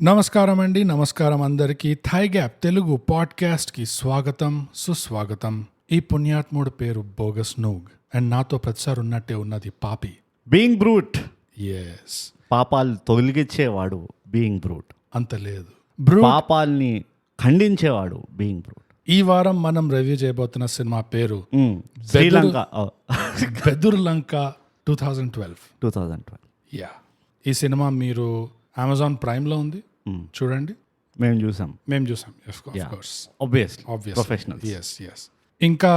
నమస్కారం అండి, నమస్కారం అందరికీ. థై గ్యాప్ తెలుగు పాడ్కాస్ట్కి స్వాగతం, సుస్వాగతం. ఈ పుణ్యాత్ముడు పేరు బోగస్ నూగ్ అండ్ నాతో ప్రతిసారి ఉన్నట్టే ఉన్నది పాపి. బీయింగ్ బ్రూట్, ఎస్, పాపాలు తొలగించేవాడు బీయింగ్ బ్రూట్. అంత లేదు బ్రూ. పాపాల్ని ఖండించేవాడు బీయింగ్ బ్రూట్. ఈ వారం మనం రివ్యూ చేయబోతున్న సినిమా పేరు శ్రీలంక బెదుర్లంక 2012. 2012. యా, ఈ సినిమా మీరు అమెజాన్ ప్రైమ్లో ఉంది, చూడండి. మేము చూసాం. Obviously professionals. ఎస్. ఇంకా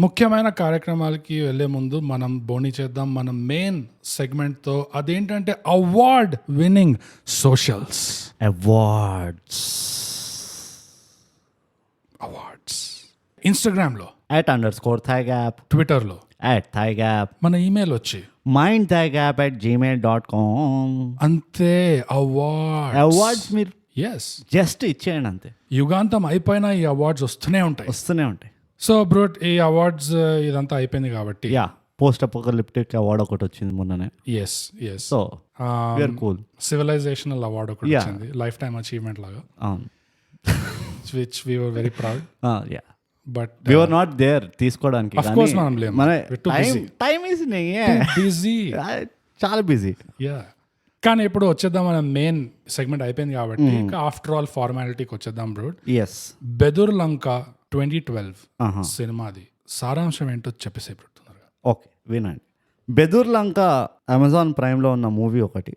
ముఖ్యమైన కార్యక్రమాలకి వెళ్ళే ముందు మనం బోని చేద్దాం మన మెయిన్ సెగ్మెంట్తో. అదేంటంటే అవార్డ్ విన్నింగ్ సోషల్స్. అవార్డ్స్ ఇన్స్టాగ్రామ్లో @_thigap, ట్విట్టర్లో @thigap, మన ఈమెయిల్ వచ్చి mindthigap@gmail.com. అంతే. అవార్డ్స్ మీరు ఎస్, జస్ట్ ఇచ్చేయండి అంతే. యుగాంతం అయిపోయినా ఈ అవార్డ్స్ వస్తూనే ఉంటాయి. సో బ్రూట్, ఈ అవార్డ్స్ ఇదంతా అయిపోయింది కాబట్టి యా, పోస్ట్ అపోకలిప్టిక్ అవార్డ్ ఒకటి వచ్చింది మొన్ననే. Yes. So we are cool. Civilizational award ఒకటి వచ్చింది, లైఫ్ టైమ్ అచీవ్మెంట్ లాగా, which we were very proud. But we were not there తీసుకోవడానికి. of course మనం లేము, we're too busy. Time is busy, చాలా బిజీ. యా. కానీ ఇప్పుడు వచ్చేద్దాం, మన మెయిన్ సెగ్మెంట్ అయిపోయింది కాబట్టి ఇంకా ఆఫ్టర్ ఆల్ ఫార్మాలిటీకి వచ్చేద్దాం బ్రూట్. ఎస్, బెదుర్లంక 2012 సినిమాది సారాంశం ఏంటో చెప్పేసే పెడుతున్నారు. ఓకే, వినండి. బెదుర్లంక అమెజాన్ ప్రైమ్లో ఉన్న మూవీ ఒకటి.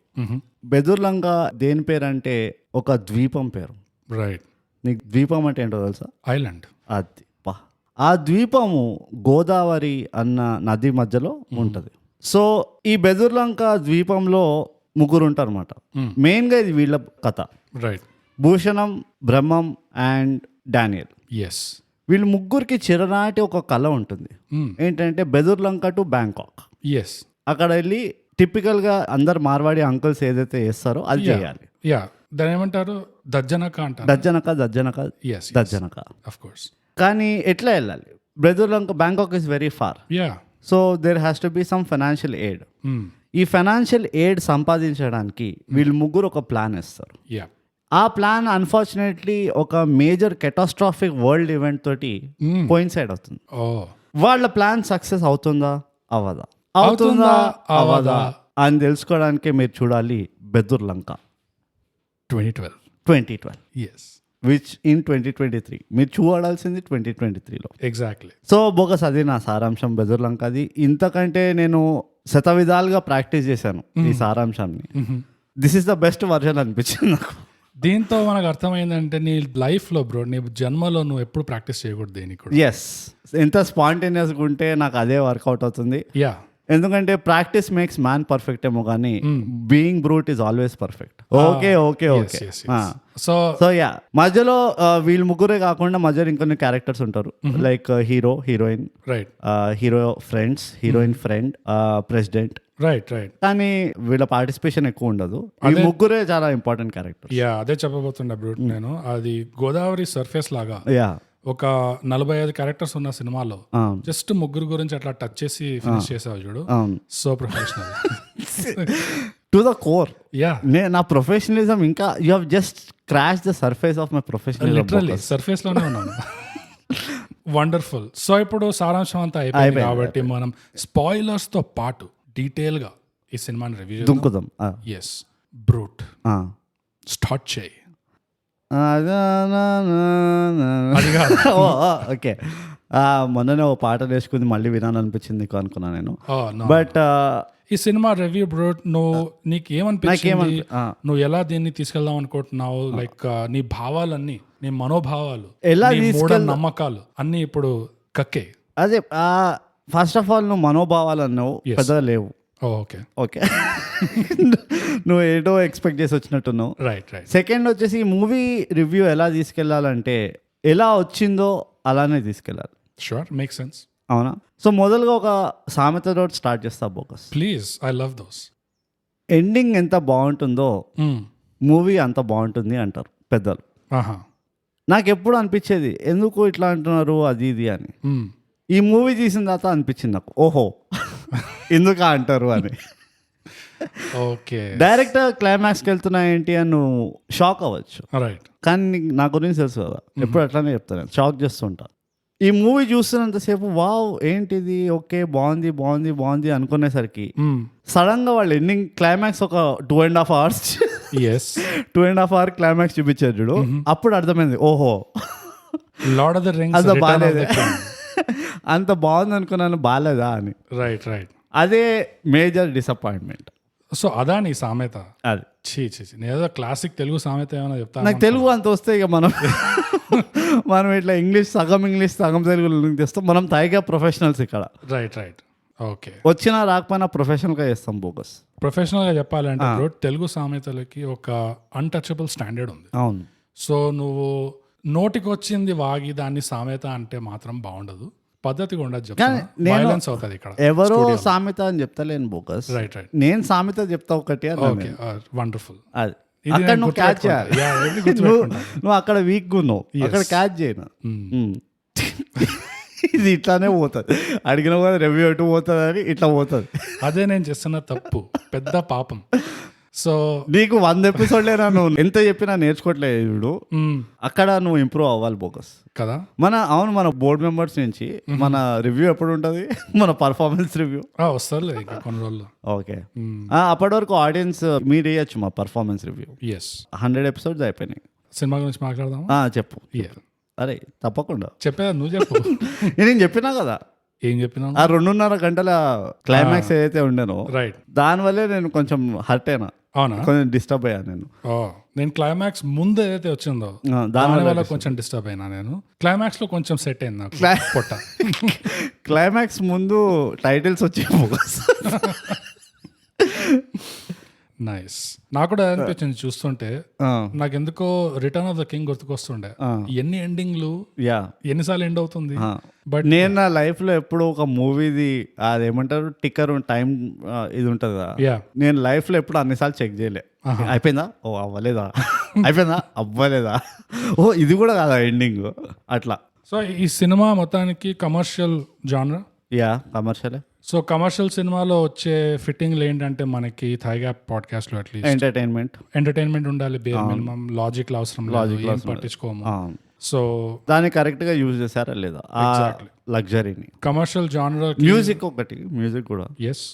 బెదుర్లంక దేని పేరు అంటే ఒక ద్వీపం పేరు. రైట్. నీకు ద్వీపం అంటే ఏంటో తెలుసా? ఐలాండ్. అది ఆ ద్వీపము గోదావరి అన్న నది మధ్యలో ఉంటుంది. సో ఈ బెదుర్లంక ద్వీపంలో ముగ్గురు ఉంటారు అనమాట. మెయిన్గా ఇది వీళ్ళ కథ. Right. Bhushanam, Brahmam and Daniel. Yes. వీళ్ళు ముగ్గురికి చిరనాటి ఒక కళ ఉంటుంది. ఏంటంటే బెదుర్లంక టు బ్యాంకాక్. ఎస్. అక్కడ వెళ్ళి టిపికల్గా అందరు మార్వాడి అంకుల్స్ ఏదైతే చేస్తారో అది చేయాలి. యా, దాని ఏమంటారు? దజ్జనక అంటారు. దజ్జనక. Of course. కానీ ఎట్లా వెళ్ళాలి? Bedurulanka, Bangkok is very far. Yeah. So there has to be some financial aid. ఈ ఫైనాన్షియల్ ఎయిడ్ సంపాదించడానికి వీళ్ళు ముగ్గురు ఒక ప్లాన్ ఇస్తారు. యా. ఆ ప్లాన్ అన్ఫార్చునేట్లీ ఒక మేజర్ కెటాస్ట్రాఫిక్ వరల్డ్ ఈవెంట్ తోటి కోయిన్సైడ్ అవుతుంది. వాళ్ళ ప్లాన్ సక్సెస్ అవుతుందా అవదా అని తెలుసుకోవడానికి మీరు చూడాలి బెదుర్లంక 2012. ఎస్. విచ్ ఇన్ 2023 మీరు చూడాల్సింది 2023లో. ఎగ్జాక్ట్లీ. సో బోగస్, అది నా సారాంశం బెదుర్లంక. అది ఇంతకంటే నేను శతవిధాలుగా ప్రాక్టీస్ చేశాను ఈ సారాంశాన్ని. This is the best version అనిపించింది నాకు. దీంతో మనకు అర్థమైందంటే నీ లైఫ్లో బ్రో, నీ జన్మలో నువ్వు ఎప్పుడు ప్రాక్టీస్ చేయకూడదు దేనికి కూడా. ఎస్, ఎంత స్పాంటేనియస్గా ఉంటే నాకు అదే వర్కౌట్ అవుతుంది. యా. ఎందుకంటే ప్రాక్టీస్ మేక్స్ మ్యాన్ పర్ఫెక్ట్ ఏమో కానీ being brute is always perfect. Okay. So yeah, మధ్యలో వీళ్ళు ముగ్గురే కాకుండా మధ్యలో ఇంకొన్ని క్యారెక్టర్స్ ఉంటారు. Like hero, heroine, right, hero friends, heroine friend, president. Right. కానీ వీళ్ళ పార్టిసిపేషన్ ఎక్కువ ఉండదు. ఈ ముగ్గురే చాలా ఇంపార్టెంట్ క్యారెక్టర్. యా, అదే చెప్పబోతుండే బ్రూట్ నేను. అది గోదావరి సర్ఫేస్ లాగా యా, ఒక 45 క్యారెక్టర్స్ ఉన్న సినిమాలో జస్ట్ ముగ్గురు గురించి అట్లా టచ్ చేసి ఫినిష్ చేసావు చూడు. So professional to the core. Yeah, నా ప్రొఫెషనలిజం ఇంకా you have just crash the surface of my professionalism. Literally surface లోనే ఉన్నాను. వండర్ఫుల్. సో ఇప్పుడు సారాంశం అంతా అయిపోయింది కాబట్టి మనం స్పాయిలర్స్ తో పాటు డీటెయిల్ గా ఈ సినిమాని రివ్యూ దుంకుదాం. ఎస్ బ్రూట్, స్టార్ట్ చేయి. ఓకే, మొన్ననే ఓ పాట నేర్చుకుంది మళ్ళీ వినాలనిపించింది నీకు అనుకున్నా నేను. బట్ ఈ సినిమా రివ్యూ బ్రూట్, నీకు ఏమనిపించింది? నువ్వు ఎలా దీన్ని తీసుకెళ్దాం అనుకుంటున్నావు? లైక్ నీ భావాలన్నీ, నీ మనోభావాలు, ఎలా నమ్మకాలు అన్ని ఇప్పుడు కక్కే. అదే, ఫస్ట్ ఆఫ్ ఆల్ నువ్వు మనోభావాలు అన్నావు, పెద్దగా లేవు. ఓకే నువ్వు ఏటో ఎక్స్పెక్ట్ చేసి వచ్చినట్టున్నావు. రైట్. సెకండ్ వచ్చేసి ఈ మూవీ రివ్యూ ఎలా తీసుకెళ్లాలంటే ఎలా వచ్చిందో అలానే తీసుకెళ్ళాలి. Sure, make sense. అవునా? సో మొదలుగా ఒక సామెతతో స్టార్ట్ చేస్తా bogus. Please, I love those. Ending ఎంత బాగుంటుందో మూవీ అంత బాగుంటుంది అంటారు పెద్దలు. నాకు ఎప్పుడు అనిపించేది ఎందుకు ఇట్లా అంటున్నారు అది ఇది అని. ఈ మూవీ తీసిన తర్వాత అనిపించింది నాకు, ఓహో ఎందుకు అంటారు అని. ఓకే, డైరెక్ట్ క్లైమాక్స్కి వెళ్తున్నా ఏంటి అని నువ్వు షాక్ అవ్వచ్చు, రైట్. కానీ నా గురించి తెలుసు కదా, ఎప్పుడు అట్లానే చెప్తాను, షాక్ చేస్తుంటా. ఈ మూవీ చూస్తున్నంతసేపు వావ్ ఏంటిది, ఓకే బాగుంది బాగుంది బాగుంది అనుకునేసరికి సడన్ గా వాళ్ళు ఎండింగ్ క్లైమాక్స్ ఒక 2.5 hours ఎస్ 2.5 hour క్లైమాక్స్ చూపించారు చూడు, అప్పుడు అర్థమైంది ఓహో లార్డ్ ఆఫ్ ద రింగ్స్ అంత బాగాలేదు, అంత బాగుంది అనుకున్నాను బాగాలేదా అని. రైట్ రైట్, అదే మేజర్ డిసప్పాయింట్మెంట్. సో అదా నీ సామెత? అది చీ నేను ఏదో క్లాసిక్ తెలుగు సామెత ఏమైనా చెప్తాను. నాకు తెలుగు అంత వస్తే ఇక మనం ఇట్లా ఇంగ్లీష్ సగం తెలుగు తెస్తాం. మనం తాయిగా ప్రొఫెషనల్స్ ఇక్కడ. Right right, okay. వచ్చినా రాకపోయినా ప్రొఫెషనల్గా చేస్తాం బోగస్. ప్రొఫెషనల్గా చెప్పాలంటే బ్రో, తెలుగు సామెతలకి ఒక అన్టచబుల్ స్టాండర్డ్ ఉంది. అవును. సో నువ్వు నోటికి వచ్చింది వాగి దాన్ని సామెత అంటే మాత్రం బాగుండదు, పద్ధతిగా ఉండదు, చెప్తాను. వైలెన్స్ అవుతుంది ఇక్కడ. ఎవరో సామెత అని చెప్తలేను బోగస్. రైట్ రైట్, నేను సామెత చెప్తా ఒకటి. Okay, wonderful. అది అక్కడ నువ్వు క్యాచ్ చేయాలి. నువ్వు అక్కడ వీక్ ఉన్నావు, అక్కడ క్యాచ్ చేయను. ఇది ఇట్లానే పోతుంది, అడిగిన కూడా రివ్యూ ఎటు పోతుంది అని ఇట్లా పోతుంది. అదే నేను చేస్తున్న తప్పు, పెద్ద పాపం. సో నీకు 100 episodes నువ్వు ఎంత చెప్పినా నేర్చుకోవట్లేదు చూడు, అక్కడ నువ్వు ఇంప్రూవ్ అవ్వాలి బోగస్ కదా. మన బోర్డ్ మెంబర్స్ నుంచి మన రివ్యూ ఎప్పుడు ఉంటుంది, మన పర్ఫార్మెన్స్ రివ్యూ వస్తుంది కొన్ని రోజులు. ఓకే, అప్పటి వరకు ఆడియన్స్ మీరు ఇవ్వచ్చు మా పర్ఫార్మెన్స్ రివ్యూ. 100 episodes అయిపోయినాయి. సినిమా గురించి మాట్లాడదాం. చెప్పు. అరే తప్పకుండా చెప్పేదా, నువ్వు చెప్పు. నేను చెప్పినా కదా. ఏం చెప్పినా? ఆ 2.5 గంటల క్లైమాక్స్ ఏదైతే ఉండేనో, రైట్, దానివల్లే నేను కొంచెం హర్ట్ అయినా. అవునా? కొంచెం డిస్టర్బ్ అయ్యా నేను క్లైమాక్స్ ముందు ఏదైతే వచ్చిందో దానివల్ల కొంచెం డిస్టర్బ్ అయినా. నేను క్లైమాక్స్ లో కొంచెం సెట్ అయింది నాకు పొట్ట. క్లైమాక్స్ ముందు టైటిల్స్ వచ్చే నైస్. నాకు కూడా అనిపించింది చూస్తుంటే, నాకు ఎందుకో రిటర్న్ ఆఫ్ ద కింగ్ గుర్తుకొస్తుండే. ఎన్ని ఎండింగ్లు, ఎన్నిసార్లు ఎండ్ అవుతుంది. బట్ నేను నా లైఫ్ లో ఎప్పుడు ఒక మూవీది అదేమంటారు టిక్కర్ టైం ఇది ఉంటది కదా, నేను లైఫ్ లో ఎప్పుడు అన్నిసార్లు చెక్ చేయలే. అయిపోయిందా, ఓ అవ్వలేదా, అయిపోయిందా, అవ్వలేదా, ఓ ఇది కూడా కాదా ఎండింగ్, అట్లా. సో ఈ సినిమా మొత్తానికి commercial genre. Commercial. So commercial సినిమాలో వచ్చే ఫిట్టింగ్లు ఏంటంటే మనకి థాయ్ గ్యాప్ పాడ్కాస్ట్ లో అట్లీస్ట్ ఎంటర్టైన్మెంట్ ఉండాలి, బేర్ మినిమం. లాజిక్ అవసరం లేదు, ఏం పట్టించుకోము. సో దాన్ని కరెక్ట్ గా యూజ్ చేశారా లేదా లగ్జరీని. కమర్షియల్ జానర్ మ్యూజిక్ ఒకటి, మ్యూజిక్ కూడా. ఎస్,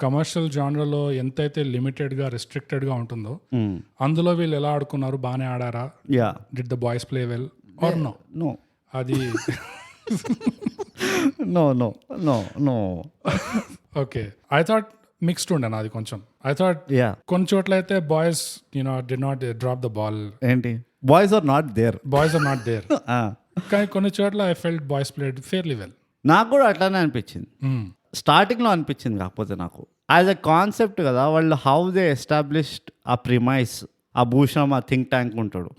కమర్షియల్ జానర్ లో ఎంతైతే లిమిటెడ్ గా రిస్ట్రిక్టెడ్ గా ఉంటుందో, అందులో వీళ్ళు ఎలా ఆడుకున్నారు, బాగానే ఆడారా, did the boys play well or no, అది no. Okay, I thought mixed ఉండే నాది కొంచెం. ఐ థాట్ కొన్ని చోట్ల అయితే boys did not drop the ball. ఏంటి, బాయ్స్ ఆర్ నాట్ దేర్ కానీ కొన్ని చోట్ల I felt boys played fairly well. నాకు కూడా అట్లానే అనిపించింది. స్టార్టింగ్ లో అనిపించింది, కాకపోతే నాకు యాజ్ అ కాన్సెప్ట్ కదా, వాళ్ళు హౌ దే ఎస్టాబ్లిష్డ్ ఆ ప్రిమైస్. ఆ భూషణం ఆ థింక్ ట్యాంక్ ఉంటాడు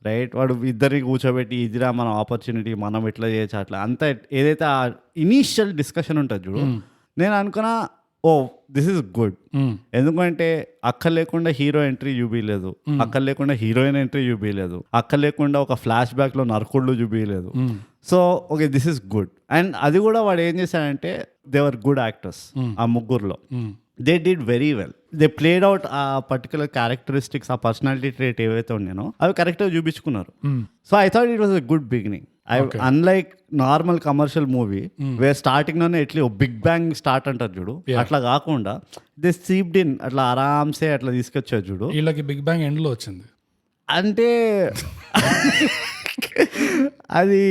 రైట్, వాడు ఇద్దరిని కూర్చోబెట్టి ఇదిరా మన ఆపర్చునిటీ, మనం ఎట్లా చేయొచ్చు అట్లా అంతా ఏదైతే ఆ ఇనీషియల్ డిస్కషన్ ఉంటుంది చూడు, నేను అనుకున్నా ఓ దిస్ ఇస్ గుడ్. ఎందుకంటే అక్క లేకుండా హీరో ఎంట్రీ చూపించలేదు, అక్క లేకుండా హీరోయిన్ ఎంట్రీ చూపించలేదు, అక్క లేకుండా ఒక ఫ్లాష్ బ్యాక్ లో నరకుళ్ళు చూపించలేదు. So okay this is good. And అది కూడా వాడు ఏం చేశాడంటే దే వర్ గుడ్ యాక్టర్స్ ఆ ముగ్గురులో. They did very well, they played out ఆ పర్టికులర్ క్యారెక్టరిస్టిక్స్, ఆ పర్సనాలిటీ ట్రేట్ ఏవైతే ఉన్నానో అవి కరెక్ట్గా చూపించుకున్నారు. So I thought it was a good beginning. Unlike normal commercial movie where starting లోనే ఎట్లా బిగ్ బ్యాంగ్ స్టార్ట్ అంటారు చూడు, అట్లా కాకుండా దే సీప్డ్ ఇన్ అట్లా ఆరామ్సే అట్లా తీసుకొచ్చారు చూడు. వీళ్ళకి బిగ్ బ్యాంగ్ ఎండ్ లో వచ్చింది అంటే అది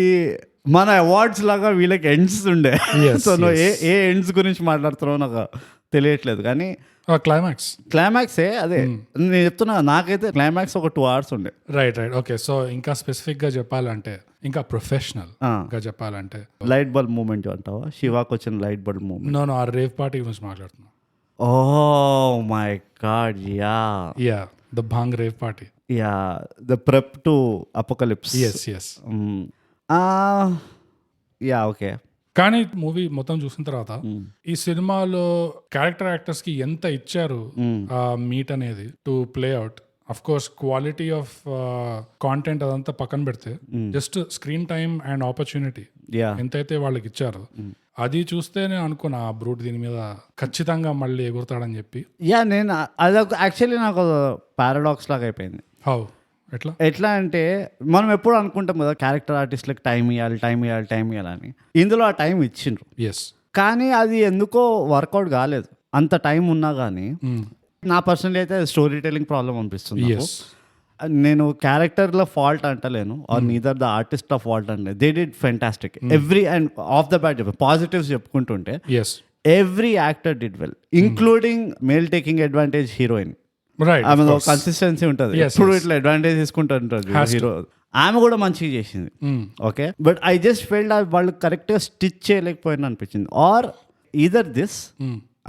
మన అవార్డ్స్ లాగా వీళ్ళకి ఎండ్స్ ఉండే. సో నువ్వు ఏ ఎండ్స్ గురించి మాట్లాడుతున్నావు నాకు తెలియట్లేదు, కానీ క్లైమాక్సే అదే నేను చెప్తున్నా. నాకైతే క్లైమాక్స్ ఒక 2 hours ఉండే. రైట్. ఓకే, సో ఇంకా స్పెసిఫిక్ గా చెప్పాలంటే, ఇంకా ప్రొఫెషనల్ గా చెప్పాలంటే లైట్ బల్బ్ మూమెంట్ అంటావా, శివాకి వచ్చిన లైట్ బల్బ్ మూమెంట్. నో ఆ రేవ్ పార్టీ గురించి మాట్లాడుతున్నా. Oh my god, yeah the bhang rave party, the prep to apocalypse. Yes okay. కానీ మూవీ మొత్తం చూసిన తర్వాత ఈ సినిమాలో క్యారెక్టర్ యాక్టర్స్ కి ఎంత ఇచ్చారు ఆ మీట్ అనేది to play out. Of course quality of content అదంతా పక్కన పెడితే just screen time and opportunity ఎంతైతే వాళ్ళకి ఇచ్చారో అది చూస్తే నేను అనుకున్నా ఆ బ్రూట్ దీని మీద ఖచ్చితంగా మళ్ళీ ఎగురుతాడని చెప్పి. యా నేను అదొక యాక్చువల్లీ నాకు పారాడాక్స్ లాగా అయిపోయింది. హౌ ఎట్లా ఎట్లా అంటే మనం ఎప్పుడు అనుకుంటాం కదా క్యారెక్టర్ ఆర్టిస్ట్లకు టైం ఇవ్వాలని. ఇందులో ఆ టైం ఇచ్చిండ్రు, ఎస్, కానీ అది ఎందుకో వర్కౌట్ కాలేదు. అంత టైం ఉన్నా కానీ నా పర్సనలీ అయితే స్టోరీ టెల్లింగ్ ప్రాబ్లం అనిపిస్తుంది నాకు. ఎస్, నేను క్యారెక్టర్లో ఫాల్ట్ అంటలేను, or neither the artist of fault అంటే they did fantastic every and off the bat positives చెప్పుకుంటుంటే yes, every actor did well, including male taking advantage heroine. Right, ఆమె consistency ఉంటుంది, ఎప్పుడు ఇట్లా అడ్వాంటేజ్ తీసుకుంటుంటారు హీరో. ఆమె కూడా మంచిగా చేసింది, okay. But I just felt వాళ్ళు కరెక్ట్గా స్టిచ్ చేయలేకపోయినా అనిపించింది. ఆర్ ఈదర్ దిస్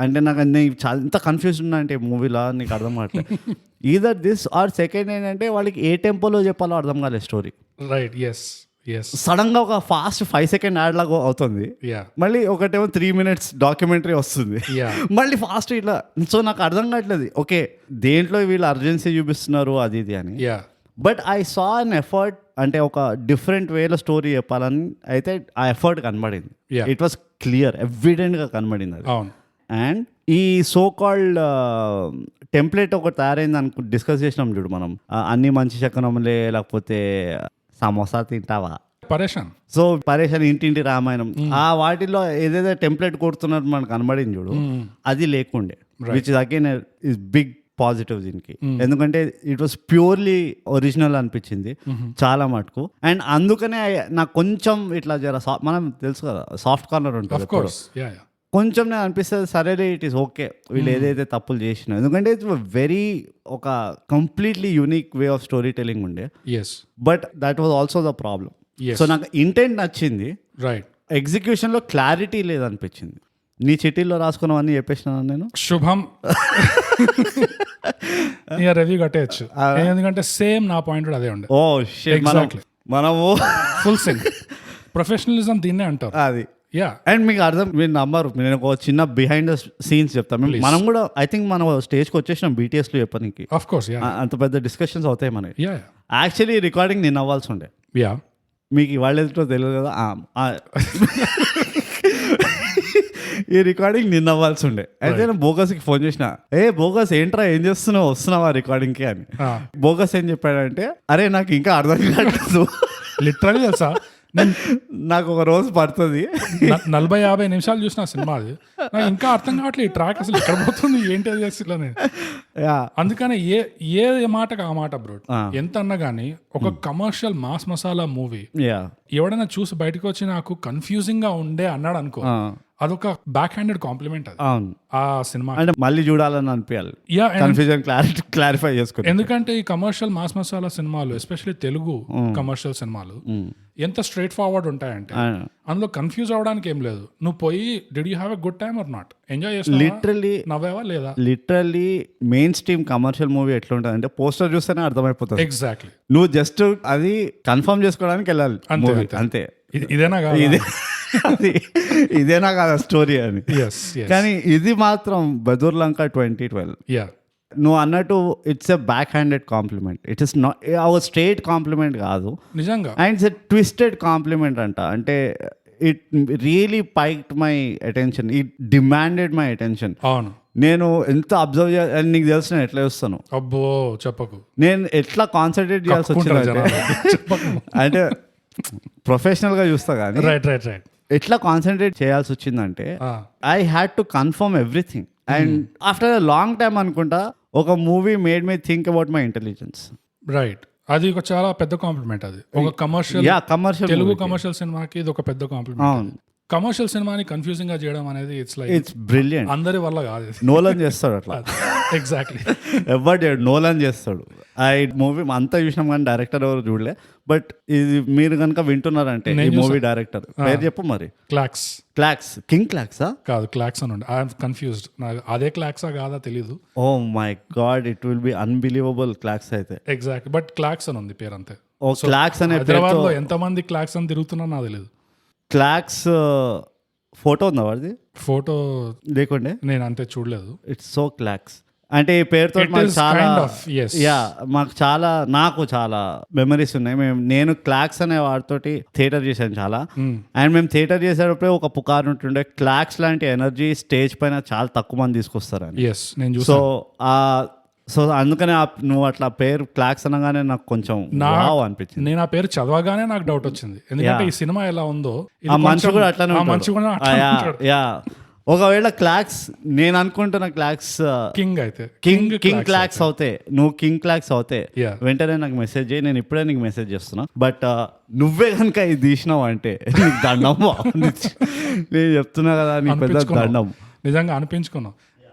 అంటే నాకు ఎంత కన్ఫ్యూజ్ ఉన్నా అంటే మూవీలో నీకు అర్థం కావట్లేదు. ఈదర్ దిస్ ఆర్ సెకండ్ ఏంటంటే వాళ్ళకి ఏ టెంపోలో చెప్పాలో అర్థం కాలేదు story. Right, yes, yes, sudden గా ఒక ఫాస్ట్ 5 సెకండ్ యాడ్ లాగా అవుతుంది, మళ్ళీ ఒకటేమో 3 minutes డాక్యుమెంటరీ వస్తుంది, మళ్ళీ ఫాస్ట్ ఇట్లా. సో నాకు అర్థం కావట్లేదు, ఓకే దేంట్లో వీళ్ళు అర్జెన్సీ చూపిస్తున్నారు అది ఇది అని. But I saw an effort, అంటే ఒక డిఫరెంట్ వేలో స్టోరీ చెప్పాలని అయితే ఆ ఎఫర్ట్ కనబడింది. ఇట్ వాస్ క్లియర్, ఎవిడెంట్ గా కనబడింది అది. అండ్ ఈ సో కాల్డ్ టెంప్లెట్ ఒకటి తయారైంది అనుకు డిస్కస్ చేసినాం చూడు మనం, అన్ని మంచి శకనములే లేకపోతే సమోసా తింటావా పరేషాన్, సో పరేషాన్ ఇంటింటి రామాయణం, ఆ వాటిలో ఏదైతే టెంప్లెట్ కొడుతున్నట్టు మనకు కనబడింది చూడు, అది లేకుండే, which is again is big positive దీనికి. ఎందుకంటే ఇట్ వాస్ ప్యూర్లీ ఒరిజినల్ అనిపించింది చాలా మటుకు. అండ్ అందుకనే నాకు కొంచెం ఇట్లా జర మనం తెలుసు కదా సాఫ్ట్ కార్నర్ ఉంటుంది, కొంచెం నేను అనిపిస్తుంది సరే ఇట్ ఈస్ ఓకే వీళ్ళు ఏదైతే తప్పులు చేసినా, ఎందుకంటే ఇట్స్ వెరీ ఒక completely unique way of storytelling ఉండే. But that was also the problem. So నాకు ఇంటెంట్ నచ్చింది, రైట్, ఎగ్జిక్యూషన్ లో క్లారిటీ లేదనిపించింది. నీ చిట్టీల్లో రాసుకున్నవన్నీ చెప్పేసినాను నేను. శుభం రివ్యూ కట్టేయచ్చు, ఎందుకంటే సేమ్ నా పాయింట్ అదే ఉండే. ఓ ఎగ్జాక్ట్లీ, మనము ఫుల్ సింక్, ప్రొఫెషనలిజం దీన్నే అంటారు అది. అండ్ మీకు అర్థం, మీరు నమ్మరు, నేను ఒక చిన్న బిహైండ్ ద సీన్స్ చెప్తాను. మనం కూడా ఐ థింక్ మనం స్టేజ్కి వచ్చేసినాం బీటీఎస్ లో చెప్పడానికి, ఆఫ్ కోర్స్ అంత పెద్ద డిస్కషన్స్ అవుతాయి మనకి. యాక్చువల్లీ రికార్డింగ్ నిన్న అవ్వాల్సి ఉండే, మీకు ఇవాళ ఎదుటో తెలియదు కదా, ఈ రికార్డింగ్ నిన్న అవ్వాల్సి ఉండే. అయితే నేను బోగస్కి ఫోన్ చేసిన, బోగస్ ఏంట్రా ఏం చేస్తున్నావు, వస్తున్నావా రికార్డింగ్కి అని. బోగస్ ఏం చెప్పాడంటే, అరే నాకు ఇంకా అర్థం కావట్లేదు, లిటరల్లీ తెలుసా నాకు ఒక రోజు పడుతుంది, 40-50 నిమిషాలు చూసిన సినిమా అది, నాకు ఇంకా అర్థం కావట్లేదు ఈ ట్రాక్ అసలు ఎక్కడ పోతుంది ఏంటి అది అసలు. అందుకనే ఏ మాటకు ఆ మాట బ్రో, ఎంత అన్నా కానీ ఒక కమర్షియల్ మాస్ మసాలా మూవీ ఎవడైనా చూసి బయటకు వచ్చి నాకు కన్ఫ్యూజింగ్ గా ఉండే అన్నాడు అనుకో, అదొక బ్యాక్ హ్యాండెడ్ కాంప్లిమెంట్ అది ఆ సినిమా, అంటే మళ్ళీ చూడాలని అనిపించాలి, కన్ఫ్యూజన్ క్లారిఫై చేసుకో. ఎందుకంటే ఈ కమర్షియల్ మాస్ మసాలా సినిమాలు ఎస్పెషల్లీ తెలుగు కమర్షియల్ సినిమాలు ఎంత స్ట్రైట్ ఫార్వర్డ్ ఉంటాయంటే అందులో కన్ఫ్యూజ్ అవడానికి ఏం లేదు. నువ్వు పోయి did you have a good time or not, enjoy చేస్తావా, లిటరల్లీ నవ్వావా లేదా. Literally main stream commercial movie ఎట్లా ఉంటుంది అంటే పోస్టర్ చూస్తేనే అర్థమైపోతుంది. ఎగ్జాక్ట్లీ, నువ్వు జస్ట్ అది కన్ఫర్మ్ చేసుకోవడానికి వెళ్ళాలి అంతే. ఇదేనా ఇదేనా కాదా స్టోరీ అని. కానీ ఇది మాత్రం బెదూర్ లంక 2012 నువ్వు అన్నట్టు it's a back handed compliment, it is not our straight compliment కాదు నిజంగా, and it's a twisted compliment అంట. అంటే it really piqued my attention, it demanded my attention. అవును, నేను ఎంత అబ్జర్వ్ చేయాలి, నీకు తెలుసు నేను ఎట్లా చూస్తాను, అబ్బో చెప్పకు, నేను ఎట్లా కాన్సన్ట్రేట్ చేయాల్సి వచ్చింది అంటే ప్రొఫెషనల్ గా చూస్తా కానీ ఎట్లా కాన్సన్ట్రేట్ చేయాల్సి వచ్చిందంటే I had to confirm everything. And after a long time అనుకుంటా ఒక movie made me think about my intelligence. Right, అది ఒక చాలా పెద్ద కాంప్లిమెంట్. అది ఒక కమర్షియల్ తెలుగు కమర్షియల్ సినిమాకి ఇది ఒక పెద్ద కాంప్లిమెంట్. కమర్షియల్ సినిమాని కన్ఫ్యూజింగ్ గా చేయడం అనేది ఇట్స్ బ్రిలియంట్. అందరి వల్ల కాదు, నోలన్ చేస్తాడు అట్లా. ఎగ్జాక్ట్లీ, ఎవరు నోలన్ చేస్తాడు. ఆ మూవీ అంతా చూసినాం కానీ డైరెక్టర్ ఎవరు చూడలే. బట్ ఇది మీరు కనుక వింటున్నారంటే ఈ మూవీ డైరెక్టర్ పేరు చెప్పు మరి. క్లాక్స్ కింగ్ క్లాక్సా కాదు, క్లాక్స్ అని ఉండే. ఐఎమ్ కన్ఫ్యూజ్డ్, నాకు అదే క్లాక్సా కాదా తెలీదు. Oh my god, it will be unbelievable clocks అయితే. ఎగ్జాక్ట్లీ, బట్ క్లాక్స్ అని ఉంది పేరు అంతే. ఓ క్లాక్స్ అనే హైదరాబాద్ లో ఎంతమంది క్లాక్స్ అని తిరుగుతున్నా నాకు తెలియదు. క్లాక్స్ ఫోటో ఉందా వాడిది? ఫోటో లేకుండే, నేను అంతే చూడలేదు. It's so clocks. అంటే ఈ పేరుతో It మాకు is చాలా kind of, yes. నాకు చాలా మెమరీస్ ఉన్నాయి. నేను క్లాక్స్ అనే వాడితోటి థియేటర్ చేశాను చాలా. అండ్ మేము థియేటర్ చేసేటప్పుడే ఒక పుకారు ఉంటుండే, క్లాక్స్ లాంటి ఎనర్జీ స్టేజ్ పైన చాలా తక్కువ మంది తీసుకొస్తారని. నేను సో చూసాను. సో అందుకనే నువ్వు అట్లా పేరు క్లాక్స్ అనగానే నాకు కొంచెం వావ్ అనిపించింది. నేను ఆ పేరు చదవగానే నాకు డౌట్ వచ్చింది, ఎందుకంటే ఈ సినిమా ఎలా ఉందో ఆ మనిషి కూడా అట్లానే ఆ మనిషి కూడా అట్లానే ఉంటాడు. ఒకవేళ క్లాక్స్ నేను అనుకుంటున్న క్లాక్స్ కింగ్ అయితే కింగ్ క్లాక్స్ అవుతాయి, నువ్వు కింగ్ క్లాక్స్ అవుతాయి Yeah. వెంటనే నాకు మెసేజ్ చేయి, నేను ఇప్పుడే నీకు మెసేజ్ చేస్తున్నా. బట్ నువ్వే కనుక ఇది తీసినావు అంటే నీకు దండం నేను చెప్తున్నా కదా, నీకు పెద్ద అనిపించుకున్నాం. దండం. నిజంగా అనిపించుకున్నాం,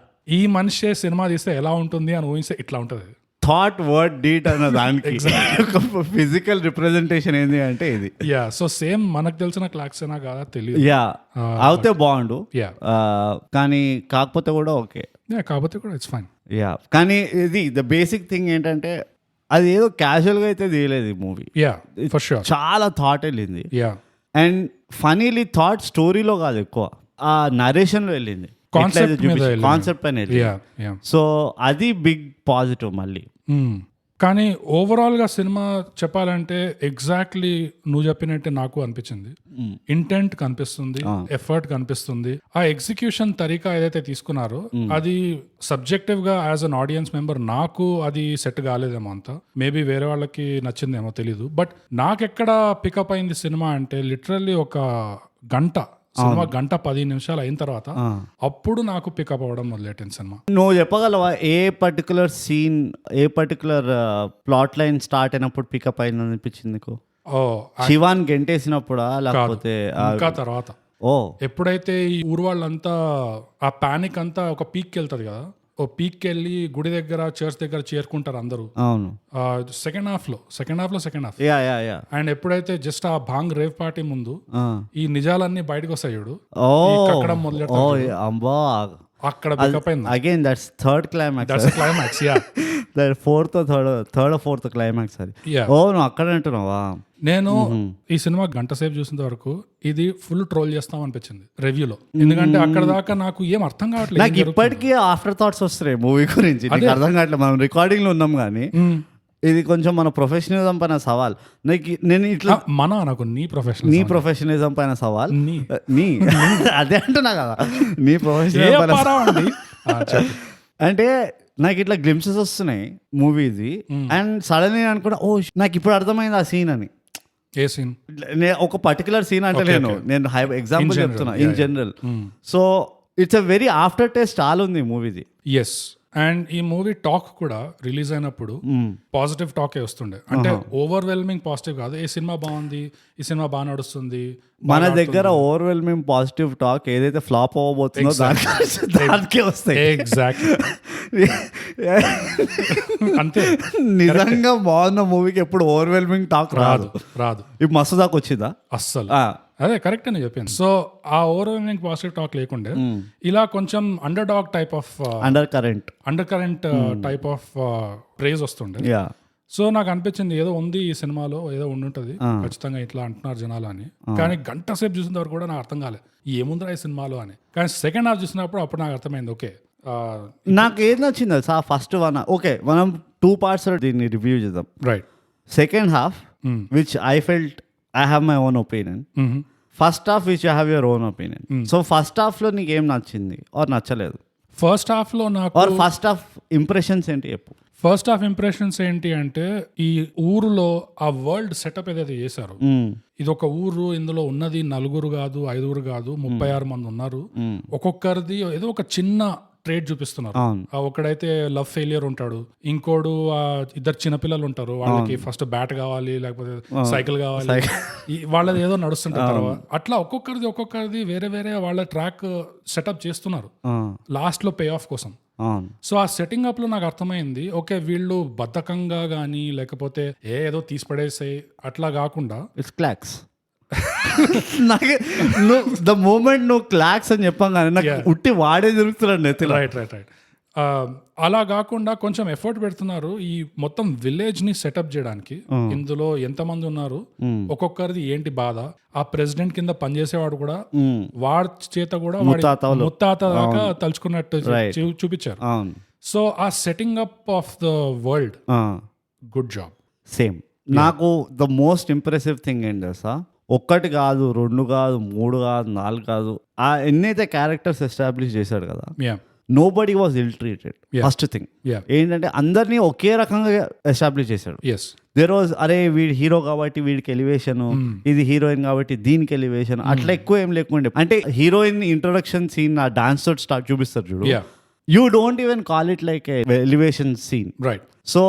ఈ మనిషి సినిమా తీస్తే ఎలా ఉంటుంది అని ఊహిస్తే ఇట్లా ఉంటది. థాట్ వర్డ్ డీట్ అన్న దానికి ఫిజికల్ రిప్రజెంటేషన్ ఏంది అంటే ఇది. సో సేమ్ మనకు తెలిసిన క్లాక్స్ అయినా కాదా తెలియదు. అవుతే బాగుండు, Yeah. కానీ కాకపోతే కూడా ఓకే. కాకపోతే కూడా ఇట్స్ ఫైన్. కానీ ఇది ద బేసిక్ థింగ్ ఏంటంటే అది ఏదో క్యాజువల్గా అయితే తీయలేదు ఈ మూవీ. ఫర్ షూర్ చాలా థాట్ వెళ్ళింది. అండ్ ఫనీలీ థాట్ స్టోరీలో కాదు, ఎక్కువ ఆ నరేషన్లో వెళ్ళింది, కాన్సెప్ట్ పైన వెళ్ళింది. సో అది బిగ్ పాజిటివ్ మళ్ళీ. కానీ ఓవరాల్ గా సినిమా చెప్పాలంటే ఎగ్జాక్ట్లీ నువ్వు చెప్పినట్టే నాకు అనిపించింది. ఇంటెంట్ కనిపిస్తుంది, ఎఫర్ట్ కనిపిస్తుంది. ఆ ఎగ్జిక్యూషన్ తరీకా ఏదైతే తీసుకున్నారో అది సబ్జెక్టివ్ గా యాజ్ అన్ ఆడియన్స్ మెంబర్ నాకు అది సెట్ కాలేదేమో అంతా. మేబీ వేరే వాళ్ళకి నచ్చిందేమో తెలీదు. బట్ నాకెక్కడ పికప్ అయింది సినిమా అంటే లిటరల్లీ ఒక సినిమా గంట 10 నిమిషాలు అయిన తర్వాత అప్పుడు నాకు పికప్ అవ్వడం మొదలెట్టింది సినిమా. నువ్వు చెప్పగలవా ఏ పర్టికులర్ సీన్, ఏ పర్టికులర్ ప్లాట్ లైన్ స్టార్ట్ అయినప్పుడు పికప్ అయింది అనిపించింది నీకు? శివాన్ గెంటేసినప్పుడా లేకపోతే ఇంకా తర్వాత? ఎప్పుడైతే ఈ ఊరు వాళ్ళంతా ఆ పానిక్ అంతా ఒక పీక్ వెళ్తది కదా, ఓ పీక్ వెళ్ళి గుడి దగ్గర చర్చ్ దగ్గర చేరుకుంటారు అందరూ. అవును, సెకండ్ హాఫ్ లో. అండ్ ఎప్పుడైతే జస్ట్ ఆ భాంగ్ రేవ్ పార్టీ ముందు ఈ నిజాలన్నీ బయటకు వస్తాయి చూడు, కక్కడం మొదలెడతాడు, అక్కడ పికప్ అయింది. Again that's third climax. Fourth climax అది. నువ్వు అక్కడ అంటున్నావా? నేను ఈ సినిమా గంట సేపు చూసిన వరకు ఇది ఫుల్ ట్రోల్ చేస్తాం అనిపించింది రివ్యూలో, ఎందుకంటే అక్కడ దాకా నాకు ఏం అర్థం కావట్లేదు. నాకు ఇప్పటికీ ఆఫ్టర్ థాట్స్ వస్తున్నాయి మూవీ గురించి, అర్థం కావట్లేదు. మనం రికార్డింగ్ లో ఉన్నాం కానీ ఇది కొంచెం మన ప్రొఫెషనలిజం పైన సవాల్. నేను ఇట్లా నాకు నీ ప్రొఫెషనలిజం పైన సవాల్, నీ అదే అంటున్నా కదా, నీ ప్రొఫెషనల్ అంటే నాకు ఇట్లా గ్లిమ్సెస్ వస్తున్నాయి మూవీది. అండ్ సడన్ గా అనుకున్నా, నాకు ఇప్పుడు అర్థమైంది ఆ సీన్ అని. ఏ సీన్? ఒక పర్టికులర్ సీన్ అంటే నేను ఎగ్జాంపుల్ చెప్తున్నా in general. So it's a very after taste చాలా ఉంది మూవీది. ఎస్. అండ్ ఈ మూవీ టాక్ కూడా రిలీజ్ అయినప్పుడు పాజిటివ్ టాకే వస్తుండే, అంటే ఓవర్వెల్మింగ్ పాజిటివ్ కాదు. ఈ సినిమా బాగుంది, ఈ సినిమా బాగా నడుస్తుంది. మన దగ్గర ఓవర్వెల్మింగ్ పాజిటివ్ టాక్ ఏదైతే ఫ్లాప్ అవ్వబోతుందో దానికే వస్తాయి. ఎగ్జాక్ట్లీ. అంతే. నిజంగా బాగున్న మూవీకి ఎప్పుడు ఓవర్వెల్మింగ్ టాక్ రాదు. ఇప్పుడు మస్తు దాకా వచ్చిందా? అస్సలు. అదే కరెక్ట్ అని చెప్పాను. సో ఆ ఓవర్వెల్మింగ్ పాజిటివ్ టాక్ లేకుండే ఇలా కొంచెం underdog type of undercurrent type of prize వస్తుండే. సో నాకు అనిపించింది ఏదో ఉంది ఈ సినిమాలో, ఏదో ఉండుంటది ఖచ్చితంగా, ఇట్లా అంటున్నారు జనాలు అని. కానీ గంట సేపు చూసిన వరకు కూడా నాకు అర్థం కాలేదు ఏముందిరా ఈ సినిమాలో అని. కానీ సెకండ్ హాఫ్ చూసినప్పుడు అప్పుడు నాకు అర్థమైంది. ఓకే, నాకు ఏది నచ్చింది తెలుసా? ఫస్ట్ వన్ ఓకే, మనం 2 parts దీన్ని రివ్యూ చేద్దాం. Right. Second half which I felt I have my own opinion. First half which you have your own opinion. So first half లో నీకు ఏం నచ్చింది ఆర్ నచ్చలేదు? ఫస్ట్ హాఫ్ లో నాకు ఫస్ట్ హాఫ్ ఇంప్రెషన్స్ ఏంటి చెప్పు. ఫస్ట్ హాఫ్ ఇంప్రెషన్స్ ఏంటి అంటే, ఈ ఊరులో ఆ వరల్డ్ సెటప్ ఏదైతే చేశారు, ఇది ఒక ఊరు, ఇందులో ఉన్నది 4 కాదు 5 కాదు 36 మంది ఉన్నారు. ఒక్కొక్కరిది ఏదో ఒక చిన్న ట్రేడ్ చూపిస్తున్నారు. ఒకడైతే లవ్ ఫెయిలియర్ ఉంటాడు, ఇంకోడు 2 చిన్నపిల్లలు ఉంటారు, వాళ్ళకి ఫస్ట్ బ్యాట్ కావాలి లేకపోతే సైకిల్ కావాలి, వాళ్ళది ఏదో నడుస్తుంటారు. తర్వాత అట్లా ఒక్కొక్కరిది వేరే వేరే వాళ్ళ ట్రాక్ సెటప్ చేస్తున్నారు లాస్ట్ లో పే ఆఫ్ కోసం. సో ఆ సెట్టింగ్ అప్ లో నాకు అర్థమైంది, ఓకే వీళ్ళు బద్ధకంగా గానీ లేకపోతే ఏదో తీసి పడేసాయి అట్లా కాకుండా ఇట్స్ క్లాక్స్. ద మూమెంట్ నువ్వు క్లాక్స్ అని చెప్పాం కానీ నాకు ఉట్టి వాడే తిరుగుతున్నాడు నెత్తిలో. రైట్. అలా కాకుండా కొంచెం ఎఫర్ట్ పెడుతున్నారు ఈ మొత్తం విలేజ్ ని సెటప్ చేయడానికి. ఇందులో ఎంతమంది ఉన్నారు, ఒక్కొక్కరిది ఏంటి బాధ, ఆ ప్రెసిడెంట్ కింద పనిచేసేవాడు కూడా వాడి చేత కూడా ముత్తాత దాకా తలుచుకున్నట్టు చూపించారు. సో ఆ setting up of the world good job. Same నాకు ద మోస్ట్ ఇంప్రెసివ్ థింగ్ ఏంటి తెలుసా, ఒక్కటి కాదు, 2 కాదు, 3 కాదు, 4 కాదు, ఆ ఎన్నైతే క్యారెక్టర్స్ ఎస్టాబ్లిష్ చేశాడు కదా, nobody was ill treated. First thing ఏంటంటే అందరినీ ఒకే రకంగా ఎస్టాబ్లిష్ చేశాడు. దేర్ వాజ్ అరే వీడి హీరో కాబట్టి వీడికి ఎలివేషన్, ఇది హీరోయిన్ కాబట్టి దీనికి ఎలివేషన్, అట్లా ఎక్కువ ఏం లేకుండే. అంటే హీరోయిన్ ఇంట్రొడక్షన్ సీన్ ఆ డాన్స్ తోటి స్టార్ట్ చూపిస్తారు చూడు, you don't even call it like elevation scene, right? So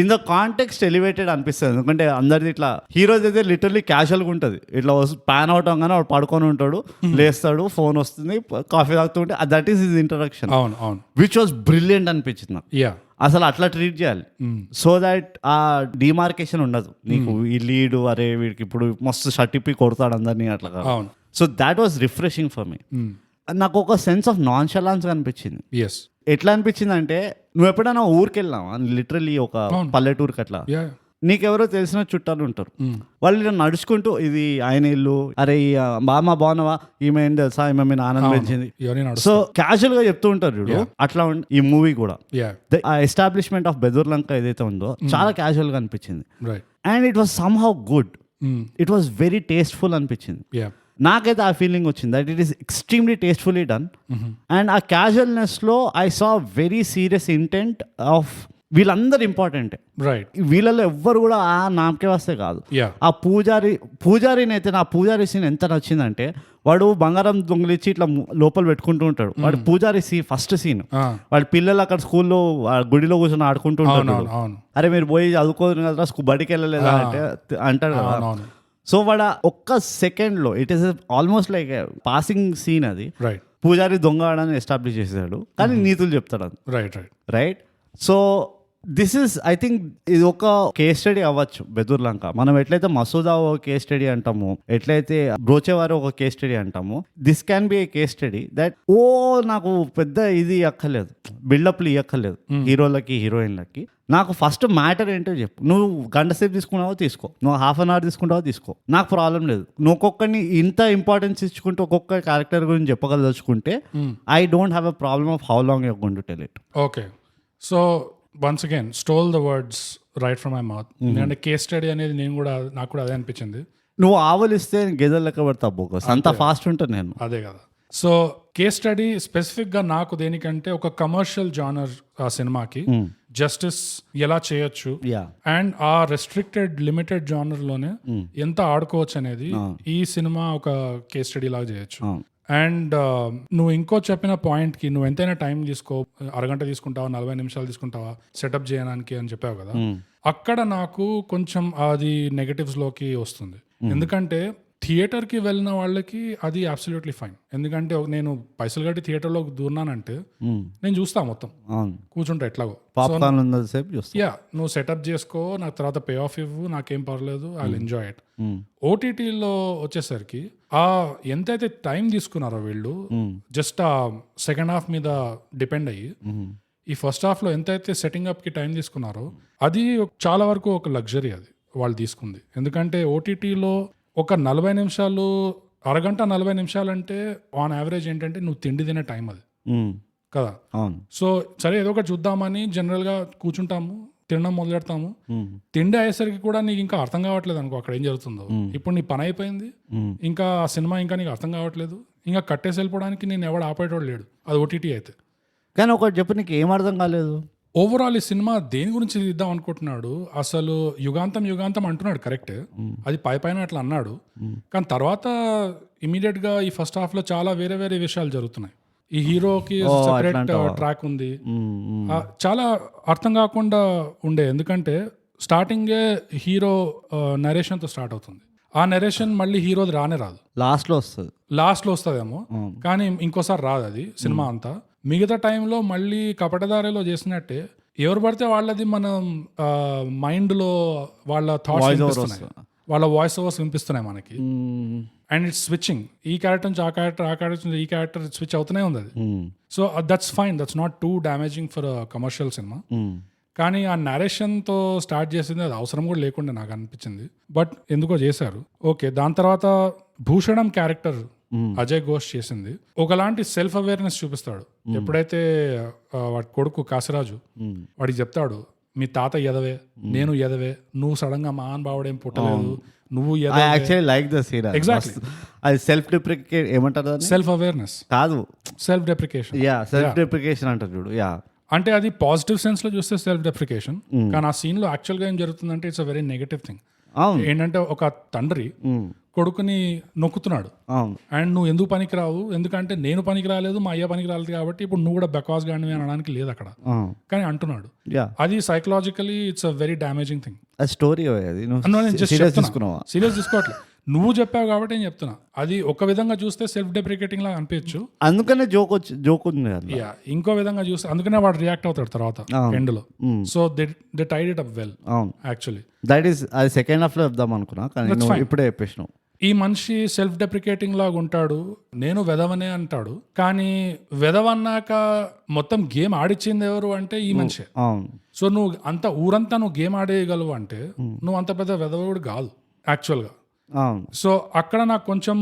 in the context elevated అనిపిస్తుంది. ఎందుకంటే అందరిది ఇట్లా హీరోస్ అయితే లిటరలీ క్యాజువల్గా ఉంటుంది, ఇట్లా ప్యాన్ అవుట్ అవగానే వాడు పడుకొని ఉంటాడు, లేస్తాడు, ఫోన్ వస్తుంది, కాఫీ తాగుతుంటే that is his introduction, which was brilliant అనిపించింది నాకు. అసలు అట్లా ట్రీట్ చేయాలి సో దాట్ ఆ డిమార్కేషన్ ఉండదు నీకు, ఈ లీడు అరే వీడికి ఇప్పుడు మస్తు షర్టిప్పి కొడతాడు అందరినీ అట్లా. So that was refreshing for me. నాకు ఒక సెన్స్ ఆఫ్ నాన్షలాన్స్ అనిపించింది. ఎట్లా అనిపించింది అంటే, నువ్వు ఎప్పుడైనా ఊరికి వెళ్ళావా లిటరలీ ఒక పల్లెటూరుకి అట్లా, నీకెవరో తెలిసిన చుట్టాలు ఉంటారు, వాళ్ళు ఇలా నడుచుకుంటూ ఇది ఆయన ఇల్లు, అరే బామ్మ బాగున్నావా, ఈమె ఏం తెలుసా, ఈమె మీ నాన్న పెంచింది, సో క్యాజువల్ గా చెప్తూ ఉంటారు చూడు. అట్లా ఈ మూవీ కూడా ఆ ఎస్టాబ్లిష్మెంట్ ఆఫ్ బెదూర్లంక ఏదైతే ఉందో చాలా క్యాజువల్ గా అనిపించింది. And it was somehow good, it was very tasteful అనిపించింది. నాకైతే ఆ ఫీలింగ్ వచ్చింది that it is extremely tastefully done. And ఆ క్యాజువల్నెస్లో I saw very serious intent of వీళ్ళందరూ ఇంపార్టెంటే, రైట్? వీళ్ళలో ఎవ్వరు కూడా ఆ నామకే వస్తే కాదు. ఆ పూజారిని అయితే, నా పూజారి సీన్ ఎంత నచ్చిందంటే, వాడు బంగారం దొంగలిచ్చి ఇట్లా లోపల పెట్టుకుంటూ ఉంటాడు. వాడు పూజారి ఫస్ట్ సీన్, వాడి పిల్లలు అక్కడ స్కూల్లో గుడిలో కూర్చొని ఆడుకుంటూ ఉంటాడు, అరే మీరు పోయి చదువుకోదు కదా, బడికి వెళ్ళలేదా అంటే అంటాడు కదా. సో వాడు ఒక్క సెకండ్లో, it is almost like passing scene అది, పూజారి దొంగ అని ఎస్టాబ్లిష్ చేశాడు, కానీ నీతులు చెప్తాడు అది, right? So this is I think ఇది ఒక కేస్ స్టడీ అవ్వచ్చు బెదూర్లంక. మనం ఎట్లయితే మసూదా ఒక కేస్ స్టడీ అంటాము, ఎట్లయితే బ్రోచేవారు ఒక కేస్ స్టడీ అంటాము, this can be A case study that నాకు పెద్ద ఇది ఇవ్వక్కర్లేదు, బిల్డప్లు ఇవ్వక్కర్లేదు హీరోలకి హీరోయిన్లకి. నాకు ఫస్ట్ మ్యాటర్ ఏంటో చెప్పు, నువ్వు గంట సేపు తీసుకున్నావో తీసుకో, నువ్వు హాఫ్ అన్ అవర్ తీసుకుంటావో తీసుకో, నాకు ప్రాబ్లం లేదు. నువ్వు ఒక్కొక్కరిని ఇంత ఇంపార్టెన్స్ ఇచ్చుకుంటే ఒక్కొక్క క్యారెక్టర్ గురించి చెప్పగలుచుకుంటే I don't have a problem of how long you going to tell it. Okay, so once again stole the words right from my mouth. ఎందుకంటే కేస్ స్టడీ అనేది నాకు కూడా అదే అనిపించింది. నువ్వు ఆవలిస్తే గేదెలు లెక్క పెడతా బోకస్, అంత ఫాస్ట్ ఉంటుంది నేను, అదే కదా. సో కేస్ స్టడీ స్పెసిఫిక్ గా నాకు దేనికంటే, ఒక కమర్షియల్ జానర్ ఆ సినిమాకి జస్టిస్ ఎలా చేయొచ్చు అండ్ ఆ రెస్ట్రిక్టెడ్ లిమిటెడ్ జానర్ లోనే ఎంత ఆడుకోవచ్చు అనేది ఈ సినిమా ఒక కేస్ స్టడీ లాగా చేయొచ్చు. అండ్ నువ్వు ఇంకో చెప్పిన పాయింట్ కి, నువ్వు ఎంతైనా టైం తీసుకో, అరగంట తీసుకుంటావా, 40 నిమిషాలు తీసుకుంటావా సెటప్ చేయడానికి అని చెప్పావు కదా, అక్కడ నాకు కొంచెం అది నెగటివ్స్ లోకి వస్తుంది. ఎందుకంటే థియేటర్ కి వెళ్ళిన వాళ్ళకి అది అబ్సల్యూట్లీ ఫైన్, ఎందుకంటే నేను పైసలు కట్టి థియేటర్ లోకి దూరినానంటే నేను చూస్తా మొత్తం, కూర్చుంటా ఎట్లాగో, నువ్వు సెటప్ చేసుకో, నాకు తర్వాత పే ఆఫ్ ఇవ్వు, నాకేం పర్లేదు, ఐ విల్ ఎంజాయ్ ఇట్. ఓటీటీలో వచ్చేసరికి ఆ ఎంతైతే టైం తీసుకున్నారో వీళ్ళు, జస్ట్ ఆ సెకండ్ హాఫ్ మీద డిపెండ్ అయ్యి ఈ ఫస్ట్ హాఫ్ లో ఎంతైతే సెట్టింగ్ అప్ కి టైం తీసుకున్నారో అది చాలా వరకు ఒక లగ్జరీ అది వాళ్ళు తీసుకుంది. ఎందుకంటే ఓటీటీలో ఒక 40 నిమిషాలు, అరగంట 40 నిమిషాలు అంటే ఆన్ యావరేజ్ ఏంటంటే నువ్వు తిండి తినే టైం అది కదా. సో సరే ఏదో ఒకటి చూద్దామని జనరల్ గా కూర్చుంటాము, తినడం మొదలు పెడతాము, తిండి అయ్యేసరికి కూడా నీకు ఇంకా అర్థం కావట్లేదు అనుకో అక్కడ ఏం జరుగుతుందో. ఇప్పుడు నీ పని అయిపోయింది, ఇంకా ఆ సినిమా ఇంకా నీకు అర్థం కావట్లేదు, ఇంకా కట్టేసి వెళ్ళిపోవడానికి నేను ఎవడు ఆపేటోడు లేడు, అది ఓటీటీ అయితే. కానీ ఒకటి చెప్పు, నీకు ఏం అర్థం కాలేదు? ఓవరాల్ ఈ సినిమా దేని గురించి తీద్దాం అనుకుంటున్నాడు, అసలు యుగాంతం అంటున్నాడు కరెక్ట్, అది పైన అట్లా అన్నాడు, కానీ తర్వాత ఇమీడియట్ గా ఈ ఫస్ట్ హాఫ్ లో చాలా వేరే వేరే విషయాలు జరుగుతున్నాయి. ఈ హీరోకి సెపరేట్ ట్రాక్ ఉంది, చాలా అర్థం కాకుండా ఉండే. ఎందుకంటే స్టార్టింగే హీరో నరేషన్ తో స్టార్ట్ అవుతుంది, ఆ నరేషన్ మళ్ళీ హీరోది రానే రాదు, లాస్ట్ లో వస్తుందేమో, కానీ ఇంకోసారి రాదు అది సినిమా అంతా. మిగతా టైంలో మళ్ళీ కపటదారిలో చేసినట్టే ఎవరు పడితే వాళ్ళది మనం మైండ్లో వాళ్ళ థాట్స్ వినిపిస్తున్నాయి, వాళ్ళ వాయిస్ ఓవర్స్ వినిపిస్తున్నాయి మనకి. అండ్ ఇట్స్ స్విచ్చింగ్, ఈ క్యారెక్టర్ నుంచి ఆ క్యారెక్టర్ నుంచి ఈ క్యారెక్టర్ స్విచ్ అవుతూనే ఉంది అది. So that's fine, that's not two damaging for commercial cinema. కానీ ఆ నరేషన్తో స్టార్ట్ చేసింది అది అవసరం కూడా లేకుండా నాకు అనిపించింది, బట్ ఎందుకో చేశారు. ఓకే, దాని తర్వాత భూషణం క్యారెక్టర్ అజయ్ ఘోష్ చేసింది. ఒకలాంటి సెల్ఫ్ అవేర్నెస్ చూపిస్తాడు. ఎప్పుడైతే వాడి కొడుకు కాశీరాజు వాడికి చెప్తాడు, మీ తాత ఎదవే, నేను ఎదవే, నువ్వు సడన్ గా మహానుభావుడేం పుట్టలేదు, నువ్వు లైక్ ద సీన్ ఎగ్జాక్ట్లీ. అది సెల్ఫ్ డిప్రికేట్ ఏమంటారు, సెల్ఫ్ అవేర్నెస్ కాదు, సెల్ఫ్ డెప్రికేషన్. సెల్ఫ్ డిప్రికేషన్ అంటారు చూడు. అంటే అది పాజిటివ్ సెన్స్ లో చూస్తే సెల్ఫ్ డెప్రికేషన్, కానీ ఆ సీన్ లో యాక్చువల్ గా ఏం జరుగుతుందంటే it's a very negative thing. ఏంటంటే ఒక తండ్రి కొడుకుని నొక్కుతున్నాడు, అండ్ నువ్వు ఎందుకు పనికి రావు, ఎందుకంటే నేను పనికి రాలేదు, మా అయ్య పనికి రాలేదు, కాబట్టి ఇప్పుడు నువ్వు కూడా బెకాస్ గాని అనడానికి లేదు అక్కడ, కానీ అంటున్నాడు. అది psychologically it's a very damaging thing. Story serious తీసుకోవట్లేదు, నువ్వు చెప్పావు కాబట్టి నేను చెప్తున్నా. అది ఒక విధంగా చూస్తే సెల్ఫ్ డెప్రికేటింగ్ లాగా అనిపించచ్చు, అందుకనే జోక్ ఉంది. ఇంకో విధంగా చూస్తే అందుకనే వాడు రియాక్ట్ అవుతాడు తర్వాత ఎండ్ లో. So they tied it up well actually. That is అది సెకండ్ హాఫ్ లో చెప్దాం అనుకున్నా, కానీ ఇప్పుడే చెప్పేసినావు. ఈ మనిషి సెల్ఫ్ డెప్రికేటింగ్ లాగా ఉంటాడు, నేను వెదవనే అంటాడు, కానీ వెదవన్నాక మొత్తం గేమ్ ఆడిచ్చింది ఎవరు అంటే ఈ మనిషే. సో నువ్వు అంత ఊరంతా నువ్వు గేమ్ ఆడేయగలవు అంటే నువ్వు అంత పెద్ద వెదవుడు కాదు యాక్చువల్గా. సో అక్కడ నాకు కొంచెం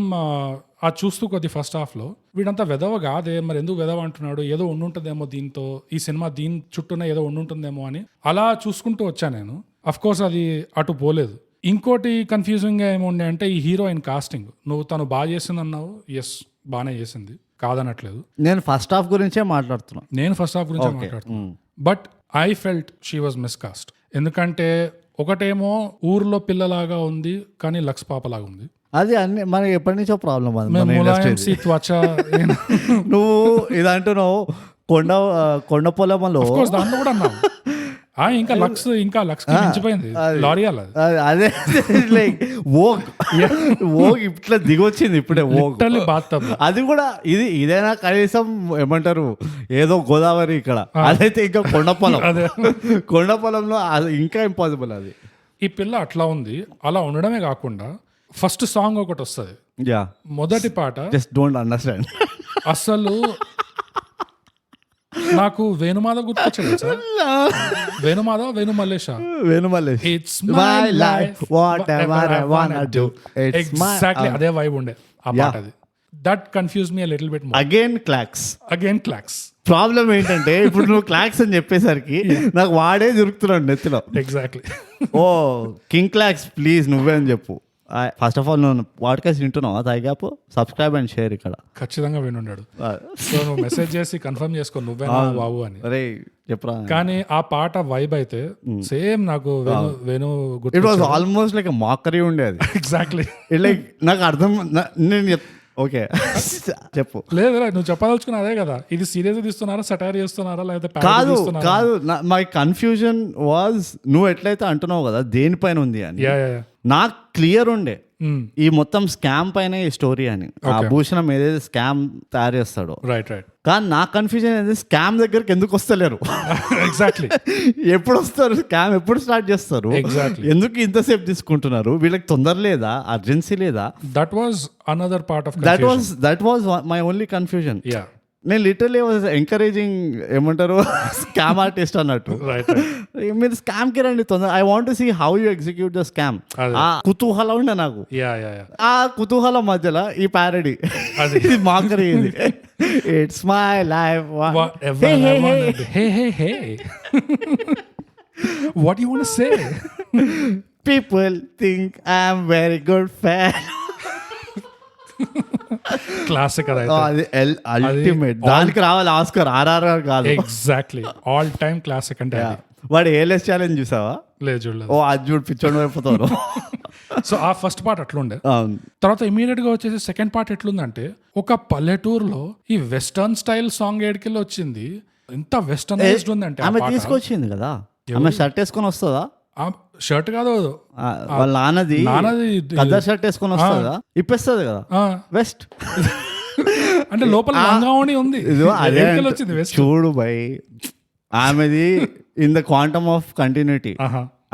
ఆ చూస్తూ కొద్ది ఫస్ట్ హాఫ్ లో వీడంతా వెదవ కాదే, మరి ఎందుకు వెదవ అంటున్నాడు, ఏదో ఉండుంటుందేమో దీంతో, ఈ సినిమా దీని చుట్టూనే ఏదో ఉండుంటుందేమో అని అలా చూసుకుంటూ వచ్చాను నేను. అఫ్ కోర్స్ అది అటు పోలేదు. ఇంకోటి కన్ఫ్యూజింగ్ గా ఏముండే అంటే ఈ హీరోయిన్ కాస్టింగ్. నువ్వు తను బాగా చేసింది అన్నావు, ఎస్ బాగానే చేసింది, కాదనట్లేదు. నేను ఫస్ట్ హాఫ్ గురించే మాట్లాడుతున్నా but I felt she was miscast. ఎందుకంటే ఒకటేమో ఊర్లో పిల్లలాగా ఉంది, కానీ లక్స్ పాపలాగా ఉంది. అది అన్ని మనకి ఎప్పటి నుంచో ప్రాబ్లం. నువ్వు ఇదంటున్నావు కొండ పొలంలో దాంట్లో కూడా అన్నావు ఇంకా లక్స్ మించిపోయింది లారీ. అదే ఇట్లా దిగొచ్చింది ఇప్పుడే అది కూడా. ఇదైనా కనీసం ఏమంటారు ఏదో గోదావరి ఇక్కడ, అదైతే ఇంకా కొండ పొలంలో ఇంకా ఇంపాసిబుల్. అది ఈ పిల్ల అట్లా ఉంది. అలా ఉండడమే కాకుండా ఫస్ట్ సాంగ్ ఒకటి వస్తుంది, మొదటి పాట, జస్ట్ డోంట్ అండర్స్టాండ్. అసలు నాకు వేణుమాధవ్ గుర్తొచ్చాడు సార్. Venu Mallesh it's my life whatever I want do. Exactly అదే వైబ్ ఉండే ఆ పాట. అది that confuse me little bit more. Again Clax. Problem ఏంటంటే ఇప్పుడు నువ్వు క్లాక్స్ అని చెప్పేసరికి నాకు వాడే దొరుకుతున్నాడు నెత్తిలో. ఎగ్జాక్ట్లీ. ఓ కింగ్ క్లాక్స్ ప్లీజ్ నువ్వే అని చెప్పు. ఫస్ట్ ఆఫ్ ఆల్ నువ్వు పాడ్కాస్ట్ వింటున్నావా తాయిగాపు? Subscribe and share. ఇక్కడ ఖచ్చితంగా వినున్నాడు. సో నువ్వు మెసేజ్ చేసి కన్ఫర్మ్ చేసుకో నువ్వేనా బాబు అని. అరే చెప్పరా. కానీ ఆ పాట వైబ్ అయితే సేమ్ నాకు Venu it was almost like మాకరీ ఉండేది. ఎగ్జాక్ట్లీ. లైక్ నాకు అర్థం, నేను ఓకే చెప్పు. లేదు నువ్వు చెప్పదలుచుకున్నా అదే కదా. ఇది సీరియస్ తీస్తున్నారా, సటైర్ చేస్తున్నారా, లేకపోతే కాదు. మై కన్ఫ్యూజన్ వాజ్ నువ్వు ఎట్లయితే అంటున్నావు కదా దేనిపైన ఉంది అని. నాకు క్లియర్ ఉండే ఈ మొత్తం స్కామ్ పైన ఈ స్టోరీ అని. ఆ భూషణం ఏదైతే స్కామ్ తయారు చేస్తాడో. రైట్. కానీ నా కన్ఫ్యూజన్ ఏంటంటే స్కామ్ దగ్గరికి ఎందుకు వస్తలేరు? ఎగ్జాక్ట్లీ. ఎప్పుడు వస్తారు స్కామ్, ఎప్పుడు స్టార్ట్ చేస్తారు, ఎందుకు ఇంతసేపు తీసుకుంటున్నారు, వీళ్ళకి తొందర లేదా, అర్జెన్సీ లేదా? That was another part of that was my only confusion. నేను లిటరలీ వాజ్ ఎంకరేజింగ్ ఏమంటారు స్కామ్ ఆర్టిస్ట్ అన్నట్టు. మీరు స్కామ్ కి రండి తొందర, I want to see how you execute the scam. ఆ కుతూహలం ఉండే నాకు. ఆ కుతూహలం మధ్యలో ఈ parody mockery. It's my life what you want to say? People think I'm very good fan. Classic. అది అల్టిమేట్. దానికి రావాలి ఆస్కర్, ఆర్ఆర్ఆర్ కాదు. Exactly all time classic. అంటే వాడు ఏలెస్ ఛాలెంజ్ చూసావా? లేదు చూడలేదు. ఓ అది చూడు పిచ్చోడు అయిపోతారు. సో ఆ ఫస్ట్ పార్ట్ అట్లుండే. తర్వాత ఇమీడియట్ గా వచ్చేసి సెకండ్ పార్ట్ ఎట్లుందంటే ఒక పల్లెటూరులో ఈ వెస్టర్న్ స్టైల్ సాంగ్ ఏడికెళ్ళి వచ్చింది. ఎంత వెస్టర్నైజ్డ్ ఉందంటే ఆమె తీసుకొచ్చింది కదా. ఆమె షర్ట్ వేసుకొని వస్తుందా? షర్ట్ కాదు వాళ్ళ నాన్నది కద్దా షర్ట్ వేసుకొని వస్తుందా? ఇప్పేస్తుంది కదా వెస్ట్. అంటే లోపల లంగావణి ఉంది. చూడు బై, ఆమెది in the quantum of continuity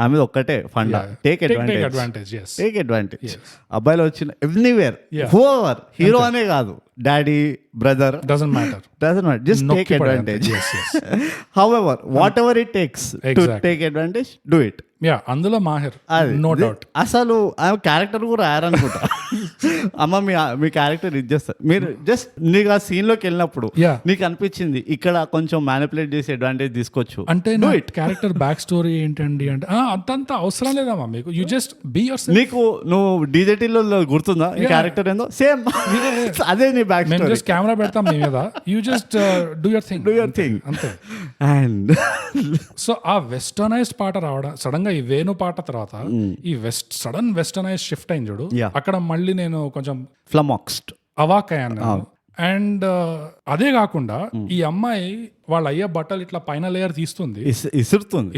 ఆమెది ఒక్కటే ఫండా. Take advantage. అబ్బాయిలు వచ్చిన ఎవ్రీవేర్ హూఎవర్, హీరో అనే కాదు, daddy brother doesn't matter. just take advantage. Yes. However, whatever it takes to Exactly. take advantage, do it. అందులో మాహిర్, నో డౌట్. అసలు ఆమె క్యారెక్టర్ కూడా రాయారనుకుంటా. అమ్మ మీ క్యారెక్టర్ ఇది చేస్తారు మీరు జస్ట్ నీకు ఆ సీన్ లోకి వెళ్ళినప్పుడు నీకు అనిపించింది ఇక్కడ కొంచెం మ్యానిపులేట్ చేసి అడ్వాంటేజ్ తీసుకోవచ్చు అంటే క్యారెక్టర్ బ్యాక్ స్టోరీ ఏంటండి అంటే అంతంత అవసరం లేదమ్మా మీకు. You just be yourself. నీకు నువ్వు డీజేటీలో గుర్తుందా ఈ క్యారెక్టర్ ఏందో సేమ్ అదే నీ బ్యాక్ స్టోరీ. జస్ట్ కెమెరా పెడతాం మీ మీద, you just do your thing అంతే. అండ్ సో ఆ వెస్టర్నైజ్డ్ పాట రావడం సడన్ గా ఈ వేణు పాట తర్వాత ఈ సడన్ వెస్టర్నైజ్ షిఫ్ట్ అయింది చూడు, అక్కడ మళ్ళీ నేను కొంచెం ఫ్లమాక్స్డ్ అవాక్ అయ్యాను. అండ్ అదే కాకుండా ఈ అమ్మాయి వాళ్ళ అయ్యే బట్టలు ఇట్లా పైన లేయర్ తీస్తుంది,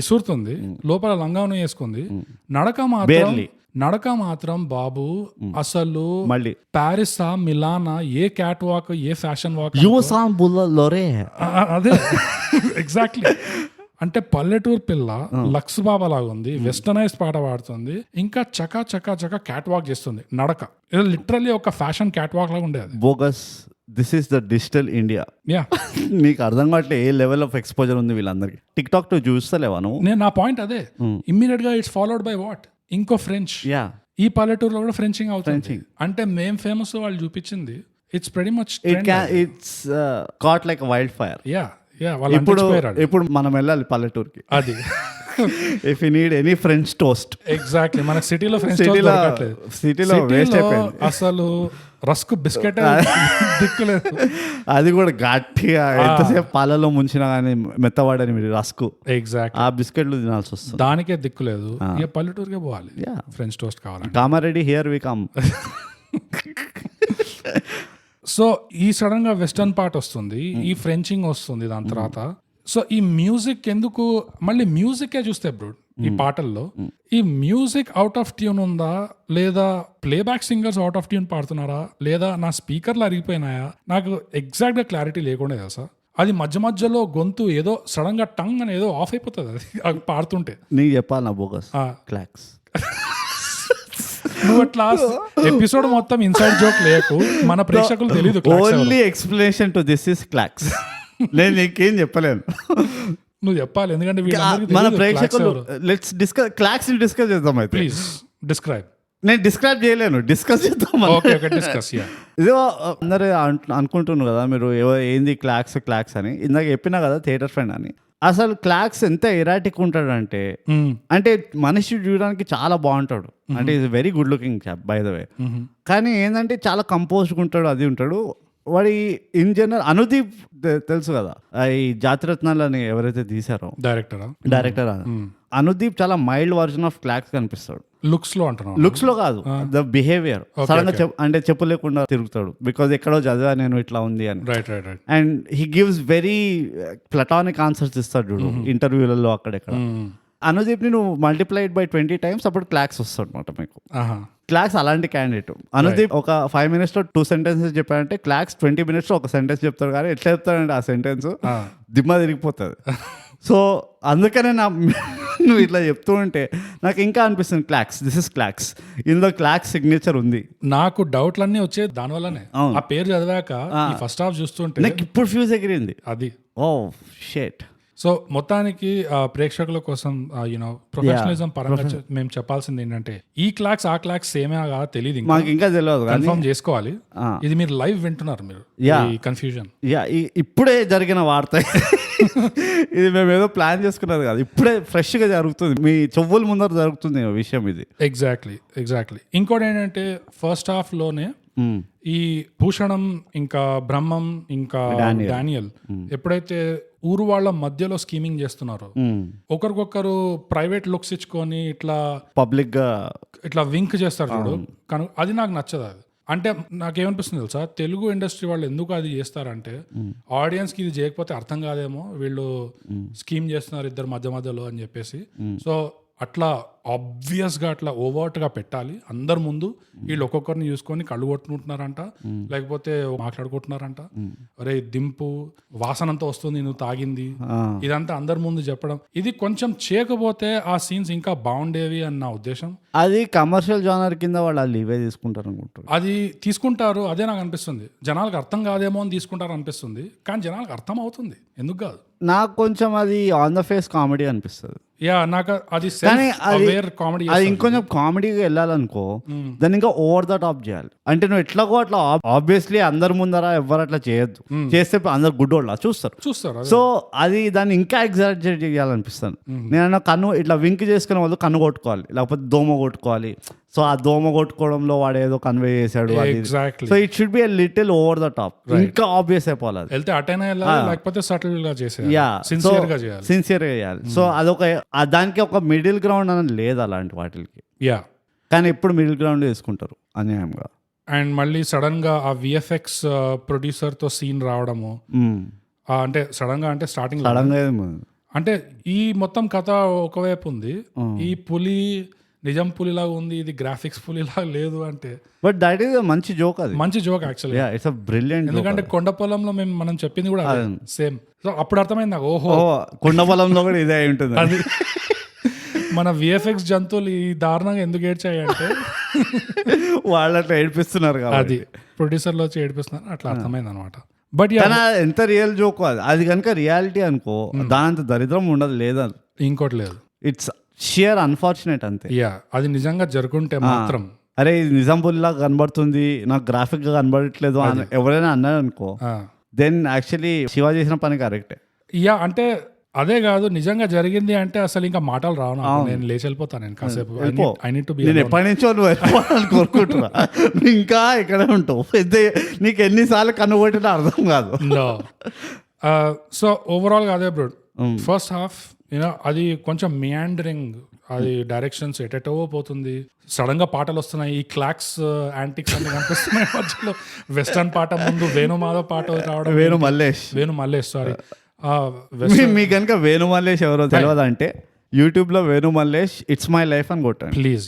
ఇసురుతుంది, లోపల లంగాను వేసుకుంది. నడక మాత్రం బాబు అసలు మళ్ళీ ప్యారిసా మిలానా ఏ క్యాట్ వాక్ ఏ ఫ్యాషన్ వాక్ అదే ఎగ్జాక్ట్లీ. అంటే పల్లెటూరు పిల్ల లక్స్ బాబా లాగా ఉంది, వెస్టర్నైజ్ పాట పాడుతుంది, ఇంకా చకా చకా చకా క్యాట్ వాక్ చేస్తుంది నడక. ఇది లిటరల్లీ ఒక ఫ్యాషన్ క్యాట్ వాక్ లాగా ఉండేది. Bogus. This is the digital India. నీకు అర్థం కావట్లే ఏ లెవెల్ ఆఫ్ ఎక్స్పోజర్ ఉంది వీళ్ళందరికి. టిక్ టాక్ తో చూస్తలేవా నువ్వు? నేను నా పాయింట్ అదే. ఇమ్మీడియట్ గా ఇట్స్ ఫాలోడ్ బై వాట్? ఇంకో ఫ్రెంచ్. ఈ పల్లెటూరులో కూడా ఫ్రెంచింగ్ అవుతుంది. అంటే మేం ఫేమస్ వాళ్ళు చూపించింది it's very much it's caught like wildfire. ఇప్పుడు మనం వెళ్ళాలి పల్లెటూరుకి. అది if you need any French toast. Exactly. మనకి సిటీలో సిటీలో వేస్ట్ అయిపోయింది అసలు. రస్క్ బిస్కెట్ దిక్కులేదు, అది కూడా గట్టిగా ఎంతసేపు పాలలో ముంచినా కానీ మెత్తవాడని మీరు రస్క్. ఎగ్జాక్ట్. ఆ బిస్కెట్లు తినాల్సి వస్తుంది, దానికే దిక్కులేదు. ఇక పల్లెటూరుకే పోవాలి ఫ్రెంచ్ టోస్ట్ కావాలి. Kamareddy here we come. So ఈ సడన్ గా వెస్టర్న్ పార్ట్ వస్తుంది, ఈ ఫ్రెంచింగ్ వస్తుంది దాని తర్వాత. సో ఈ మ్యూజిక్ ఎందుకు మళ్ళీ మ్యూజికే చూస్తే బ్రో ఈ పాటల్లో ఈ మ్యూజిక్ అవుట్ ఆఫ్ ట్యూన్ ఉందా, లేదా playback singers out of tune పాడుతున్నారా, లేదా నా స్పీకర్లు అరిగిపోయినాయా, నాకు ఎగ్జాక్ట్ గా క్లారిటీ లేకుండా తెలుసా. అది మధ్య మధ్యలో గొంతు ఏదో సడన్ గా టంగ్ అని ఏదో ఆఫ్ అయిపోతుంది అది పాడుతుంటే. నీకు చెప్పాలి నా బోగస్ క్లాక్స్. నువ్వు అట్లా ఎపిసోడ్ మొత్తం ఇన్సైడ్ జోక్ లేకు, మన ప్రేక్షకులు తెలియదు. Only explanation to this is clocks. నేను నీకేం చెప్పలేను, నువ్వు చెప్పాలి. ఎందుకంటే మన ప్రేక్షకులు లెట్స్ డిస్కస్ క్లాక్స్ ని డిస్కస్ చేద్దాం. అయితే ప్లీజ్ డిస్క్రైబ్. నేను డిస్క్రైబ్ చేయలేను, డిస్కస్ చేద్దాం. ఇదో అందరూ అనుకుంటున్నారు కదా మీరు ఏంది క్లాక్స్ అని. ఇందాక చెప్పినా కదా థియేటర్ ఫ్రెండ్ అని. అసలు క్లాక్స్ ఎంత ఎరాటిక్ ఉంటాడంటే, అంటే మనిషి చూడడానికి చాలా బాగుంటాడు, అంటే is very good looking by the way. కానీ ఏంటంటే చాలా కంపోజ్డ్ ఉంటాడు, అది ఉంటాడు. వాడి ఇన్ జనరల్ అనుదీప్ తెలుసు కదా, ఈ జాతిరత్నాలని ఎవరైతే తీసారో డైరెక్టర్ అనుదీప్ చాలా మైల్డ్ వర్జన్ ఆఫ్ క్లాక్స్ కనిపిస్తాడు. లుక్స్ లో కాదు, ద బిహేవియర్. సడన్ గా అంటే చెప్పు లేకుండా తిరుగుతాడు, బికాజ్ ఎక్కడో చదివా నేను ఇట్లా ఉంది అని. And he gives very platonic answers ఇస్తాడు చూడు ఇంటర్వ్యూలలో అక్కడెక్కడ. అనుదీప్ ని నువ్వు మల్టిప్లైడ్ బై 20 times అప్పుడు క్లాక్స్ వస్తాడు అనమాట మీకు. క్లాక్స్ అలాంటి క్యాండిడేట్. అనుదీప్ ఒక 5 minutes లో 2 sentences చెప్పాడంటే క్లాక్స్ 20 minutes లో ఒక సెంటెన్స్ చెప్తాడు. కానీ ఎట్లా చెప్తాడంటే ఆ సెంటెన్స్ దిమ్మ తిరిగిపోతుంది. సో అందుకనే నువ్వు ఇట్లా చెప్తూ ఉంటే నాకు ఇంకా అనిపిస్తుంది దిస్ ఇస్ క్లాక్స్. ఇందులో క్లాక్స్ సిగ్నేచర్ ఉంది. నాకు డౌట్లన్నీ వచ్చేది దానివల్లనే. ఆ పేరు చదివాక ఫస్ట్ హాఫ్ చూస్తుంటే నాకు ఇప్పుడు ఫ్యూజ్ ఎగిరింది అది. Oh shit. సో మొత్తానికి ప్రేక్షకుల కోసం యూనో ప్రొఫెషనలిజం పరంగా మేము చెప్పాల్సింది ఏంటంటే ఈ క్లాక్స్ ఆ క్లాక్స్ సేమే తెలియదు, మాకు ఇంకా తెలియదు, కన్ఫర్మ్ చేసుకోవాలి. ఇది మీరు లైవ్ వింటున్నారు, మీరు కన్ఫ్యూజన్ ఇప్పుడే జరిగిన వార్త. ఇది మేము ఏదో ప్లాన్ చేసుకున్నది కాదు, ఇప్పుడే ఫ్రెష్ గా జరుగుతుంది, మీ చెవుల ముందర జరుగుతుంది విషయం ఇది. ఎగ్జాక్ట్లీ. ఇంకోటి ఏంటంటే ఫస్ట్ హాఫ్ లోనే ఈ భూషణం ఇంకా బ్రహ్మం ఇంకా డానియల్ ఎప్పుడైతే ఊరు వాళ్ళ మధ్యలో స్కీమింగ్ చేస్తున్నారో, ఒకరికొకరు ప్రైవేట్ లుక్స్ ఇచ్చుకొని ఇట్లా పబ్లిక్ గా ఇట్లా వింక్ చేస్తారు చూడు, అది నాకు నచ్చదు. అది అంటే నాకేమనిపిస్తుంది తెలుసా, తెలుగు ఇండస్ట్రీ వాళ్ళు ఎందుకు అది చేస్తారంటే ఆడియన్స్ కి ఇది చేయకపోతే అర్థం కాదేమో, వీళ్ళు స్కీమ్ చేస్తున్నారు ఇద్దరు మధ్యలో అని చెప్పేసి. సో అట్లా ఆబ్వియస్ గా అట్లా ఓవర్ట్ గా పెట్టాలి అందరి ముందు. వీళ్ళు ఒక్కొక్కరిని చూసుకొని కళ్ళు కొట్టుకుంటున్నారంట, లేకపోతే మాట్లాడుకుంటున్నారంట, అరే దింపు వాసన అంతా వస్తుంది నువ్వు తాగింది, ఇదంతా అందరి ముందు చెప్పడం. ఇది కొంచెం చేయకపోతే ఆ సీన్స్ ఇంకా బాగుండేవి అని నా ఉద్దేశం. అది కమర్షియల్ జానర్ కింద వాళ్ళు లీవే తీసుకుంటారు అనుకుంటారు. అది తీసుకుంటారు, అదే నాకు అనిపిస్తుంది. జనాలకు అర్థం కాదేమో అని తీసుకుంటారు అనిపిస్తుంది, కానీ జనాలకు అర్థం అవుతుంది, ఎందుకు కాదు. నాకు కొంచెం అది ఆన్ ద ఫేస్ కామెడీ అనిపిస్తుంది. యా, నాకు అది కామెడీ. అది ఇంకొంచెం కామెడీగా వెళ్ళాలనుకో, దాన్ని ఇంకా ఓవర్ ద టాప్ చేయాలి. అంటే నువ్వు ఎట్లాగో అట్లా ఆబ్వియస్లీ అందరి ముందర ఎవరు అట్లా చేయొద్దు, చేస్తే అందరు గుడ్ వాళ్ళ చూస్తారు. సో అది దాన్ని ఇంకా ఎగ్జాజరేట్ చేయాలనిపిస్తాను. నేను కన్ను ఇట్లా వింక్ చేసుకునే వాళ్ళు కన్ను కొట్టుకోవాలి, లేకపోతే దోమ కొట్టుకోవాలి. సో ఆ దోమ కొట్టుకోవడంలో వాడు ఏదో కన్వే చేశాడు. So it should be little over the top, ఇంకా ఆబ్వియస్ అయిపోవాలి. వెళ్తే అటైనా లేకపోతే సటిల్ గా చేసేయాలి, సిన్సియర్ గా చేయాలి. సో అదొక దానికి ఒక మిడిల్ గ్రౌండ్ అనేది లేదు అలాంటి వాటికి. యా, కానీ ఎప్పుడు మిడిల్ గ్రౌండ్ తీసుకుంటారు అన్యాయంగా. అండ్ మళ్ళీ సడన్ గా ఆ విఎఫ్ఎక్స్ ప్రొడ్యూసర్ తో సీన్ రావడము, అంటే సడన్ గా, అంటే స్టార్టింగ్ అంటే ఈ మొత్తం కథ ఒకవైపు ఉంది, ఈ పులి నిజం పులిలాగా ఉంది, ఇది గ్రాఫిక్స్ పులిలాగా లేదు అంటే. బట్ దట్ ఈస్ మంచి జోక్, అది మంచి joke actually. It's a brilliant. ఎందుకంటే కొండ పొలంలో మనం చెప్పింది కూడా సేమ్. సో అప్పుడు అర్థమైంది నాకు, ఓహో కొండ పొలంలో కూడా ఇదే ఉంటుంది. అది మన విఎఫ్ఎక్స్ జంతువులు ఈ దారుణంగా ఎందుకు ఏడ్చాయంటే వాళ్ళు అట్లా ఏడిపిస్తున్నారు కాబట్టి, అది ప్రొడ్యూసర్లో వచ్చి ఏడిపిస్తున్నారు, అట్లా అర్థమైంది అనమాట. బట్ ఎంత రియల్ జోక్ అది కనుక రియాలిటీ అనుకో, దానంత దరిద్రం ఉండదు, లేదా ఇంకోటి లేదు. ఇట్స్ షియర్ అన్ఫార్చునేట్ అంతే. యా, అది నిజంగా జరుగుంటే మాత్రం, అరే ఇది నిజాంపూర్లా కనబడుతుంది, నాకు గ్రాఫిక్ గా కనబడట్లేదు అని ఎవరైనా అన్నారు అనుకో, దెన్ యాక్చువల్లీ శివ చేసిన పని కరెక్టే. యా, అంటే అదే కాదు, నిజంగా జరిగింది అంటే అసలు ఇంకా మాటలు రావు. నేను లేచి వెళ్ళిపోతాను, నేను కాసేపు. నేను ఎప్పటి నుంచో నువ్వు కోరుకుంటున్నా, ఇంకా ఇక్కడే ఉంటావు, నీకు ఎన్నిసార్లు కనుగొట్టినా అర్థం కాదు. సో ఓవరాల్ గా అదే బ్రో, ఫస్ట్ హాఫ్ అది కొంచెం మియాండరింగ్, అది డైరెక్షన్స్ ఎటెటో పోతుంది, సడన్ గా పాటలు వస్తున్నాయి, ఈ క్లాక్స్ యాంటిక్స్ అన్ని కనిపిస్తున్నాయి మధ్యలో. వెస్టర్న్ పాట ముందు వేణుమాధవ్ పాట రావడం, వేణు మల్లేష్ సారీ. మీ కనుక వేణు మల్లేష్ ఎవరో తెలియదు అంటే యూట్యూబ్ లో Venu Mallesh it's my life అని కొట్టండి please.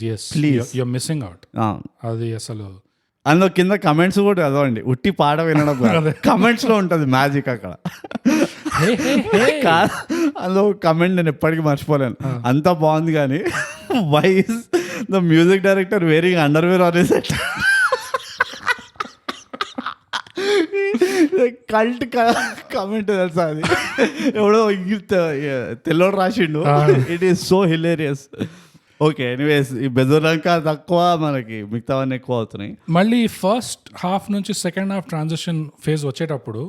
You are missing out. అది అసలు అందులో కింద కమెంట్స్ కూడా చదవండి, ఉట్టి పాట వినడం కమెంట్స్ లో ఉంటది మ్యాజిక్ అక్కడ. అందులో కమెంట్ నేను ఎప్పటికీ మర్చిపోలేను, అంతా బాగుంది కానీ why is the music director wearing underwear on his head. Cult comment తెలుసా అది, ఎవడో తెల్లోడు రాసిండు. It is so hilarious. Okay, anyways ఈ బెదర్లంక తక్కువ, మనకి మిగతావన్నీ ఎక్కువ అవుతున్నాయి. మళ్ళీ ఫస్ట్ హాఫ్ నుంచి సెకండ్ హాఫ్ ట్రాన్సిషన్ ఫేజ్ వచ్చేటప్పుడు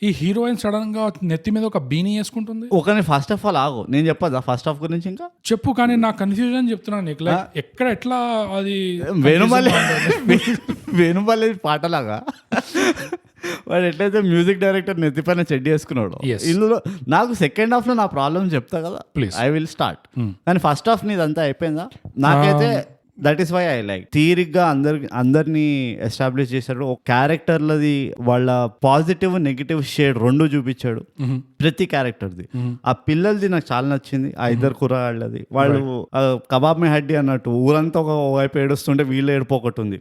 ఈ హీరోయిన్ సడన్ గా నెత్తి మీద ఒక బీనీ వేసుకుంటుంది. ఒకని ఫస్ట్ ఆఫ్ ఆల్ ఆగు, నేను చెప్పదా ఫస్ట్ హాఫ్ గురించి ఇంకా చెప్పు, కానీ నా కన్ఫ్యూజన్ చెప్తున్నాను నీకు. ఎక్కడ ఎట్లా అది వేణుమల్లి పాటలాగా వాడు ఎట్లయితే మ్యూజిక్ డైరెక్టర్ నెత్తిపైన చెడ్డి వేసుకున్నాడు. ఇందులో నాకు సెకండ్ హాఫ్ లో నా ప్రాబ్లమ్ చెప్తా కదా, ప్లీజ్ ఐ విల్ స్టార్ట్. కానీ ఫస్ట్ హాఫ్ నీదంతా అయిపోయిందా? నాకైతే that is why I like. తీరిగ్గా అందరినీ ఎస్టాబ్లిష్ చేశాడు. ఒక క్యారెక్టర్లది వాళ్ళ పాజిటివ్ నెగిటివ్ షేడ్ రెండు చూపించాడు ప్రతి క్యారెక్టర్ది. ఆ పిల్లలది నాకు చాలా నచ్చింది, ఆ ఇద్దరు కుర్రాళ్ళది. వాళ్ళు కబాబ్ మే హడ్డీ అన్నట్టు ఊరంతా ఒక వైపు ఏడుస్తుంటే వీళ్ళు ఏడుపోకటి ఉంది,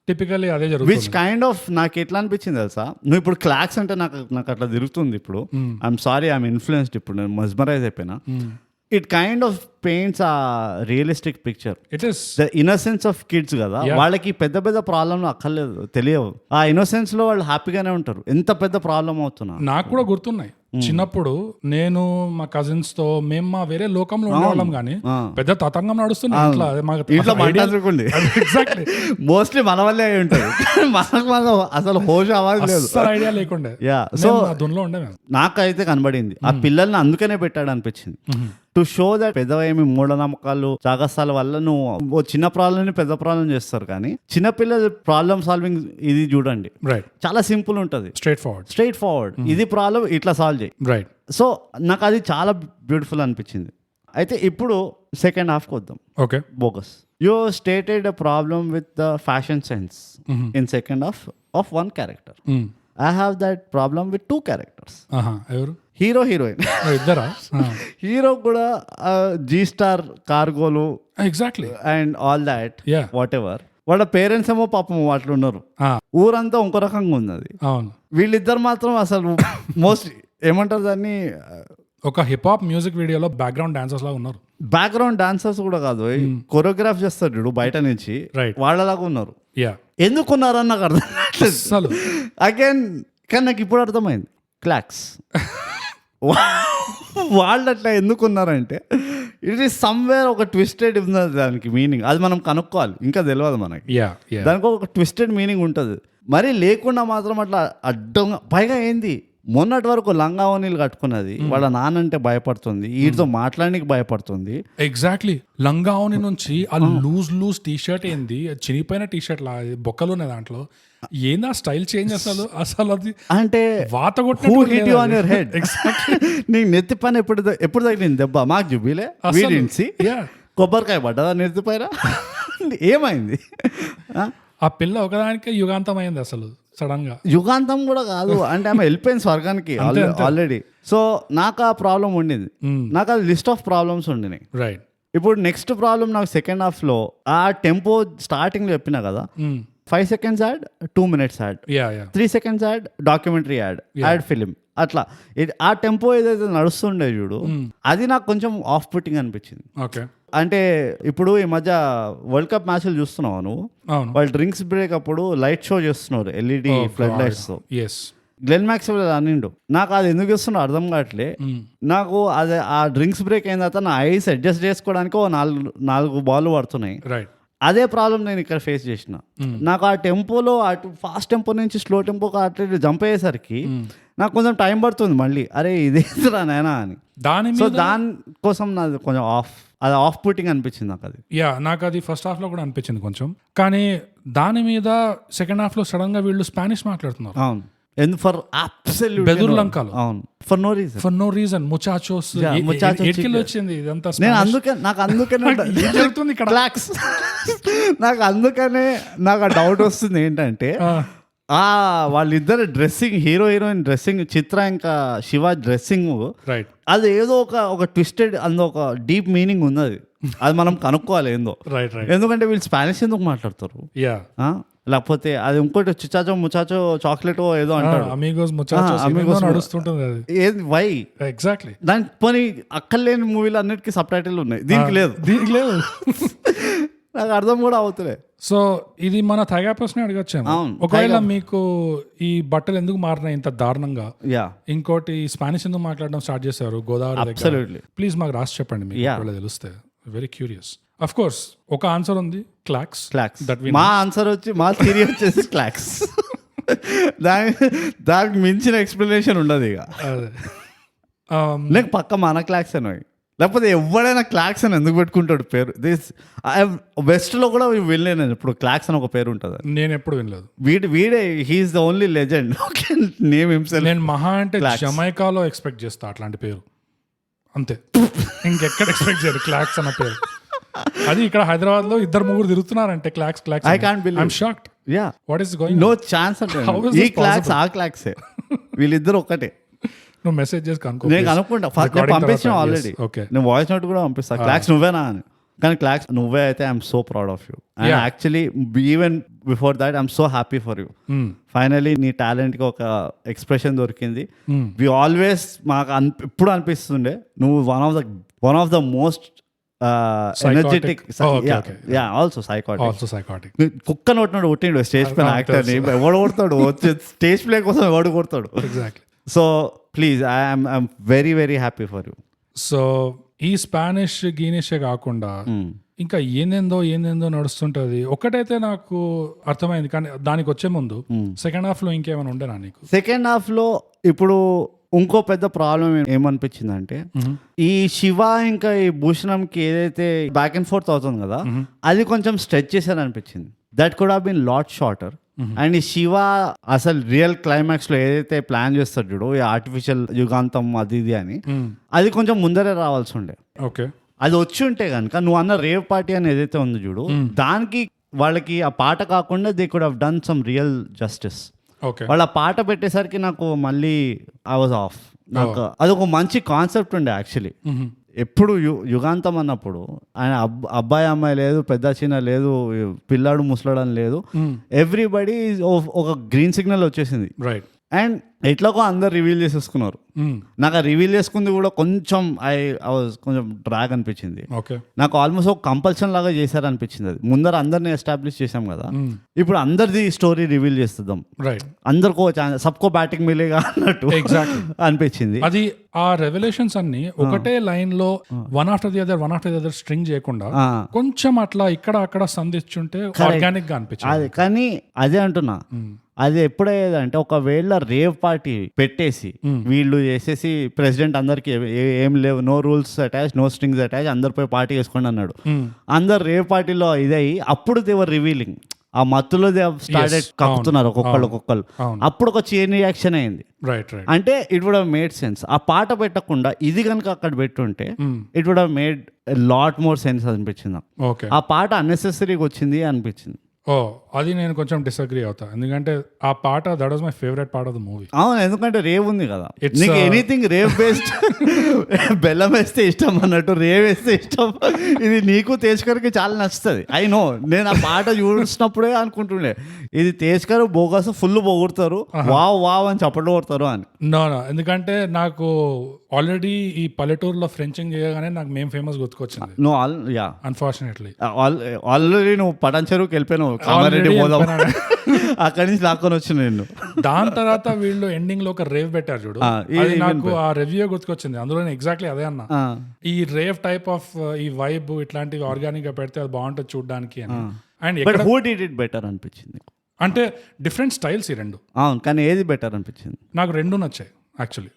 టిపికల్లీ అదే జరుగుతుంది. విచ్ కైండ్ ఆఫ్ నాకు ఎట్లా అనిపించింది తెలుసా, నువ్వు ఇప్పుడు క్లాక్స్ అంటే నాకు అట్లా తిరుగుతుంది ఇప్పుడు. ఐఎమ్ సారీ, ఐఎమ్ ఇన్ఫ్లుయెన్స్డ్, ఇప్పుడు నేను మస్మరైజ్ అయిపోయినా. ఇట్ కైండ్ ఆఫ్ పెయింట్స్ ఆ realistic picture. It is the innocence of kids కదా, వాళ్ళకి పెద్ద పెద్ద ప్రాబ్లం అక్కర్లేదు, తెలియవు. ఆ ఇన్నోసెన్స్ లో వాళ్ళు హ్యాపీగానే ఉంటారు, ఎంత పెద్ద ప్రాబ్లం అవుతున్నా. నాకు కూడా గుర్తున్నాయి చిన్నప్పుడు, నేను మా కజిన్స్ తో మేము మా వేరే లోకంలో ఉండేవాళ్ళం, కానీ పెద్ద తతంగం నడుస్తుంది ఎగ్జాక్ట్లీ. మోస్ట్లీ మన వల్లే అయి ఉంటుంది, మనకు అసలు హోష్ అవ్వాలి లేదు, ఐడియా లేకుండా. సో దున్లో ఉండే నాకైతే కనబడింది, ఆ పిల్లల్ని అందుకనే పెట్టాడు అనిపించింది. టు షో దట్ పెద్దవేమి మూఢనమ్మకాలు చాగస్తాల వల్ల నువ్వు చిన్న ప్రాబ్లమ్ పెద్ద ప్రాబ్లం చేస్తారు, కానీ చిన్నపిల్లల ప్రాబ్లమ్ సాల్వింగ్ ఇది చూడండి, చాలా సింపుల్ ఉంటుంది, స్ట్రైట్ ఫార్వర్డ్. ఇది ప్రాబ్లం ఇట్లా సాల్వ్ చేయి, రైట్. సో నాకు అది చాలా బ్యూటిఫుల్ అనిపించింది. అయితే ఇప్పుడు సెకండ్ హాఫ్కి వద్దాం. Okay, bogus you stated a problem with the fashion sense in second half of one character. I have that problem with two characters. ఎవరు? హీరో హీరోయిన్ ఇద్దరా? హీరో కూడా జీ స్టార్ కార్గోలు exactly and all that Yeah. Whatever. వాళ్ళ parents ఏమో పాపం అట్లా ఉన్నారు, ఊరంతా ఇంకో రకంగా ఉంది అది. అవును, వీళ్ళిద్దరు మాత్రం అసలు మోస్ట్ ఏమంటారు దాన్ని, ఒక హిప్ హాప్ మ్యూజిక్ వీడియోలో బ్యాక్గ్రౌండ్ డాన్సర్స్ లా ఉన్నారు. బ్యాక్గ్రౌండ్ డాన్సర్స్ కూడా కాదు, కొరియోగ్రాఫ్ చేస్తారు చూడు బయట నుంచి, Right. వాళ్ళలాగా ఉన్నారు. యా ఎందుకున్నారని నాకు అర్థం కావట్లేదు. అసలు అగైన్ కానీ నాకు ఇప్పుడు అర్థమైంది క్లాక్స్. వాళ్ళు అట్లా ఎందుకున్నారంటే ఇట్ ఈస్ సమ్వేర్ ఒక ట్విస్టెడ్ ఉన్నది దానికి మీనింగ్, అది మనం కనుక్కోవాలి, ఇంకా తెలియదు మనకి. యా యా దానికి ఒక ట్విస్టెడ్ మీనింగ్ ఉంటుంది. మరి లేకుండా మాత్రం అట్లా అడ్డంగా, పైగా ఏంది మొన్నటి వరకు లంగావనీలు కట్టుకున్నది, వాళ్ళ నాన్నంటే భయపడుతుంది, వీటితో మాట్లాడడానికి భయపడుతుంది. ఎగ్జాక్ట్లీ, లంగావని నుంచి ఆ లూజ్ టీ షర్ట్ ఏంది, చినిపోయిన టీ షర్ట్ లా బొక్కలు ఉన్నాయి దాంట్లో, ఏందా స్టైల్ చేంజ్ అసలు. అసలు అది అంటే వాత who hit you on your head? నీకు నెత్తి పైన ఎప్పుడు తగిలింది దెబ్బ? మాకు చూపిలే వీడించి కొబ్బరికాయ పడ్డదా నెత్తి పైన? ఏమైంది? ఆ పిల్ల ఒకదానికే యుగాంతం అయింది అసలు సడన్ గా. యుగాంతం కూడా కాదు, అంటే ఆమె వెళ్ళిపోయింది స్వర్గానికి ఆల్రెడీ. సో నాకు ఆ ప్రాబ్లం ఉండింది, నాకు అది లిస్ట్ ఆఫ్ ప్రాబ్లమ్స్ ఉండినాయి. రైట్. ఇప్పుడు నెక్స్ట్ ప్రాబ్లం నాకు సెకండ్ హాఫ్ లో ఆ టెంపో స్టార్టింగ్ లో చెప్పినా కదా, 5 seconds add, 2 minutes add, 3 seconds add, documentary ad film, అట్లా ఆ టెంపో ఏదైతే నడుస్తుండే చూడు, అది నాకు కొంచెం ఆఫ్ పుట్టింగ్ అనిపించింది. ఓకే. అంటే ఇప్పుడు ఈ మధ్య వరల్డ్ కప్ మ్యాచ్లు చూస్తున్నావు నువ్వు, వాళ్ళు డ్రింక్స్ బ్రేక్ అప్పుడు లైట్ షో చేస్తున్నారు ఎల్ఈడి ఫ్లడ్ లైట్స్ తో. గ్లెన్ మ్యాక్స్వెల్ అనిండు, నాకు అది ఎందుకు ఇస్తున్నా అర్థం కావట్లే. నాకు అది ఆ డ్రింక్స్ బ్రేక్ అయిన తర్వాత నా ఐస్ అడ్జస్ట్ చేసుకోవడానికి ఓ 4 బాల్ పడుతున్నాయి. అదే ప్రాబ్లం నేను ఇక్కడ ఫేస్ చేసిన. నాకు ఆ టెంపోలో అటు ఫాస్ట్ టెంపో నుంచి స్లో టెంపోకి అట్లా జంప్ అయ్యేసరికి నాకు కొంచెం టైం పడుతుంది మళ్ళీ, అరే ఇదేంటిరా నాయనా అని. సో దానికోసం నాది కొంచెం ఆఫ్ పుట్టింగ్ అనిపించింది నాకు అది. నాకు అది ఫస్ట్ హాఫ్ లో కూడా అనిపించింది కొంచెం, కానీ దాని మీద సెకండ్ హాఫ్ లో సడన్ గా వీళ్ళు స్పానిష్ మాట్లాడుతున్నారు. అవును, ఫర్ అబ్సల్యూట్ బెదుర్లంకలో. అవును, ఫర్ నో రీజన్ ముచాచోస్ వచ్చింది ఇదంతా. నేను అందుకనే జరుగుతుంది ఇక్కడ క్లాక్స్. నాకు అందుకనే నాకు ఆ డౌట్ వస్తుంది ఏంటంటే, వాళ్ళిద్దరు డ్రెస్సింగ్, హీరో హీరోయిన్ డ్రెస్సింగ్, చిత్ర ఇంకా శివ డ్రెస్సింగ్, రైట్, అది ఏదో ఒక ట్విస్టెడ్, అందులో ఒక డీప్ మీనింగ్ ఉన్నది, అది మనం కనుక్కోవాలి ఏందో. రైట్. ఎందుకంటే వీళ్ళు స్పానిష్ ఎందుకు మాట్లాడతారు, లేకపోతే అది ఇంకోటి చిచాచో ముచాచో చాక్లెట్ ఏదో అంటారు, వై ఎగ్జాక్ట్లీ. దానికి పోనీ అక్కర్లేని మూవీలు అన్నిటికీ సబ్ టైటిల్ ఉన్నాయి, దీనికి లేదు. నాకు అర్థం కూడా అవుతులే. సో ఇది మన థైగా ప్రశ్న అడగచ్చాము, ఒకవేళ మీకు ఈ బట్టలు ఎందుకు మారినాయి ఇంత దారుణంగా, ఇంకోటి స్పానిష్ ఎందుకు మాట్లాడడం స్టార్ట్ చేశారు గోదావరి దగ్గర, ప్లీజ్ మాకు రాసి చెప్పండి, మీకు తెలిస్తే. Very curious. అఫ్ కోర్స్ ఒక ఆన్సర్ ఉంది, క్లాక్స్. మా ఆన్సర్ మా థియరీ వచ్చేసి క్లాక్స్. దానికి మించిన ఎక్స్ప్లెనేషన్ ఉండదు ఇక. లేక పక్క మన క్లాక్స్ అనేవి, లేకపోతే ఎవడైనా క్లాక్స్ అని ఎందుకు పెట్టుకుంటాడు పేరు? వెస్ట్ లో కూడా వినలేను ఇప్పుడు క్లాక్స్ అని ఒక పేరు ఉంటుంది, నేను ఎప్పుడు వినలేదు. వీడే he is the only legend name himself. నేను మహా అంటే జమైకాలో ఎక్స్పెక్ట్ చేస్తా అట్లాంటి పేరు, అంతే. ఇంకెక్కడ ఎక్స్పెక్ట్ చేయరు క్లాక్స్ అన్న పేరు. అది ఇక్కడ హైదరాబాద్ లో 2-3 తిరుగుతున్నారంటే Clax. I can't believe. I'm shocked. What is going? No chance అంటే ఈ క్లాక్స్ ఆ క్లాక్సే, వీళ్ళిద్దరు ఒక్కటే. నువ్వు మెసేజ్ చేసి నేను కనుక్కుంటా, ఫస్ట్ పంపించిన ఆల్రెడీ, నేను వాయిస్ నోట్ కూడా పంపిస్తా, క్లాక్స్ నువ్వేనా అని. కానీ క్లాక్స్ నువ్వే అయితే I'm so proud of you. And actually even before that I'm so happy for you. Finally నీ టాలెంట్ కి ఒక ఎక్స్ప్రెషన్ దొరికింది. వి ఆల్వేస్ మాకు ఎప్పుడు అనిపిస్తుండే నువ్వు one of the most energetic, also psychotic. కుక్క నోటినాడు కొట్టిండు స్టేజ్ పైన యాక్టర్ ని, ఎవడు కొడతాడు వచ్చే స్టేజ్ ప్లే కోసం, ఎవడు కొడతాడు. So please I'm very very happy for you. So ఈ స్పానిష్ గీనిషే కాకుండా ఇంకా ఏందేందో నడుస్తుంటది. ఒకటైతే నాకు అర్థమైంది, కానీ దానికి వచ్చే ముందు సెకండ్ హాఫ్ లో ఇంకేమైనా ఉండేనా నీకు? సెకండ్ హాఫ్ లో ఇప్పుడు ఇంకో పెద్ద ప్రాబ్లం ఏమనిపించింది అంటే, ఈ శివ ఇంకా ఈ భూషణంకి ఏదైతే బ్యాక్ అండ్ ఫోర్త్ అవుతుంది కదా, అది కొంచెం స్ట్రెచ్ చేశారు అనిపించింది. That could have been lot shorter. And ఈ శివ అసలు రియల్ క్లైమాక్స్ లో ఏదైతే ప్లాన్ చేస్తాడు చూడు, ఈ ఆర్టిఫిషియల్ యుగాంతం అది ఇది అని, అది కొంచెం ముందరే రావాల్సి ఉండే. ఓకే, అది వచ్చి ఉంటే కనుక నువ్వు అన్న రేవ్ పార్టీ అని ఏదైతే ఉంది చూడు, దానికి వాళ్ళకి ఆ పాట కాకుండా they could have done some real justice. వాళ్ళ పాట పెట్టేసరికి నాకు మళ్ళీ ఐ వాజ్ ఆఫ్. నాకు అదొక మంచి కాన్సెప్ట్ ఉండే యాక్చువల్లీ. ఎప్పుడు యుగాంతం అన్నప్పుడు ఆయన అబ్బాయి అమ్మాయి లేదు, పెద్ద చిన్న లేదు, పిల్లాడు ముసలాడు అని లేదు, ఎవ్రీబడి ఒక గ్రీన్ సిగ్నల్ వచ్చేసింది. రైట్. అండ్ ఎట్లాగో అందరు రివీల్ చేసేసుకున్నారు. నాకు ఆ రివీల్ చేసుకుంది కూడా కొంచెం కొంచెం డ్రాగ్ అనిపించింది. నాకు ఆల్మోస్ట్ ఒక కంపల్షన్ లాగా చేశారు అనిపించింది. అది ముందర అందరిని ఎస్టాబ్లిష్ చేసాం కదా, ఇప్పుడు అందరిది స్టోరీ రివీల్ చేస్తుందాం, అందరికో సబ్కో బ్యాటింగ్ మిలేగా అన్నట్టు అనిపించింది. అది ఆ రెవల్యూషన్స్ అన్ని ఒకటే లైన్ లో one after the other string చేయకుండా కొంచెం అట్లా ఇక్కడ అక్కడ సంధించుంటే ఆర్గానిక్ గా అనిపించింది. కానీ అదే అంటున్నా, అది ఎప్పుడయ్యేదంటే ఒకవేళ రేవ్ పార్టీ పెట్టేసి వీళ్ళు చేసేసి ప్రెసిడెంట్ అందరికి ఏం లేవు, no rules attach, no strings attach, అందరు పోయి పార్టీ చేసుకోండి అన్నాడు, అందరు రేవ్ పార్టీలో ఇదయ్యి అప్పుడు దేవర్ రివీలింగ్, ఆ మత్తులో స్టార్టెడ్ కక్కుతున్నారు ఒక్కొక్కళ్ళు, అప్పుడు ఒక చైన్ రియాక్షన్ అయింది. అంటే it would have made sense. ఆ పాట పెట్టకుండా ఇది కనుక అక్కడ పెట్టుంటే it would have made lot more sense అనిపించింది. ఆ పాట అన్నెసెసరీగా వచ్చింది అనిపించింది. అది నేను కొంచెం డిసగ్రీ అవుతా, ఎందుకంటే ఆ పాట that was my favourite part of the movie. అవును, ఎందుకంటే రేవ్ ఉంది కదా, నీకు ఎనీథింగ్ రేవ్ బేస్డ్, బెల్లం వేస్తే ఇష్టం అన్నట్టు రేవ్ వేస్తే ఇష్టం, ఇది నీకు తేజ్కర్కి చాలా నచ్చుతుంది. ఐ నో, నేను ఆ పాట చూసినప్పుడే అనుకుంటుండే ఇది తేజ్కర్ బోగస్ ఫుల్ పొగుడతారు, వావ్ అని చప్పట్లు కొడతారు అని. నో, ఎందుకంటే నాకు ఆల్రెడీ ఈ పల్లెటూరులో ఫ్రెంచింగ్ చేయగానే నాకు మేము ఫేమస్ గుర్తుకొచ్చింది. నో, అన్ఫార్చునేట్లీ ఆల్రెడీ నువ్వు పటాన్ చెరువుకి వెళ్ళిపోయినావు, కామారెడ్డి పోదాం, అక్కడి నుంచి లాక్కొని వచ్చిన నేను. దాని తర్వాత వీళ్ళు ఎండింగ్ లో ఒక రేవ్ పెట్టారు చూడు, అది నాకు ఆ రివ్యూ గుర్తుకొచ్చింది. అందులో ఎగ్జాక్ట్లీ అదే అన్నా, ఈ రేవ్ టైప్ ఆఫ్ ఈ వైబ్ ఇట్లాంటివి ఆర్గానిక్ గా పెడితే అది బాగుంటుంది చూడడానికి అని. And who did it better అనిపించింది అంటే డిఫరెంట్ స్టైల్స్ ఈ రెండు. అవును, కానీ ఏది బెటర్ అనిపించింది? నాకు రెండు నచ్చాయి యాక్చువల్లీ,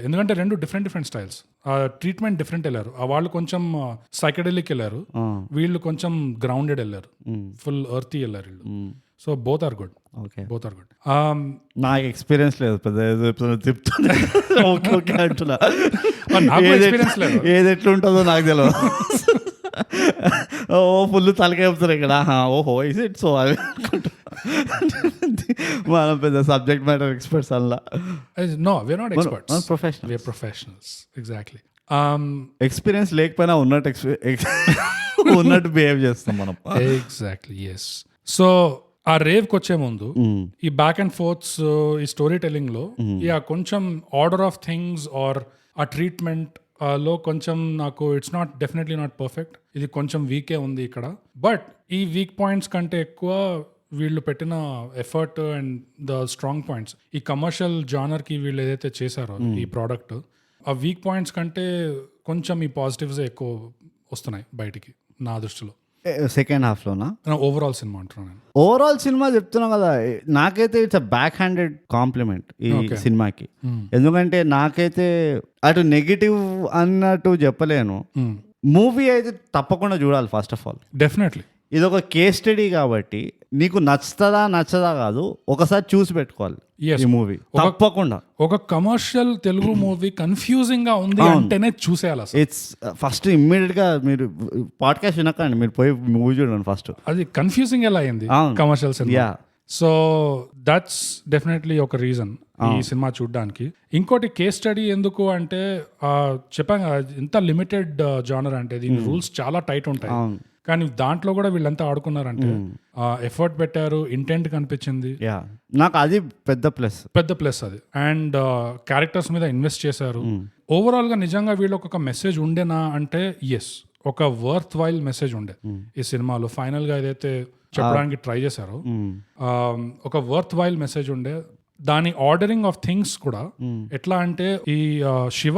ఎందుకంటే రెండు డిఫరెంట్ స్టైల్స్, ట్రీట్మెంట్ డిఫరెంట్ వెళ్ళారు. వాళ్ళు కొంచెం సైకెడెలిక్ వెళ్ళారు, వీళ్ళు కొంచెం గ్రౌండెడ్ వెళ్ళారు, ఫుల్ ఎర్తీ వెళ్ళారు వీళ్ళు. So both are good. నాకు ఎక్స్పీరియన్స్ లేదు, చెప్తున్నా అంటున్నా, ఏది ఎట్లుంటుందో నాకు తెలియదు. ఓ ఫుల్ తలకేపుతారు ఇక్కడ, ఓహో ఇస్ ఇట్ సో అవి మనం పెద్ద సబ్జెక్ట్ మ్యాటర్ ఎక్స్పర్ట్స్ అలా. No, we are not experts, professionals. We are professionals, exactly. Experience లేకపోయినా ఉన్నట్టు బిహేవ్ చేస్తాం మనం. Exactly, yes. సో ఆ రేవ్కి వచ్చే ముందు ఈ బ్యాక్ అండ్ ఫోర్త్స్, ఈ స్టోరీ టెల్లింగ్ లో కొంచెం ఆర్డర్ ఆఫ్ థింగ్స్ ఆర్ ఆ ట్రీట్మెంట్ లో కొంచెం నాకు డెఫినెట్లీ నాట్ పర్ఫెక్ట్. ఇది కొంచెం వీకే ఉంది ఇక్కడ. బట్ ఈ వీక్ పాయింట్స్ కంటే ఎక్కువ వీళ్ళు పెట్టిన effort and the strong points, ఈ కమర్షియల్ జానర్ కి వీళ్ళు ఏదైతే చేశారో ఈ ప్రోడక్ట్, ఆ వీక్ పాయింట్స్ కంటే కొంచెం ఈ పాజిటివ్స్ ఎక్కువ వస్తున్నాయి బయటికి నా దృష్టిలో. సెకండ్ హాఫ్ లోనా? ఓవరాల్ సినిమా అంటున్నాను. ఓవరాల్ సినిమా చెప్తున్నా కదా, నాకైతే it's a back handed compliment ఈ సినిమాకి. ఎందుకంటే నాకైతే అటు నెగిటివ్ అన్నట్టు చెప్పలేను. మూవీ అయితే తప్పకుండా చూడాలి ఫస్ట్ ఆఫ్ ఆల్. డెఫినెట్లీ ఇది ఒక కేస్ స్టడీ కాబట్టి నీకు నచ్చదా కాదు, ఒకసారి చూసి పెట్టుకోవాలి ఈ మూవీ తప్పకుండా. ఒక కమర్షియల్ తెలుగు మూవీ కన్ఫ్యూజింగ్ గా ఉంది అంటేనే చూసేయాలి. ఇట్స్ ఫస్ట్ ఇమ్మీడియట్ గా మీరు పాడ్కాస్ట్ వినకండి, మీరు పోయి మూవీ చూడండి ఫస్ట్. అది కన్ఫ్యూజింగ్ ఎలా అయింది commercial cinema. So that's definitely ఒక రీజన్ ఈ సినిమా చూడడానికి. ఇంకోటి కేస్ స్టడీ ఎందుకు అంటే చెప్పాం కదా, ఇంత లిమిటెడ్ జానర్ అంటే దీని రూల్స్ చాలా టైట్ ఉంటాయి. కానీ దాంట్లో కూడా వీళ్ళంతా ఆడుకున్నారంటే ఎఫర్ట్ పెట్టారు, ఇంటెంట్ కనిపించింది. నాకు అది పెద్ద ప్లస్ అది. అండ్ క్యారెక్టర్స్ మీద ఇన్వెస్ట్ చేశారు. ఓవరాల్ గా నిజంగా వీళ్ళకి ఒక మెసేజ్ ఉండేనా అంటే ఎస్, ఒక వర్త్ వైల్ మెసేజ్ ఉండే ఈ సినిమాలో. ఫైనల్ గా ఏదైతే చెప్పడానికి ట్రై చేశారో ఒక వర్త్ వైల్ మెసేజ్ ఉండే. దాని ఆర్డరింగ్ ఆఫ్ థింగ్స్ కూడా ఎట్లా అంటే, ఈ శివ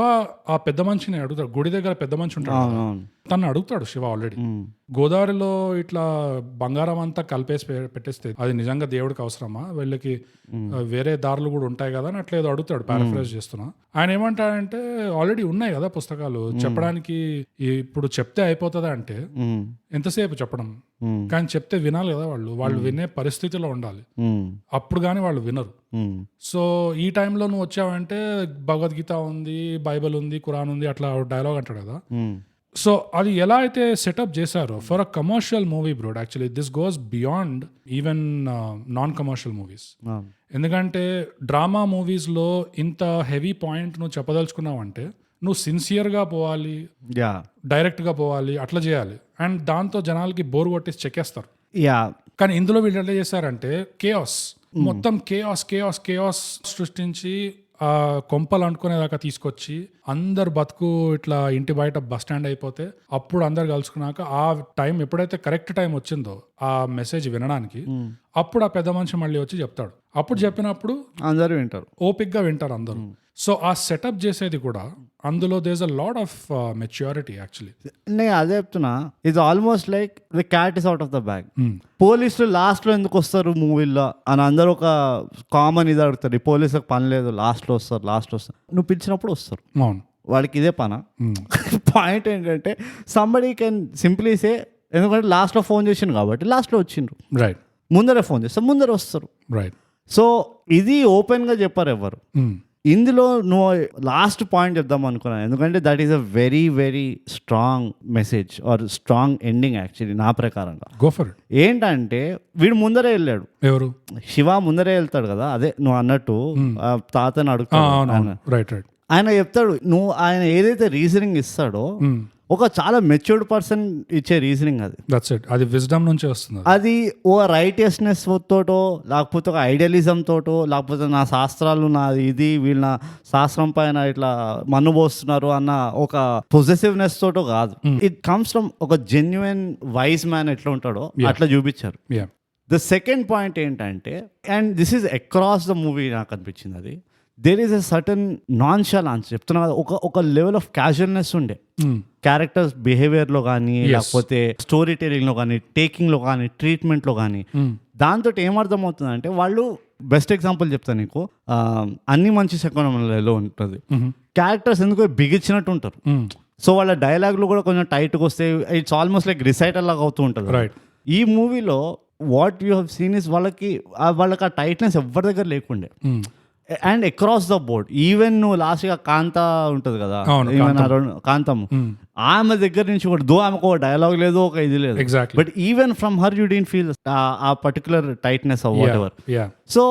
ఆ పెద్ద మనిషిని అడుగుతాడు, గుడి దగ్గర పెద్ద మనిషి ఉంటాడు, తను అడుగుతాడు శివ ఆల్రెడీ, గోదావరిలో ఇట్లా బంగారం అంతా కలిపేసి పెట్టేస్తే అది నిజంగా దేవుడికి అవసరమా, వీళ్ళకి వేరే దారులు కూడా ఉంటాయి కదా అని అట్లా ఏదో అడుగుతాడు, పారాఫ్రైజ్ చేస్తున్నా. ఆయన ఏమంటాడంటే ఆల్రెడీ ఉన్నాయి కదా పుస్తకాలు చెప్పడానికి, ఇప్పుడు చెప్తే అయిపోతుందా అంటే ఎంతసేపు చెప్పడం, కానీ చెప్తే వినాలి కదా వాళ్ళు వినే పరిస్థితిలో ఉండాలి, అప్పుడు కానీ వాళ్ళు వినరు. సో ఈ టైంలో నువ్వు వచ్చావంటే భగవద్గీత ఉంది, బైబిల్ ఉంది, ఖురాన్ ఉంది, అట్లా డైలాగ్ అంటాడు కదా. సో అది ఎలా అయితే సెటప్ చేశారో for a commercial movie bro, actually this goes beyond even non commercial movies. ఎందుకంటే డ్రామా మూవీస్లో ఇంత హెవీ పాయింట్ నువ్వు చెప్పదలుచుకున్నావంటే నువ్వు సిన్సియర్గా పోవాలి, డైరెక్ట్గా పోవాలి, అట్లా చేయాలి. అండ్ దాంతో జనాలకి బోర్ కొట్టేసి చెక్కేస్తారు. కానీ ఇందులో వీళ్ళు ఎట్లా చేశారంటే కేయాస్, మొత్తం కేయాస్ సృష్టించి ఆ కొంపలు అంటుకునేదాకా తీసుకొచ్చి అందరు బతుకు ఇట్లా ఇంటి బయట బస్ స్టాండ్ అయిపోతే అప్పుడు అందరు కలుసుకున్నాక ఆ టైం ఎప్పుడైతే కరెక్ట్ టైం వచ్చిందో ఆ మెసేజ్ వినడానికి, అప్పుడు ఆ పెద్ద మనిషి మళ్ళీ వచ్చి చెప్తాడు. అప్పుడు చెప్పినప్పుడు అందరూ వింటారు, ఓపిక్గా వింటారు అందరూ. సో ఆ సెటప్ చేసేది కూడా అందులో there is a lot of maturity actually. నేను అదే చెప్తున్నా, it's almost like the cat is out of the bag. పోలీసులు లాస్ట్ లో ఎందుకు వస్తారు మూవీలో అని అందరూ ఒక కామన్ ఇది అడుగుతారు. ఈ పోలీసులకు పని లేదు, లాస్ట్ లో వస్తారు. నువ్వు పిలిచినప్పుడు వస్తారు, వాడికి ఇదే పనా? పాయింట్ ఏంటంటే సంబడీ కెన్ సింప్లీ సే, ఎందుకంటే లాస్ట్ లో ఫోన్ చేసిండు కాబట్టి లాస్ట్ లో వచ్చిండ్రు, రైట్. ముందరే ఫోన్ చేస్తే ముందరే వస్తారు, రైట్. సో ఇది ఓపెన్ గా చెప్పారు ఎవరు. ఇందులో నువ్వు లాస్ట్ పాయింట్ చెప్దాం అనుకున్నాను, ఎందుకంటే that is a very very strong message or strong ending actually నా ప్రకారంగా. Go for it. ఏంటంటే వీడు ముందరే వెళ్ళాడు, ఎవరు? శివ ముందరే వెళ్తాడు కదా, అదే నువ్వు అన్నట్టు తాతని అడుగుతాడు, రైట్ రైట్. ఆయన చెప్తాడు, నువ్వు ఆయన ఏదైతే రీజనింగ్ ఇస్తాడో ఒక చాలా మెచ్యూర్డ్ పర్సన్ ఇచ్చే రీజనింగ్ అది. That's it. అది విజ్డమ్ నుంచి వస్తుంది. అది ఓ రైటియస్నెస్ తోటో లేకపోతే ఒక ఐడియలిజం తోటో లేకపోతే నా శాస్త్రాలు నా ఇది వీళ్ళ నా శాస్త్రం పైన ఇట్లా మన్నుబోస్తున్నారు అన్న ఒక పొజెసివ్నెస్ తోటో కాదు. ఇట్ కమ్స్ ఫ్రమ్ ఒక జెన్యున్ వైజ్ మ్యాన్ ఎట్లా ఉంటాడో అట్లా చూపించారు. ద సెకండ్ పాయింట్ ఏంటంటే, and this is across the movie నాకు అనిపించింది, అది దేర్ ఈస్ ఎ సర్టన్ నాన్షాలెన్స్, చెప్తున్నా కదా, ఒక లెవెల్ ఆఫ్ క్యాజువల్నెస్ ఉండే క్యారెక్టర్స్ బిహేవియర్లో కానీ లేకపోతే స్టోరీ టెలింగ్లో కానీ టేకింగ్లో కానీ ట్రీట్మెంట్లో కానీ. దాంతో ఏమర్థమవుతుందంటే, వాళ్ళు బెస్ట్ ఎగ్జాంపుల్ చెప్తాను నీకు, అన్ని మంచి శకునంలో ఉంటుంది, క్యారెక్టర్స్ ఎందుకో బిగించినట్టు ఉంటారు. సో వాళ్ళ డైలాగ్లు కూడా కొంచెం టైట్గా వస్తే ఇట్స్ ఆల్మోస్ట్ లైక్ రిసైటల్ లాగా అవుతూ ఉంటుంది. ఈ మూవీలో what you have seen is వాళ్ళకి ఆ టైట్నెస్ ఎవరి దగ్గర లేకుండే. And across the board, even నువ్వు లాస్ట్గా కాంత ఉంటుంది కదా, కాంతం, ఆమె దగ్గర నుంచి కూడా దో ఆమెకు ఒక డైలాగ్ లేదు, ఒక ఇది లేదు, but even from her you didn't feel ఆ particular tightness of whatever. So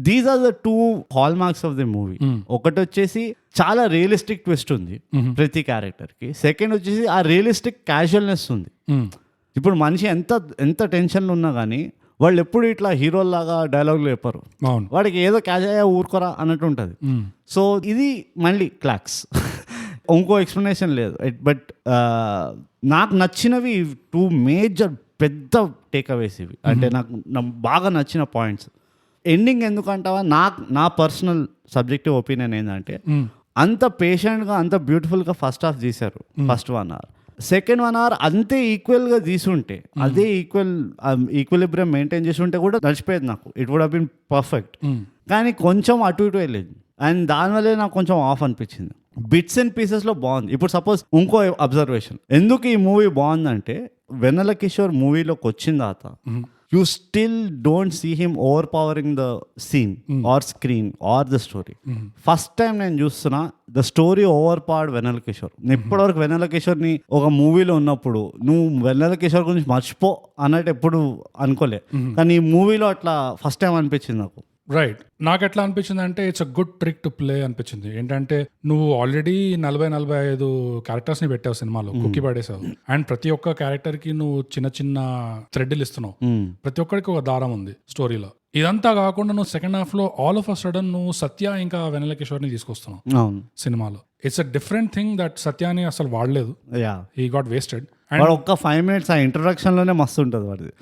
these are the two hallmarks of the movie. ఒకటి వచ్చేసి చాలా రియలిస్టిక్ ట్విస్ట్ ఉంది ప్రతి క్యారెక్టర్ కి. సెకండ్ వచ్చేసి ఆ రియలిస్టిక్ క్యాజువల్నెస్ ఉంది. ఇప్పుడు మనిషి ఎంత టెన్షన్లు ఉన్నా కానీ వాళ్ళు ఎప్పుడు ఇట్లా హీరోల్లాగా డైలాగులు చెప్పరు, వాడికి ఏదో క్యాష్ అయ్యా ఊరుకోరా అన్నట్టు ఉంటుంది. సో ఇది మళ్ళీ క్లాక్స్, ఇంకో ఎక్స్ప్లెనేషన్ లేదు. బట్ నాకు నచ్చినవి టూ మేజర్ పెద్ద టేక్అవేస్ ఇవి, అంటే నాకు బాగా నచ్చిన పాయింట్స్. ఎండింగ్ ఎందుకంటావా, నా పర్సనల్ సబ్జెక్టివ్ ఒపీనియన్ ఏంటంటే, అంత పేషెంట్గా అంత బ్యూటిఫుల్గా ఫస్ట్ హాఫ్ తీశారు. ఫస్ట్ 1 hour, సెకండ్ 1 hour అంతే ఈక్వల్గా తీసుంటే, అదే ఈక్వలిబ్రియం మెయింటైన్ చేసి ఉంటే కూడా నడిచిపోయేది నాకు. It would have been perfect. కానీ కొంచెం అటు ఇటు వెళ్ళేది, అండ్ దానివల్లే నాకు కొంచెం ఆఫ్ అనిపించింది. బిట్స్ అండ్ పీసెస్లో బాగుంది. ఇప్పుడు సపోజ్ ఇంకో అబ్జర్వేషన్, ఎందుకు ఈ మూవీ బాగుందంటే, వెన్నెల కిషోర్ మూవీలోకి వచ్చిన తర్వాత you still don't see him overpowering the scene or screen or the story. First time నేను చూస్తున్నా ద స్టోరీ ఓవర్పవర్డ్ వెన్నెల కిషోర్. ఇప్పటివరకు వెన్నెల కిషోర్ని ఒక మూవీలో ఉన్నప్పుడు నువ్వు వెన్నెల కిషోర్ గురించి మర్చిపో అన్నట్టు ఎప్పుడు అనుకోలే, కానీ ఈ మూవీలో అట్లా ఫస్ట్ టైం అనిపించింది నాకు. రైట్. నాకు ఎట్లా అనిపించింది అంటే, it's a good trick to play అనిపించింది. ఏంటంటే నువ్వు ఆల్రెడీ 40-45 క్యారెక్టర్స్ ని పెట్టావు సినిమాలో, కుక్కి పడేసావు, అండ్ ప్రతి ఒక్క క్యారెక్టర్ కి నువ్వు చిన్న థ్రెడ్లు ఇస్తున్నావు, ప్రతి ఒక్కరికి ఒక దారం ఉంది స్టోరీలో. ఇదంతా కాకుండా నువ్వు సెకండ్ హాఫ్ లో ఆల్ ఆఫ్ అ సడన్ నువ్వు సత్య ఇంకా వెన్నెల కిషోర్ ని తీసుకొస్తున్నావు సినిమాలో. It's a different thing that సత్యాని అసలు వాడలేదు, హీ గాట్ వేస్టెడ్. అండ్ ఒక్క 5 minutes ఆ ఇంట్రొడక్షన్ లోనే మస్తు ఉంటుంది వాడిది.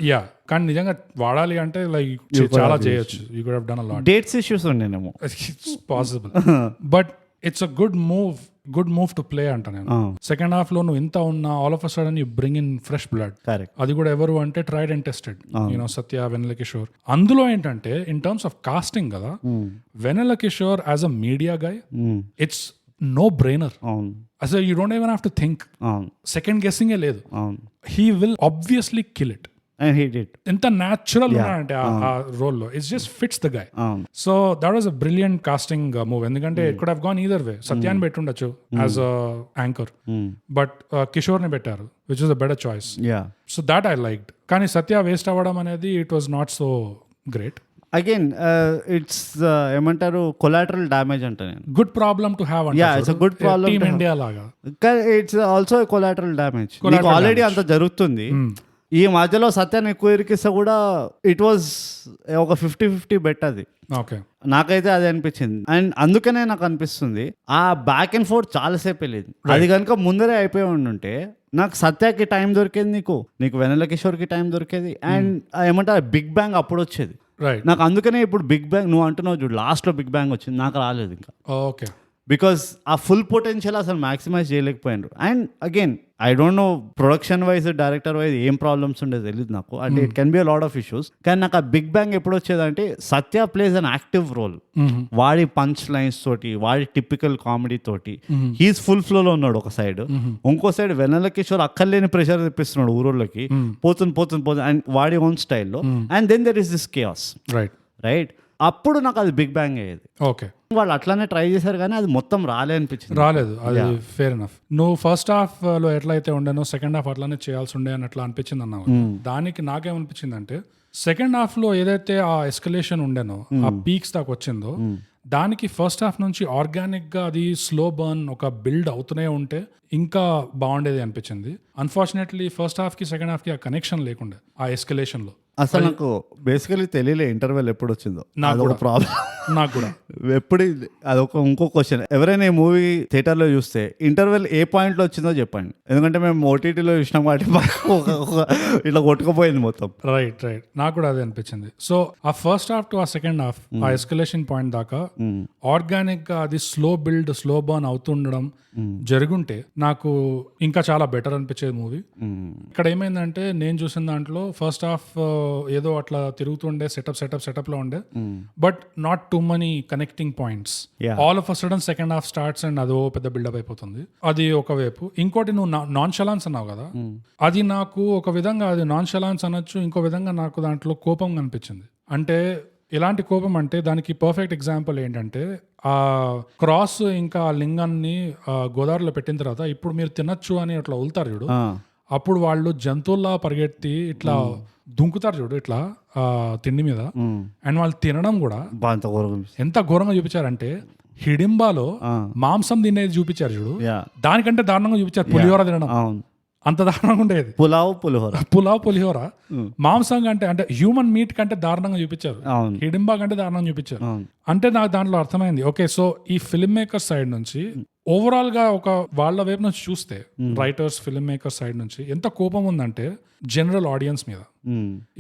కానీ నిజంగా వాడాలి అంటే లైక్ చాలా చేయొచ్చు. You could have done a lot. Dates issues ఉండేనేమో, it's possible, but it's a good move to play అంట నేను. సెకండ్ హాఫ్ లో నువ్వు ఇంత ఉన్నా all of a sudden you bring in fresh blood. అది కూడా ఎవరు అంటే tried and tested, you know Satya, Vennela Kishore. అందులో ఏంటంటే ఇన్ టర్మ్స్ ఆఫ్ కాస్టింగ్ కదా, Vennela Kishore as a media guy, it's no brainer. అసలు you don't even have to think, second guessing ఏ లేదు. He will obviously kill it. And he did. ఎంత natural ఉన్నాడంటే ఆ role లో, it's just fits the guy. So that was a brilliant casting move. ఎందుకంటే it could have gone either way. సత్యాన్ని పెట్టుండొచ్చు as a anchor, but Kishore ని పెట్టారు, which is a better choice. So that I liked. కానీ Satya waste అవ్వడం అనేది it was not so great. Again it's ఏమంటారు, collateral damage అంటే నేను. Good problem to have. It's good problem team India లాగా. It's also collateral damage. Already అంత జరుగుతుంది. ఈ మధ్యలో సత్యాన్ని ఎక్కువ ఇరికిస్తే కూడా ఇట్ వాజ్ ఒక 50-50 బెట్ అది. ఓకే, నాకైతే అది అనిపించింది. అండ్ అందుకనే నాకు అనిపిస్తుంది ఆ బ్యాక్ అండ్ ఫోర్త్ చాలాసేపు వెళ్ళింది. అది కనుక ముందరే అయిపోయి ఉండుంటే నాకు సత్యాకి టైం దొరికేది, నీకు వెన్నెల కిషోర్కి టైం దొరికేది, అండ్ ఏమంటారు బిగ్ బ్యాంగ్ అప్పుడు వచ్చేది. నాకు అందుకనే ఇప్పుడు బిగ్ బ్యాంగ్ నువ్వు అంటున్నావు చూడు, లాస్ట్లో బిగ్ బ్యాంగ్ వచ్చింది, నాకు రాలేదు ఇంకా. ఓకే, బికాస్ ఆ ఫుల్ పొటెన్షియల్ అసలు మ్యాక్సిమైజ్ చేయలేకపోయినారు. And again I don't know production wise director wise ఏం ప్రాబ్లమ్స్ ఉండేది తెలియదు నాకు. అంటే it can be a lot of issues. కానీ నాకు ఆ బిగ్ బ్యాంగ్ ఎప్పుడు వచ్చేదంటే Satya plays an active role. వాడి పంచ్ లైన్స్ తోటి, వాడి టిపికల్ కామెడీ తోటి హీస్ ఫుల్ ఫ్లోలో ఉన్నాడు ఒక సైడ్. ఇంకో సైడ్ వెన్నెల కిషోర్ అక్కర్లేని ప్రెషర్ తెప్పిస్తున్నాడు ఊరోళ్ళకి, పోతుంది అండ్ వాడి ఓన్ స్టైల్లో. And then there is this chaos. Right, అప్పుడు నాకు అది బిగ్ బ్యాంగ్ అయ్యేది. ఓకే, వాళ్ళు అట్లానే ట్రై చేశారు కానీ అది మొత్తం రాలేదు. అది ఫేర్ ఎనఫ్. నువ్వు ఫస్ట్ హాఫ్ లో ఎట్లయితే ఉండేనో సెకండ్ హాఫ్ అట్లానే చేయాల్సి ఉండే అని అట్లా అనిపించింది అన్నావు. దానికి నాకేమనిపించింది అంటే సెకండ్ హాఫ్ లో ఏదైతే ఆ ఎస్కలేషన్ ఉండేనో, ఆ పీక్స్ దాకా వచ్చిందో, దానికి ఫస్ట్ హాఫ్ నుంచి ఆర్గానిక్ గా అది స్లో బర్న్ ఒక బిల్డ్ అవుతూనే ఉంటే ఇంకా బాగుండేది అనిపించింది. అన్ఫార్చునేట్లీ ఫస్ట్ హాఫ్ కి సెకండ్ హాఫ్ కి ఆ కనెక్షన్ లేకుండే ఆ ఎస్కలేషన్ లో. అసలు నాకు బేసికలీ తెలియలే ఇంటర్వెల్ ఎప్పుడు వచ్చిందో. నాకు ప్రాబ్లం నాకు కూడా ఎప్పుడు. అదొక ఇంకో క్వశ్చన్, ఎవరైనా ఈ మూవీ థియేటర్లో చూస్తే ఇంటర్వెల్ ఏ పాయింట్లో వచ్చిందో చెప్పండి. ఎందుకంటే మేము ఓటీటీలో చూసినాం కాబట్టి ఇట్లా కొట్టుకుపోయింది మొత్తం. రైట్, నాకు కూడా అదే అనిపించింది. సో ఆ ఫస్ట్ హాఫ్ టు ఆ సెకండ్ హాఫ్ ఆ ఎస్కలేషన్ పాయింట్ దాకా ఆర్గానిక్ గా అది స్లో బిల్డ్, స్లో బర్న్ అవుతుండడం జరుగుంటే నాకు ఇంకా చాలా బెటర్ అనిపించేది మూవీ. ఇక్కడ ఏమైందంటే నేను చూసిన దాంట్లో ఫస్ట్ హాఫ్ ఏదో అట్లా తిరుగుతుండే, సెటప్ లో ఉండే, but not two money connecting points. All of a sudden second half starts and అదో పెద్ద బిల్డప్ అయిపోతుంది. అది ఒకవైపు. ఇంకోటి నువ్వు నాన్ షలాన్స్ అన్నావు కదా, అది నాకు ఒక విధంగా అది నాన్ షలాన్స్ అనొచ్చు, ఇంకో విధంగా నాకు దాంట్లో కోపం అనిపించింది. అంటే ఎలాంటి కోపం అంటే దానికి పర్ఫెక్ట్ ఎగ్జాంపుల్ ఏంటంటే ఆ క్రాస్ ఇంకా ఆ లింగాన్ని గోదావరిలో పెట్టిన తర్వాత ఇప్పుడు మీరు తినచ్చు అని అట్లా వదులుతారు చూడు, అప్పుడు వాళ్ళు జంతువుల్లా పరిగెత్తి ఇట్లా దుంకుతారు చూడు ఇట్లా తిండి మీద. అండ్ వాళ్ళు తినడం కూడా ఎంత ఘోరంగా చూపించారంటే హిడింబాలో మాంసం తినేది చూపించారు చూడు, దానికంటే దారుణంగా చూపించారు పులిహోర తినడం. అంత దారుణంగా ఉండేది పులావ్ పులిహోర. మాంసం కంటే అంటే హ్యూమన్ మీట్ కంటే దారుణంగా చూపించారు, హిడింబా కంటే దారుణంగా చూపించారు. అంటే నాకు దాంట్లో అర్థమైంది, ఓకే సో ఈ ఫిల్మ్ మేకర్ సైడ్ నుంచి ఓవరాల్ గా ఒక వాళ్ళ వైపు నుంచి చూస్తే రైటర్స్, ఫిల్మ్ మేకర్ సైడ్ నుంచి ఎంత కోపం ఉందంటే జనరల్ ఆడియన్స్ మీద.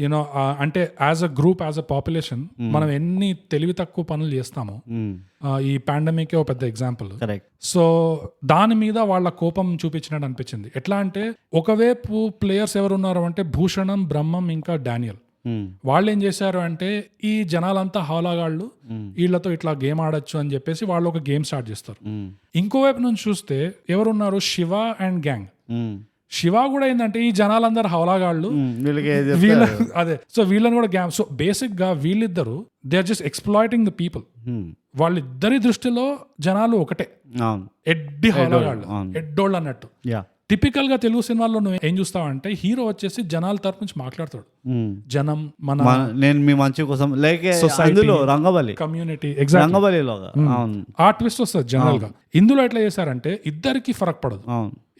యూనో అంటే as a group, as a population మనం ఎన్ని తెలివి తక్కువ పనులు చేస్తామో, ఈ పాండమిక్ ఒక పెద్ద ఎగ్జాంపుల్. సో దాని మీద వాళ్ళ కోపం చూపించినట్టు అనిపించింది. ఎట్లా అంటే ఒకవైపు ప్లేయర్స్ ఎవరు ఉన్నారు అంటే భూషణం, బ్రహ్మం, ఇంకా డానియల్. వాళ్ళు ఏం చేశారు అంటే ఈ జనాలంతా హాలాగాళ్ళు, వీళ్ళతో ఇట్లా గేమ్ ఆడొచ్చు అని చెప్పేసి వాళ్ళు ఒక గేమ్ స్టార్ట్ చేస్తారు. ఇంకోవైపు నుంచి చూస్తే ఎవరున్నారు, శివ అండ్ గ్యాంగ్. శివ కూడా ఏంటంటే ఈ జనాలందరూ హౌలాగాళ్ళు, అదే సో వీళ్ళని కూడా గ్యాంగ్. సో బేసిక్ గా వీళ్ళిద్దరు they are just exploiting the people. వాళ్ళిద్దరి దృష్టిలో జనాలు ఒకటే, ఎడ్డి హౌలాగాళ్ళు, ఎడ్డోళ్ళు అన్నట్టు. టిపికల్ గా తెలుగు సినిమాల్లో నువ్వు ఏం చూస్తావంటే హీరో వచ్చేసి జనాల తరపు నుంచి మాట్లాడతాడు, జనం నేను మీ మంచి కోసం రంగబలి కమ్యూనిటీ ఆ ట్విస్ట్ వస్తుంది జనరల్ గా. ఇందులో ఎట్లా చేశారంటే ఇద్దరికి ఫరక్ పడదు,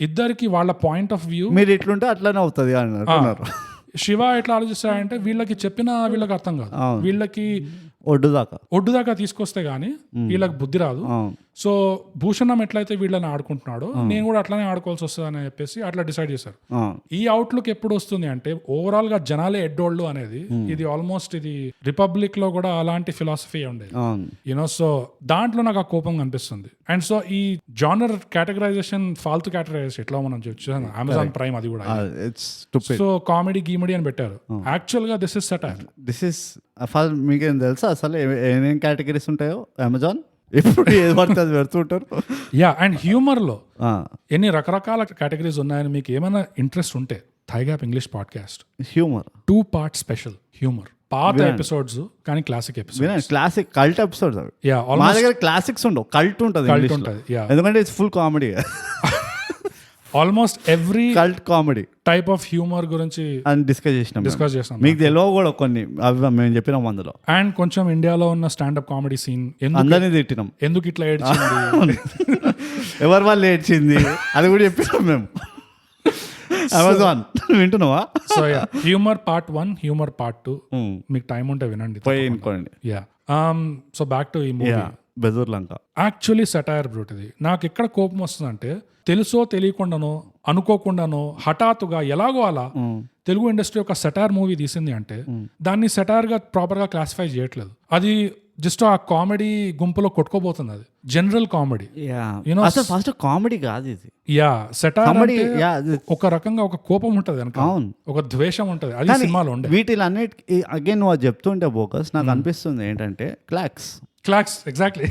ఇద్దరికి వాళ్ళ పాయింట్ ఆఫ్ వ్యూ మీరు ఇట్లుంటే అట్లానే అవుతుంది అన్నారు. శివ ఎట్లా ఆలోచిస్తాడంటే వీళ్ళకి చెప్పినా వీళ్ళకి అర్థం కాదు, వీళ్ళకి ఒడ్డు దాకా తీసుకొస్తే గానీ వీళ్ళకి బుద్ధి రాదు. సో భూషణం ఎట్లయితే వీళ్ళని ఆడుకుంటున్నాడో నేను కూడా అట్లానే ఆడుకోవాల్సి వస్తుంది అని చెప్పేసి అట్లా డిసైడ్ చేశారు. ఈ అవుట్లుక్ ఎప్పుడు వస్తుంది అంటే ఓవరాల్ గా జనాలే ఎడ్డోళ్ళు అనేది, ఇది ఆల్మోస్ట్ ఇది రిపబ్లిక్ లో కూడా అలాంటి ఫిలాసఫీ ఉండేది యూనో. సో దాంట్లో నాకు ఆ కోపం కనిపిస్తుంది. అండ్ సో ఈ జానర్ కేటగరైజేషన్, ఫాల్తూ కేటగరైజేషన్ ఎట్లా మనం చూసాను అమెజాన్ ప్రైమ్, అది కూడా సో కామెడీ గీమెడీ అని పెట్టారు. యాక్చువల్ గా దిస్ ఇస్ సటైర్. మీకేం తెలుసా అసలు ఏమేం కేటగిరీస్ ఉంటాయో అమెజాన్ ఎప్పుడు ఏది పడితే అది పెడుతుంటారు. యా, అండ్ హ్యూమర్ లో ఎన్ని రకరకాల కేటగిరీస్ ఉన్నాయని మీకు ఏమైనా ఇంట్రెస్ట్ ఉంటే థైగ్యాప్ English podcast humour 2 part special humour. పాత ఎపిసోడ్స్ కానీ classic episode, classic cult episodes అవి. మా దగ్గర క్లాసిక్స్ ఉండవు, కల్ట్ ఉంటుంది, ఎందుకంటే it's full comedy. Almost every cult comedy type of humour గురించి డిస్కస్ చేసినాం. మీకు తెలియవు కూడా కొన్ని, అవి మేము చెప్పినాం అందులో. అండ్ కొంచెం ఇండియాలో ఉన్న స్టాండప్ కామెడీ సీన్ అందరినీ తిట్టినాం, ఎందుకు ఇట్లా ఏడ్చింది, ఎవరి వాళ్ళు ఏడ్చింది అది కూడా చెప్పినాం మేము. అమెజాన్ వింటున్నావా? So humour part 1, humour part 2 మీకు టైం ఉంటే వినండి, పోయి వినుకోండి. సో బ్యాక్ టు ఈ మూవీ బెజూర్ లంక. యాక్చువల్లీ సెటైర్ బ్రూట్ ఇది. నాకు ఎక్కడ కోపం వస్తుందంటే, తెలుసో తెలియకుండానో అనుకోకుండానో హఠాత్తుగా ఎలాగో అలా తెలుగు ఇండస్ట్రీ ఒక సెటైర్ మూవీ తీసింది అంటే దాన్ని సెటైర్ గా ప్రాపర్ గా క్లాసిఫై చేయట్లేదు. అది జస్ట్ ఆ కామెడీ గుంపులో కొట్టుకోబోతుంది. అది జనరల్ కామెడీ, ఫస్ట్ కామెడీ కాదు ఇది. సెటైర్ ఒక రకంగా ఒక కోపం ఉంటది వెనక, ఒక ద్వేషం ఉంటది, అది సినిమాలో ఉండే. వీటిలన్నిటి అగైన్ నువ్వు చెప్తుంటే బోకస్ నాకు అనిపిస్తుంది ఏంటంటే clocks exactly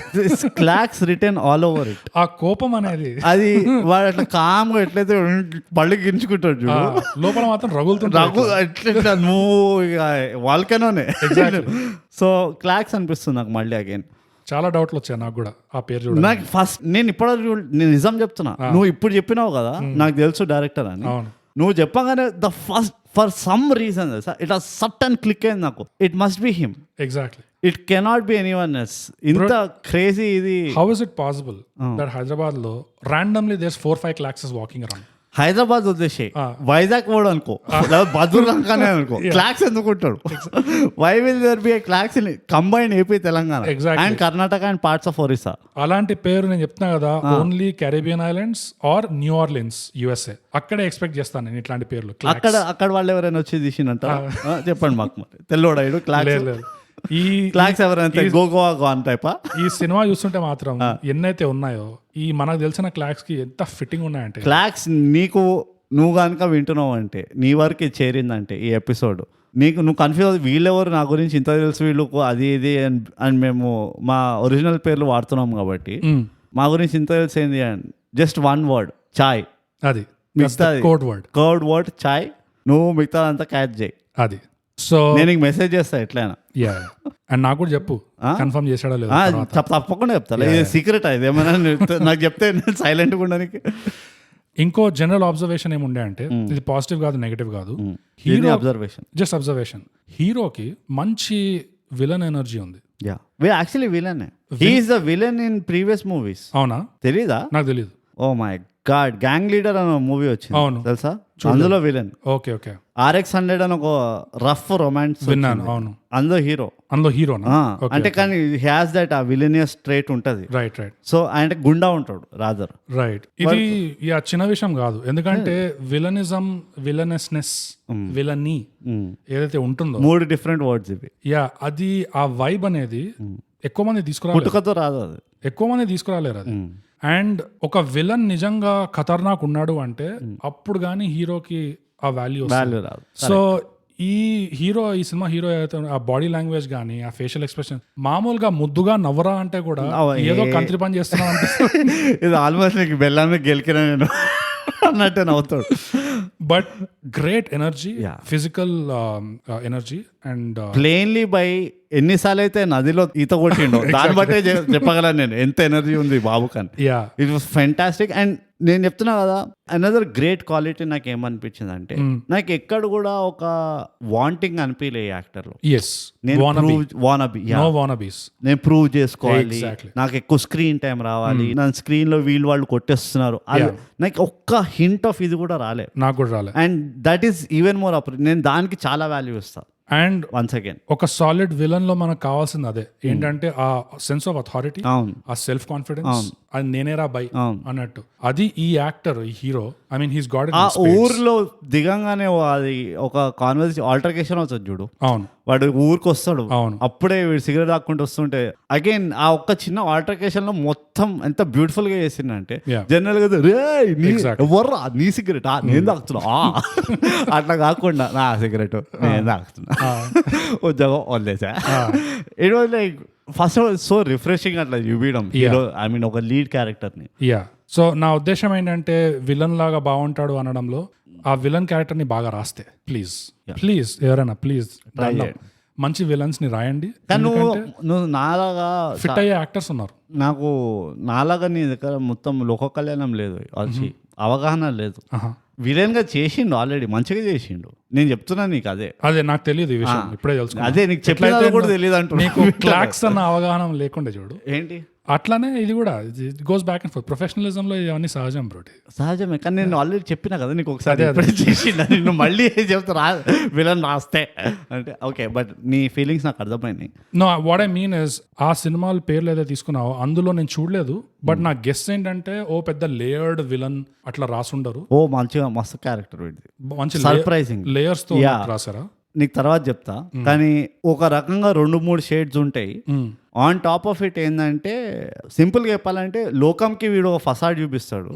clocks return all over it. ఆ కోపం అనేది అది వాడు అట్లా కామ్గా ఎట్లయితే పళ్ళు గించుకుంటాడు చూడు, లోపల మాత్రం రగులుతుంటా నువ్వు వాల్కనోనే. సో క్లాక్స్ అనిపిస్తుంది నాకు మళ్ళీ అగైన్. చాలా డౌట్లు వచ్చాయి నాకు కూడా ఆ పేరు చూడ. నాకు ఫస్ట్ నేను నేను నిజం చెప్తున్నా, నువ్వు ఇప్పుడు చెప్పినావు కదా నాకు తెలుసు డైరెక్టర్ అని, నువ్వు చెప్పగానే the first for some reason it has sudden click అయింది నాకు, it must be him. Exactly, it cannot be anyone else. ఇంత క్రేజీ ఇది. How is it possible that Hyderabad లో randomly there's 4-5 clocks walking around? Hyderabad వదిలేసి వైజాగ్ పోవడం అనుకో, బదుర్ లంకనే అనుకో, క్లాక్స్ ఎందుకు ఉంటాడు? Why will there be clocks in combined AP Telangana and Karnataka and parts of Orissa? అలాంటి పేరు నేను చెప్తున్నా కదా, only Caribbean islands or New Orleans USA, అక్కడే ఎక్స్పెక్ట్ చేస్తాను నేను ఇట్లాంటి పేర్లు. అక్కడ వాళ్ళు ఎవరైనా వచ్చి తీసినంట చెప్పండి మాకు. మరి తెల్లోడాడు క్లాక్స్, ఈ క్లాక్స్ ఎవరైనా గోగోవా టైపా? ఈ సినిమా చూస్తుంటే మాత్రం ఎన్నైతే ఉన్నాయో ఈ మనకు తెలిసిన క్లాక్స్ కి ఎంత ఫిట్టింగ్ ఉన్నాయంటే, క్లాక్స్ నువ్వు కనుక వింటున్నావు అంటే, నీ వరకు చేరిందంటే ఈ ఎపిసోడ్, నువ్వు కన్ఫ్యూజ్ వీళ్ళెవరు నా గురించి ఇంత తెలుసు వీళ్ళకు అది ఇది అని మేము మా ఒరిజినల్ పేర్లు వాడుతున్నాం కాబట్టి మా గురించి ఇంత తెలిసింది అండ్ జస్ట్ 1 word చాయ్. అది కోడ్ వర్డ్ చాయ్. నువ్వు మిగతా అంతా క్యాచ్ చేయి. అది సో నేను మెసేజ్ చేస్తా ఎట్లయినా. అండ్ నాకు కూడా చెప్పు కన్ఫర్మ్ చేసాడో లేదు. తప్పకుండా చెప్తా, ఇది సీక్రెట్. ఇది ఏమైనా నాకు చెప్తే సైలెంట్గా ఉండడానికి. ఇంకో జనరల్ అబ్జర్వేషన్ ఏముండే అంటే, ఇది పాజిటివ్ కాదు నెగటివ్ కాదు, హీరో అబ్జర్వేషన్, జస్ట్ అబ్జర్వేషన్. హీరోకి మంచి విలన్ ఎనర్జీ ఉంది. Actually villain, he is the villain in previous movies. అవునా? తెలీదా? నాకు తెలీదు. Oh my god, gang leader అని మూవీ వచ్చింది తెలుసా? అందులో విలన్. Okay okay. RX-100 అని ఒక రఫ్ రొమాన్స్ విన్నాను. అవును, అందులో హీరో. అంటే కానీ హ్యాస్ దట్ ఆ విలనియస్ ట్రేట్ ఉంటది. రైట్. సో ఆయన గుండా ఉంటాడు రాదర్. రైట్. ఇది చిన్న విషయం కాదు, ఎందుకంటే విలనిజం, విలనెస్నెస్, విలనీ ఏదైతే ఉంటుందో 3 different words ఇవి. అది ఆ వైబ్ అనేది ఎక్కువ మంది తీసుకురాలేదు, రాదు అది ఎక్కువ మంది తీసుకురాలేరు అది. అండ్ ఒక విలన్ నిజంగా ఖతర్నాక్ ఉన్నాడు అంటే అప్పుడు కానీ హీరోకి ఆ వాల్యూ రాదు. సో ఈ సినిమా హీరో అయితే ఆ బాడీ లాంగ్వేజ్ కానీ ఆ ఫేషియల్ ఎక్స్ప్రెషన్, మామూలుగా ముద్దుగా నవ్వరా అంటే కూడా ఏదో కంత్రి పని చేస్తున్నా అనిపిస్తుంది. ఇది ఆల్మోస్ట్ నీకు బెల్లాన్ని గెలికినా నేను అన్నట్టే నవ్వుతాడు. But great energy, physical energy. And plainly by ఎన్నిసార్లు అయితే నదిలో ఈత కొట్టిండో దాన్ని బట్టే చెప్పగలను నేను ఎంత ఎనర్జీ ఉంది బాబు కానీ. It was fantastic. అండ్ నేను చెప్తున్నా కదా, అనదర్ గ్రేట్ క్వాలిటీ నాకు ఏమనిపించింది అంటే, నాకు ఎక్కడ కూడా ఒక వాంటింగ్ అనిపించలే ఈ యాక్టర్ లో. నేను ప్రూవ్ చేసుకోవాలి, నాకు ఎక్కువ స్క్రీన్ టైం రావాలి, నా స్క్రీన్ లో వాళ్ళు కొట్టేస్తున్నారు, నాకు ఒక్క హింట్ ఆఫ్ ఇది కూడా రాలేదు. నాకు కూడా రాలేదు. And that is even more నేను దానికి చాలా వాల్యూ ఇస్తాను. అండ్ వన్స్ అగైన్ ఒక సాలిడ్ విలన్ లో మనకు కావాల్సింది అదే ఏంటంటే ఆ సెన్స్ ఆఫ్ అథారిటీ, ఆ సెల్ఫ్ కాన్ఫిడెన్స్, అది నేనేరా బై అన్నట్టు. అది ఈ యాక్టర్, ఈ hero, I mean he's got. ఆ ఊర్లో దిగంగానే అది ఒక కాన్వర్సేషన్ ఆల్టర్కేషన్ అవుతుంది చూడు. అవును, వాడు ఊరికి వస్తాడు, అవును, అప్పుడే వీడు సిగరెట్ తాక్కుంటూ వస్తుంటే అగైన్ ఆ ఒక్క చిన్న ఆల్టర్కేషన్ లో మొత్తం ఎంత బ్యూటిఫుల్ గా చేసిందంటే, జనరల్ గా ఎవర్రా నీ సిగరెట్ నేను తాకుతున్నా అట్లా కాకుండా నా సిగరెట్ నేను తాకుతున్నా ఉద్యోగం వదిలేసా. It was like first so refreshing అట్లా చూపించడం హీరో, ఐ మీన్ ఒక లీడ్ క్యారెక్టర్ ని. సో నా ఉద్దేశం ఏంటంటే విలన్ లాగా బాగుంటాడు అనడంలో ఆ విలన్ క్యారెక్టర్ ని బాగా రాస్తే ప్లీజ్ ఎవరైనా ప్లీజ్ మంచి విలన్స్ ని రాయండి. కానీ నువ్వు నాలాగా ఫిట్ అయ్యే యాక్టర్స్ ఉన్నారు. నాకు నాలాగా నీ దగ్గర మొత్తం లోక కళ్యాణం లేదు, అవగాహన లేదు. విలన్ గా చేసిండు, ఆల్రెడీ మంచిగా చేసిండు. నేను చెప్తున్నా నీకు అదే నాకు తెలియదు ఈ విషయం, ఇప్పుడే తెలుసుకున్నా. అదే నీకు చెప్పలేదు కూడా తెలియదు అంటూ నీకు క్లాక్స్ అన్న అవగాహన లేకుండా చూడు. ఏంటి అట్లానే ఇది కూడా goes back and fourth. Professionalism లో ఇవన్నీ సహజం బ్రో, సహజమే. కానీ నేను ఆల్రెడీ చెప్పినా కదా నీకు ఒకసారి చేసిండు, నిన్ను మళ్ళీ చెప్తా విలన్ రాస్తే అంటే ఓకే. బట్ నీ ఫీలింగ్స్ నాకు అర్థమైనాయి. No what I mean is ఆ సినిమాల పేర్లు ఏదైతే తీసుకున్నావో అందులో నేను చూడలేదు, బట్ నా గెస్ ఏంటంటే ఓ పెద్ద లేయర్డ్ విలన్ అట్లా రాసుండరు. ఓ మంచిగా మస్తు క్యారెక్టర్, మంచి సర్ప్రైజింగ్ లేయర్స్ తో రాసారా. నీకు తర్వాత చెప్తా. కానీ ఒక రకంగా 2-3 షేడ్స్ ఉంటాయి. ఆన్ టాప్ ఆఫ్ ఇట్ ఏంటంటే సింపుల్గా చెప్పాలంటే లోకంకి వీడు ఒక ఫసాడ్ చూపిస్తాడు,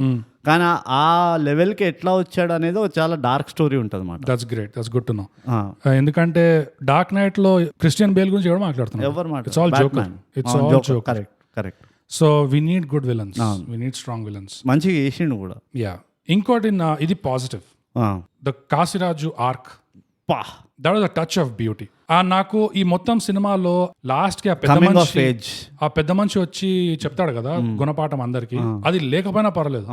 కానీ ఆ లెవెల్కి ఎట్లా వచ్చాడు అనేది ఒక చాలా డార్క్ స్టోరీ ఉంటుంది అన్నమాట. That's great, that's good to know. ఎందుకంటే డార్క్ నైట్ లో క్రిస్టియన్ బేల్ గురించి ఎవరు మాట్లాడుతున్నారు? ఎవరు it's all joker. It's all joker. Correct. So we need good villains, we need strong villains. మంచిగా చేసిండు కూడా. యా. ఇంకోటి ఇది positive, the Kasiraju arc. That was a touch of beauty. నాకు ఈ మొత్తం సినిమాలో లాస్ట్ కి ఆ పెద్ద మనిషి వచ్చి చెప్తాడు కదా గుణపాఠం అందరికి, అది లేకపోయినా పర్లేదు.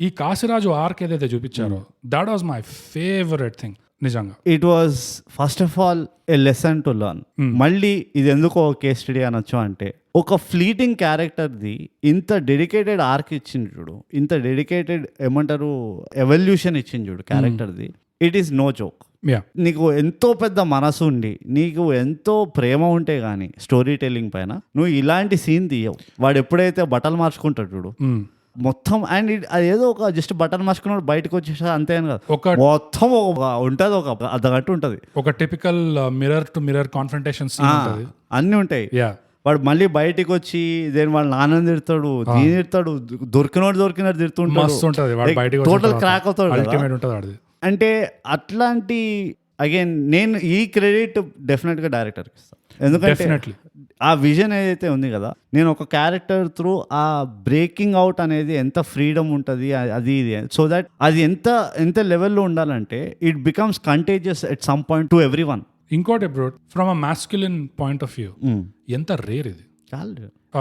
ఈ కాశీరాజు ఆర్క్ ఏదైతే చూపించారో that was my favourite thing నిజంగా. It was first of all a lesson to learn. మళ్ళీ ఇది ఎందుకో కేస్ స్టడీ అనొచ్చు అంటే, ఒక ఫ్లీటింగ్ క్యారెక్టర్ది ఇంత డెడికేటెడ్ ఆర్క్ ఇచ్చింది చూడు, ఇంత డెడికేటెడ్ ఏమంటారు ఎవల్యూషన్ ఇచ్చింది చూడు క్యారెక్టర్ది. It is no joke. నీకు ఎంతో పెద్ద మనసు ఉండి నీకు ఎంతో ప్రేమ ఉంటే గానీ స్టోరీ టెల్లింగ్ పైన నువ్వు ఇలాంటి సీన్ తీయవు. వాడు ఎప్పుడైతే బట్టలు మార్చుకుంటాడు చూడు మొత్తం, అండ్ అదేదో ఒక జస్ట్ బటన్ మార్చుకున్నాడు బయటకు వచ్చేసా అంతే అని కాదు, మొత్తం ఉంటుంది, ఒక అర్ధగంట ఉంటుంది. ఒక typical mirror to mirror confrontation అన్ని ఉంటాయి. వాడు మళ్ళీ బయటికి వచ్చి దేని వాళ్ళ నాన్న తిడతాడు, దీని తిడతాడు, దొరికినట్టు తిడుతుంటాడు, టోటల్ క్రాక్ అవుతాడు. అంటే అట్లాంటి అగైన్ నేను ఈ క్రెడిట్ డెఫినెట్గా డైరెక్టర్కి ఇస్తాను. ఎందుకంటే ఆ విజన్ ఏదైతే ఉంది కదా, నేను ఒక క్యారెక్టర్ త్రూ ఆ బ్రేకింగ్ అవుట్ అనేది ఎంత ఫ్రీడమ్ ఉంటుంది అది ఇది, సో దట్ అది ఎంత లెవెల్లో ఉండాలంటే it becomes contagious at some point to everyone. ఇంకోటి bro, from a masculine point of view ఎంత రేర్ ఇది.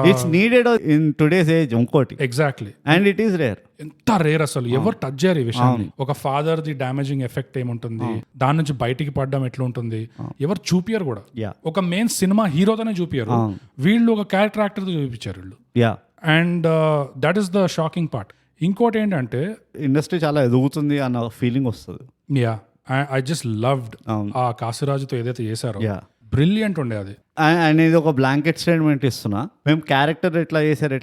It's needed in today's age. ఇంకోటి exactly, and it is rare. ఎంత రేర్ అసలు ఎవరు టచ్ చేయరు ఈ విషయాన్ని. ఒక ఫాదర్ ది డామేజింగ్ ఎఫెక్ట్ ఏముంటుంది, దాని నుంచి బయటికి పడడం ఎట్లా ఉంటుంది, ఎవరు చూపియరు కూడా. ఒక మెయిన్ సినిమా హీరోతోనే చూపియరు, వీళ్ళు ఒక క్యారెక్టర్ యాక్టర్ తో చూపించారు వీళ్ళు. And that is the shocking part. ఇంకోటి ఏంటంటే ఇండస్ట్రీ చాలా ఎదుగుతుంది అన్న ఫీలింగ్ వస్తుంది. ఐ జస్ట్ లవ్డ్ ఆ కాశీరాజుతో ఏదైతే చేశారో, బ్రిలియంట్ ఉండే అది. అనేది ఒక బ్లాంకెట్ స్టేట్మెంట్ ఇస్తున్నా, మేము క్యారెక్టర్ ఎట్లా చేసారు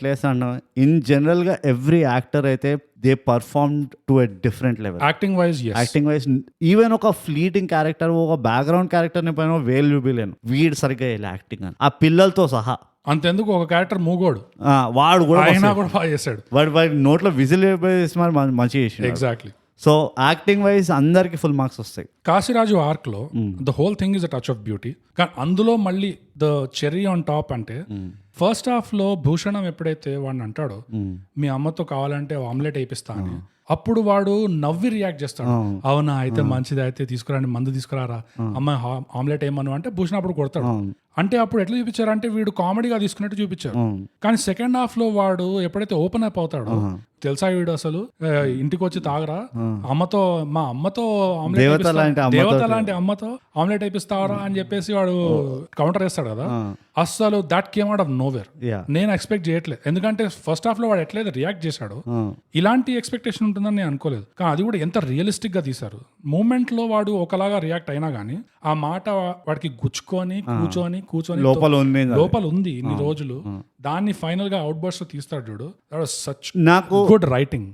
ఇన్ జనరల్ గా ఎవ్రీ యాక్టర్ అయితే they performed to a different level. Acting wise even ఒక ఫ్లీటింగ్ క్యారెక్టర్, ఒక బ్యాక్గ్రౌండ్ క్యారెక్టర్ ని పైన వేలు చూపిలేను, వీడు సరిగ్గా యాక్టింగ్ అని, ఆ పిల్లలతో సహా. అంతెందుకు ఒక క్యారెక్టర్ మూగోడు, వాడు కూడా బాగా చేశాడు. వాడి నోట్లో విజిల్ మంచిగా చేసాడు. ఎగ్జాక్ట్లీ. సో యాక్టింగ్ వైజ్ అందరికి ఫుల్ మార్క్స్ వస్తాయి. కాశీరాజు ఆర్క్ లో the whole thing is a touch of beauty. కానీ అందులో మళ్ళీ ద చెర్రీ ఆన్ టాప్ అంటే ఫస్ట్ హాఫ్ లో భూషణం ఎప్పుడైతే వాడిని అంటాడో మీ అమ్మతో కావాలంటే ఆమ్లెట్ వేయిస్తా అని, అప్పుడు వాడు నవ్వి రియాక్ట్ చేస్తాడు. అవునా అయితే మంచిది, అయితే తీసుకురాని మందు తీసుకురారా అమ్మాయి ఆమ్లెట్ ఏమను అంటే భూషణ్ అప్పుడు కొడతాడు. అంటే అప్పుడు ఎట్లా చూపించారు అంటే వీడు కామెడీగా తీసుకున్నట్టు చూపించారు. కానీ సెకండ్ హాఫ్ లో వాడు ఎప్పుడైతే ఓపెన్ అప్ అవుతాడో, తెలుసా వీడు అసలు ఇంటికి వచ్చి తాగరా అమ్మతో, మా అమ్మతో ఆమ్లెట్, దేవత లాంటి అమ్మతో ఆమ్లెట్ వేపిస్తావరా అని చెప్పేసి వాడు కౌంటర్ వేస్తాడు కదా. అస్సలు that came out of nowhere. నేను ఎక్స్పెక్ట్ చేయట్లేదు, ఎందుకంటే ఫస్ట్ హాఫ్ లో వాడు ఎట్లయితే రియాక్ట్ చేశాడు ఇలాంటి ఎక్స్పెక్టేషన్ ఉంటుందని నేను అనుకోలేదు. కానీ అది కూడా ఎంత రియలిస్టిక్ గా తీశారు. మూమెంట్ లో వాడు ఒకలాగా రియాక్ట్ అయినా గానీ ఆ మాట వాడికి గుచ్చుకొని కూర్చొని లోపల ఉంది ఇన్ని రోజులు, దాన్ని ఫైనల్ గా అవుట్ బర్స్ట్ తీస్తాడు చూడు. సచ్ నాకు గుడ్ రైటింగ్.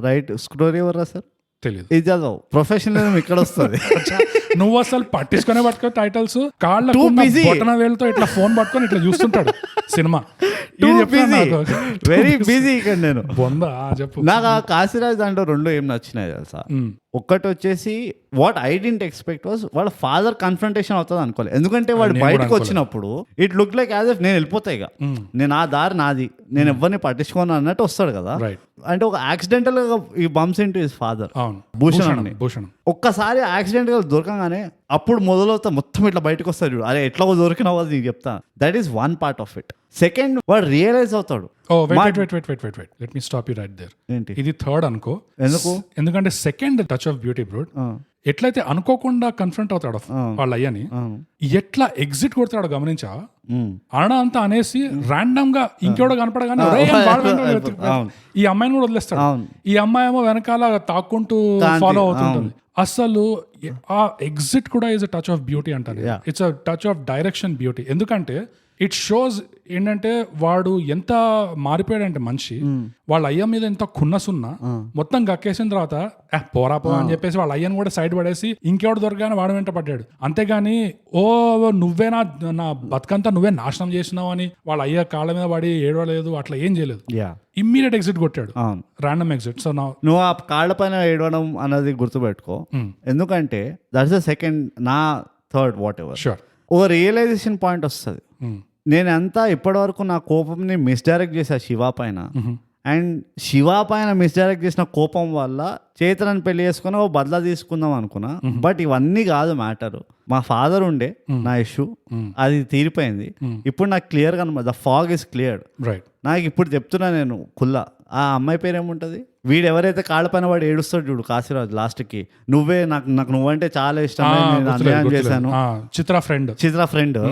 రైట్ స్టోరీ ఎవరు సార్ తెలియదు, ఇది చదవు. ప్రొఫెషనలిజం ఇక్కడ వస్తుంది. నువ్వు అసలు పట్టుకో టైటిల్స్ కాళ్ళ బొటన వేలుతో ఇట్లా ఫోన్ పట్టుకొని ఇట్లా చూస్తుంటాడు సినిమా. వెరీ బిజీ ఇక్కడ నేను బొందా చెప్పు. నాకు ఆ కాశీరాజ్ దాంట్లో రెండు ఏం నచ్చినాయి తెలుసా. ఒక్కటి వచ్చేసి what I didn't expect was వాళ్ళ ఫాదర్ కన్ఫ్రంటేషన్ అవుతుంది అనుకోలేదు. ఎందుకంటే వాడు బయటకు వచ్చినప్పుడు it look like as if నేను వెళ్ళిపోతాయి ఇక, నేను ఆ దారి నాది, నేను ఎవరిని పట్టించుకోను అన్నట్టు వస్తాడు కదా. అంటే ఒక యాక్సిడెంటల్ గా ఈ bumps into his father Bhushan. ఒక్కసారి యాక్సిడెంట్ గా దొరకగానే అప్పుడు మొదలవుతా మొత్తం ఇట్లా బయటకు వస్తాడు చూడు, అరే ఎట్లా దొరికినావు అది నీకు చెప్తా. That is one part of it. Second వాడు రియలైజ్ అవుతాడు. Let me stop you right there. ఏంటి ఇది థర్డ్ అనుకో. ఎందుకంటే second touch of beauty bro ఎట్లయితే అనుకోకుండా కన్ఫ్రంట్ అవుతాడు వాళ్ళ అయ్యని, ఎట్లా ఎగ్జిట్ కొడతాడో గమనించా. అన్న అంతా అనేసి ర్యాండమ్ గా ఇంకెవడో కనపడగానే ఈ అమ్మాయిని కూడా వదిలేస్తాడు. ఈ అమ్మాయి ఏమో వెనకాల తాక్కుంటూ ఫాలో అవుతుంటుంది. అసలు ఆ ఎగ్జిట్ కూడా is a touch of beauty అంటారు. It's a touch of direction beauty. ఎందుకంటే ఇట్ షోస్ ఏంటంటే వాడు ఎంత మారిపోయాడంటే మనిషి, వాళ్ళ అయ్య మీద ఎంత కున్నసున్నా మొత్తం గక్కేసిన తర్వాత పోరా అని చెప్పేసి వాళ్ళ అయ్యను కూడా సైడ్ పడేసి ఇంకెవడు దొరకగానే వాడు వెంట పడ్డాడు. అంతేగాని ఓ నువ్వే నా బతుకంతా నువ్వే నాశనం చేసినావు అని వాళ్ళ అయ్య కాళ్ళ మీద పడి ఏడవలేదు, అట్లా ఏం చేయలేదు. ఇమ్మీడియట్ ఎగ్జిట్ కొట్టాడు, ర్యాండమ్ ఎగ్జిట్. సో నువ్వు ఆ కాళ్ళ పైన ఏడవడం అన్నది గుర్తుపెట్టుకో. ఎందుకంటే దట్స్ ద సెకండ్ నా థర్డ్ వాట్ ఎవర్. షూర్ ఓ రియలైజేషన్ పాయింట్ వస్తుంది. నేనంతా ఇప్పటివరకు నా కోపంని మిస్డైరెక్ట్ చేశా శివ పైన, అండ్ శివ పైన మిస్డైరెక్ట్ చేసిన కోపం వల్ల చేతనని పెళ్లి చేసుకుని ఓ బదలా తీసుకుందాం అనుకున్నా. బట్ ఇవన్నీ కాదు మ్యాటర్. మా ఫాదర్ ఉండే నా ఇష్యూ, అది తీరిపోయింది. ఇప్పుడు నాకు క్లియర్ గా ద ఫాగ్ ఇస్ క్లియర్డ్. నాకు ఇప్పుడు చెప్తున్నా నేను కుల్లా, ఆ అమ్మాయి పేరు ఏముంటది, వీడు ఎవరైతే కాళ్ళ పైన వాడు ఏడుస్తాడు చూడు కాశీరాజు లాస్ట్ కి, నువ్వే నాకు నువ్వంటే చాలా ఇష్టం, నేను అన్యాయం చేశాను, చిత్ర ఫ్రెండ్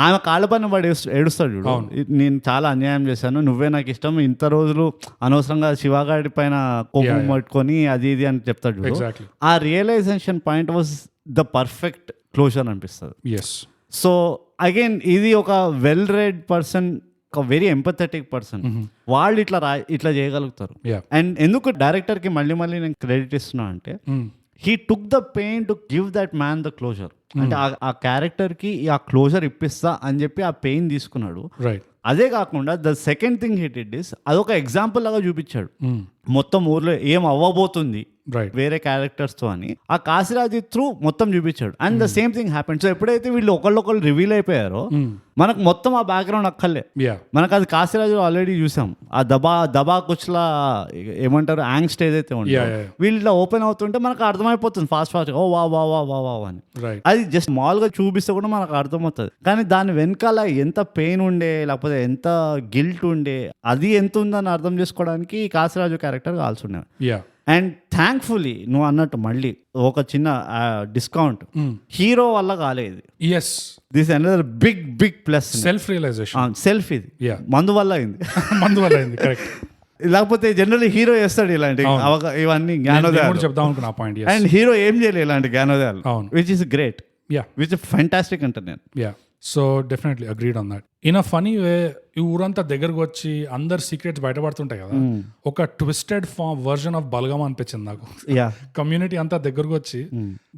ఆమె కాళ్ళ పైన వాడు ఏడుస్తాడు చూడు, నేను చాలా అన్యాయం చేశాను, నువ్వే నాకు ఇష్టం, ఇంత రోజులు అనవసరంగా శివగాడి పైన కోపం పట్టుకొని అది ఇది అని చెప్తాడు చూడు. ఆ realization point was the perfect closure అనిపిస్తుంది. సో అగైన్ ఇది ఒక వెల్ రెడ్ పర్సన్, ఒక వెరీ ఎంపథెటిక్ పర్సన్, వాళ్ళు ఇట్లా చేయగలుగుతారు. అండ్ ఎందుకు డైరెక్టర్ కి మళ్ళీ నేను క్రెడిట్ ఇస్తున్నా అంటే he took the pain to give that man the closure. అంటే ఆ క్యారెక్టర్ కి ఆ క్లోజర్ ఇప్పిస్తా అని చెప్పి ఆ పెయిన్ తీసుకున్నాడు. అదే కాకుండా the second thing he did is అదొక ఎగ్జాంపుల్ లాగా చూపించాడు. మొత్తం ఊర్లో ఏం అవ్వబోతుంది వేరే క్యారెక్టర్స్ తో అని ఆ కాశీరాజు త్రూ మొత్తం చూపించాడు. And the same thing happened. So ఎప్పుడైతే వీళ్ళు ఒకళ్ళు రివీల్ అయిపోయారో మనకు మొత్తం ఆ బ్యాక్గ్రౌండ్ అక్కర్లే, మనకు అది కాశీరాజు ఆల్రెడీ చూసాం. ఆ దబా కుచ్లా ఏమంటారు యాంగ్స్ట్ ఏదైతే ఉంటుందో వీళ్ళు ఇట్లా ఓపెన్ అవుతుంటే మనకు అర్థమైపోతుంది ఫాస్ట్ ఓ వా వా వా వా వా అని. అది జస్ట్ మామూలుగా చూపిస్తే కూడా మనకు అర్థమవుతుంది. కానీ దాని వెనకాల ఎంత పెయిన్ ఉండే లేకపోతే ఎంత గిల్ట్ ఉండే అది ఎంత ఉందని అర్థం చేసుకోవడానికి కాశీరాజు క్యారెక్టర్ కావాల్సి ఉండే. అండ్ థ్యాంక్ఫుల్లీ నువ్వు అన్నట్టు మళ్ళీ ఒక చిన్న డిస్కౌంట్ హీరో వల్ల కాలేదు. This another big plus self realization. Self ఇది మందు వల్ల అయింది కరెక్ట్. లేకపోతే జనరల్లీ హీరో చేస్తాడు ఇలాంటి ఇవన్నీ జ్ఞానోదయాలు చెప్దాం అనుకున్నా పాయింట్. అండ్ హీరో ఏం చేయలేదు ఇలాంటి జ్ఞానోదయాలు, which is great, which is fantastic అంటే నేను. So definitely agreed on that. In a funny way ఈ ఊరంతా దగ్గరకు వచ్చి అందరు సీక్రెట్స్ బయటపడుతుంటాయి కదా, ఒక ట్విస్టెడ్ ఫామ్ వర్జన్ ఆఫ్ బల్గమా అనిపించింది నాకు. కమ్యూనిటీ అంతా దగ్గరకు వచ్చి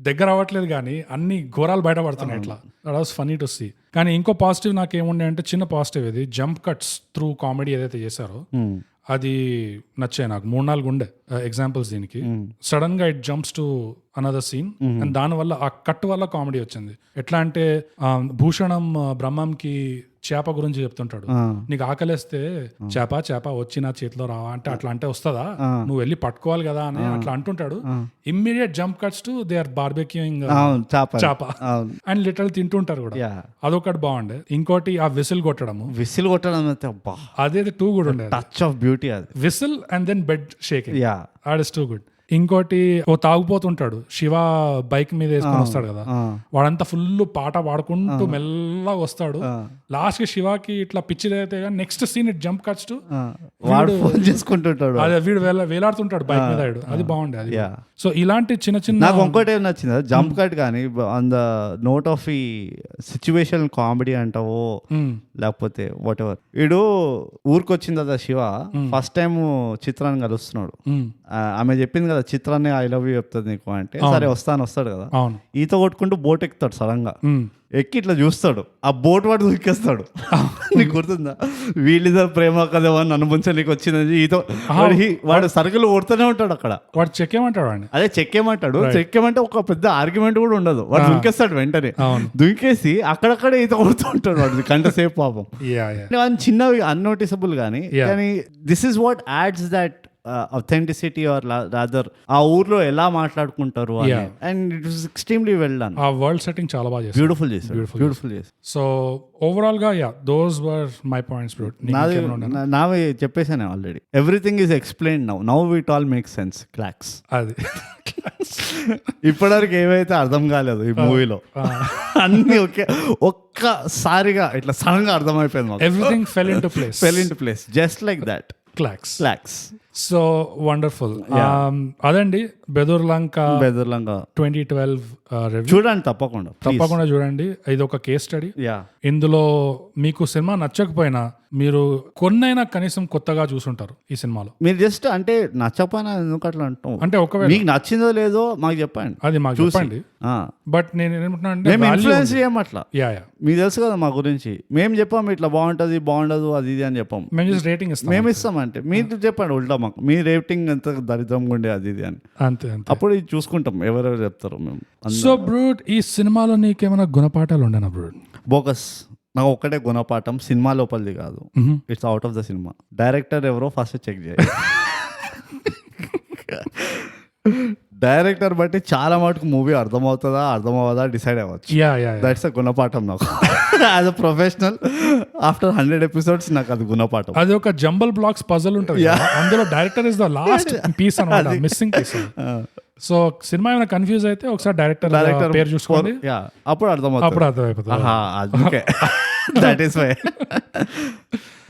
దగ్గర అవ్వట్లేదు కానీ అన్ని ఘోరాలు బయటపడుతున్నాయి ఇట్లా. That was funny to see. కానీ ఇంకో పాజిటివ్ నాకు ఏముండే అంటే చిన్న పాజిటివ్ ఇది జంప్ కట్స్ త్రూ కామెడీ ఏదైతే చేశారో అది నచ్చాయి నాకు. 3-4 ఉండే ఎగ్జాంపుల్స్ దీనికి. సడన్ గా it jumps to another scene and దాని వల్ల ఆ కట్ వల్ల కామెడీ వచ్చింది. ఎట్లా అంటే భూషణం బ్రహ్మంకి చేప గురించి చెప్తుంటాడు, నీకు ఆకలేస్తే చేప వచ్చి నా చేతిలో రావా అంటే అట్లా అంటే వస్తుందా, నువ్వు వెళ్ళి పట్టుకోవాలి కదా అని అట్లా అంటుంటాడు. Immediate jump cuts to they are barbecuing చేప అండ్ లిటరల్ తింటుంటారు కూడా. అదొకటి బాగుండే. ఇంకోటి ఆ విసిల్ కొట్టడం అదే 2 కూడా ఉండే. టచ్ ఆఫ్ బ్యూటీ అది whistle and then bed shaking, that is too good. ఇంకోటి ఓ తాగుపోతుంటాడు శివ బైక్ మీద వేసుకొని వస్తాడు కదా, వాడంతా ఫుల్ పాట పాడుకుంటూ మెల్లగా వస్తాడు. లాస్ట్ కి శివకి ఇట్లా పిచ్చిదైతే next scene it jump cuts to చేసుకుంటుంటాడు, అదే వీడు వేలాడుతుంటాడు బైక్ మీద. అది బాగుండే అది. సో ఇలాంటి చిన్న చిన్న నాకు ఇంకోటి ఏం నచ్చింది జంప్ కట్ కానీ ఆన్ ద నోట్ ఆఫ్ ఈ సిచ్యువేషన్ కామెడీ అంటావో లేకపోతే వాట్ ఎవర్. వీడు ఊరికొచ్చింది కదా శివ, ఫస్ట్ టైం చిత్రాన్ని కలుస్తున్నాడు. ఆమె చెప్పింది కదా చిత్రాన్ని ఐ లవ్ యూ చెప్తుంది నీకు అంటే, సరే వస్తాడు కదా, ఈత కొట్టుకుంటూ బోట్ ఎక్కుతాడు సడన్ గా. ఎక్కి ఇట్లా చూస్తాడు, ఆ బోట్ వాడు దూకేస్తాడు. నీకు గుర్తుందా, వీళ్ళిద్దరు ప్రేమ కదా అని అనుభవించడానికి వచ్చింది ఈతో వాడు సరుకులు కొడుతూనే ఉంటాడు అక్కడ. వాడు చెక్కేమంటాడు అండి, అదే చెక్కేమంటాడు. చెక్కేమంటే ఒక పెద్ద ఆర్గ్యుమెంట్ కూడా ఉండదు, వాడు దుంకేస్తాడు వెంటనే. దుంకేసి అక్కడక్కడే ఈత కొడుతూ ఉంటాడు వాడు గంటసేపు పాపం. చిన్నవి అన్నోటిసబుల్ కానీ this is what adds that authenticity or rather ఆ ఊర్లో ఎలా మాట్లాడుకుంటారు and it was extremely well done. ఆ వరల్డ్ సెట్టింగ్ చాలా బాగా చేశారు, బ్యూటిఫుల్ చేశారు. సో ఓవరాల్ గా those were my points bro. నావి చెప్పేసాను already. Everything is explained now it all makes sense. Clocks అది ఇప్పటివరకు ఏవైతే అర్థం కాలేదు ఈ మూవీలో అన్ని ఒక్కసారిగా ఇట్లా సడన్ గా అర్థమైపోయింది. Everything fell into place just like that. Clocks so wonderful. అదండి బెదుర్లంక 2012 రివ్యూ. చూడండి, తప్పకుండా చూడండి. ఇది ఒక కేస్ స్టడీ. ఇందులో మీకు సినిమా నచ్చకపోయినా మీరు కొన్నైనా కనీసం కొత్తగా చూసుంటారు ఈ సినిమాలో. మీరు జస్ట్ అంటే నచ్చకపోయినా ఎందుకు అట్లా అంటాం, అంటే ఒకవేళ మీకు నచ్చిందో లేదో మాకు చెప్పండి, అది మాకు చెప్పండి. బట్ నేను ఏమంటున్నా ఇన్ఫ్లుయెన్స్ చేయమట్లా. మీకు తెలుసు కదా మా గురించి, మేము చెప్పాము ఇట్లా బాగుండదు అది ఇది అని చెప్పాము. మేము జస్ట్ రేటింగ్ ఇస్తాం, మేము ఇస్తామంటే మీరు చెప్పండి ఉల్టా మాకు మీ రేటింగ్ ఎంత దరిద్రంగా ఉండే అది ఇది అని. అంతే అప్పుడు ఇది చూసుకుంటాం ఎవరెవరు చెప్తారు మేము. సో బ్రూడ్, ఈ సినిమాలో నీకేమైనా గుణపాఠాలు ఉండేనా బ్రూడ్? బోకస్ నాకు ఒక్కటే గుణపాఠం, సినిమా లోపలిది కాదు, it's out of the cinema. Director ఎవరో ఫస్ట్ చెక్ చేయాలి. డైరెక్టర్ బట్టి చాలా మటుకు మూవీ అర్థమవుదా డిసైడ్ అవ్వచ్చు. దట్స్ అ గుణపాఠం నాకు. As a professional after 100 episodes నాకు అది గుణపాఠం. అది ఒక జంబల్ బ్లాక్స్ పజల్ ఉంటుంది, అందులో director is the last piece అన్నమాట, మిస్సింగ్ పీస్. సో సినిమా ఏమైనా కన్ఫ్యూజ్ అయితే ఒకసారి డైరెక్టర్ పేరు చూసుకోండి, అప్పుడు అర్థమవుతుంది. That is why.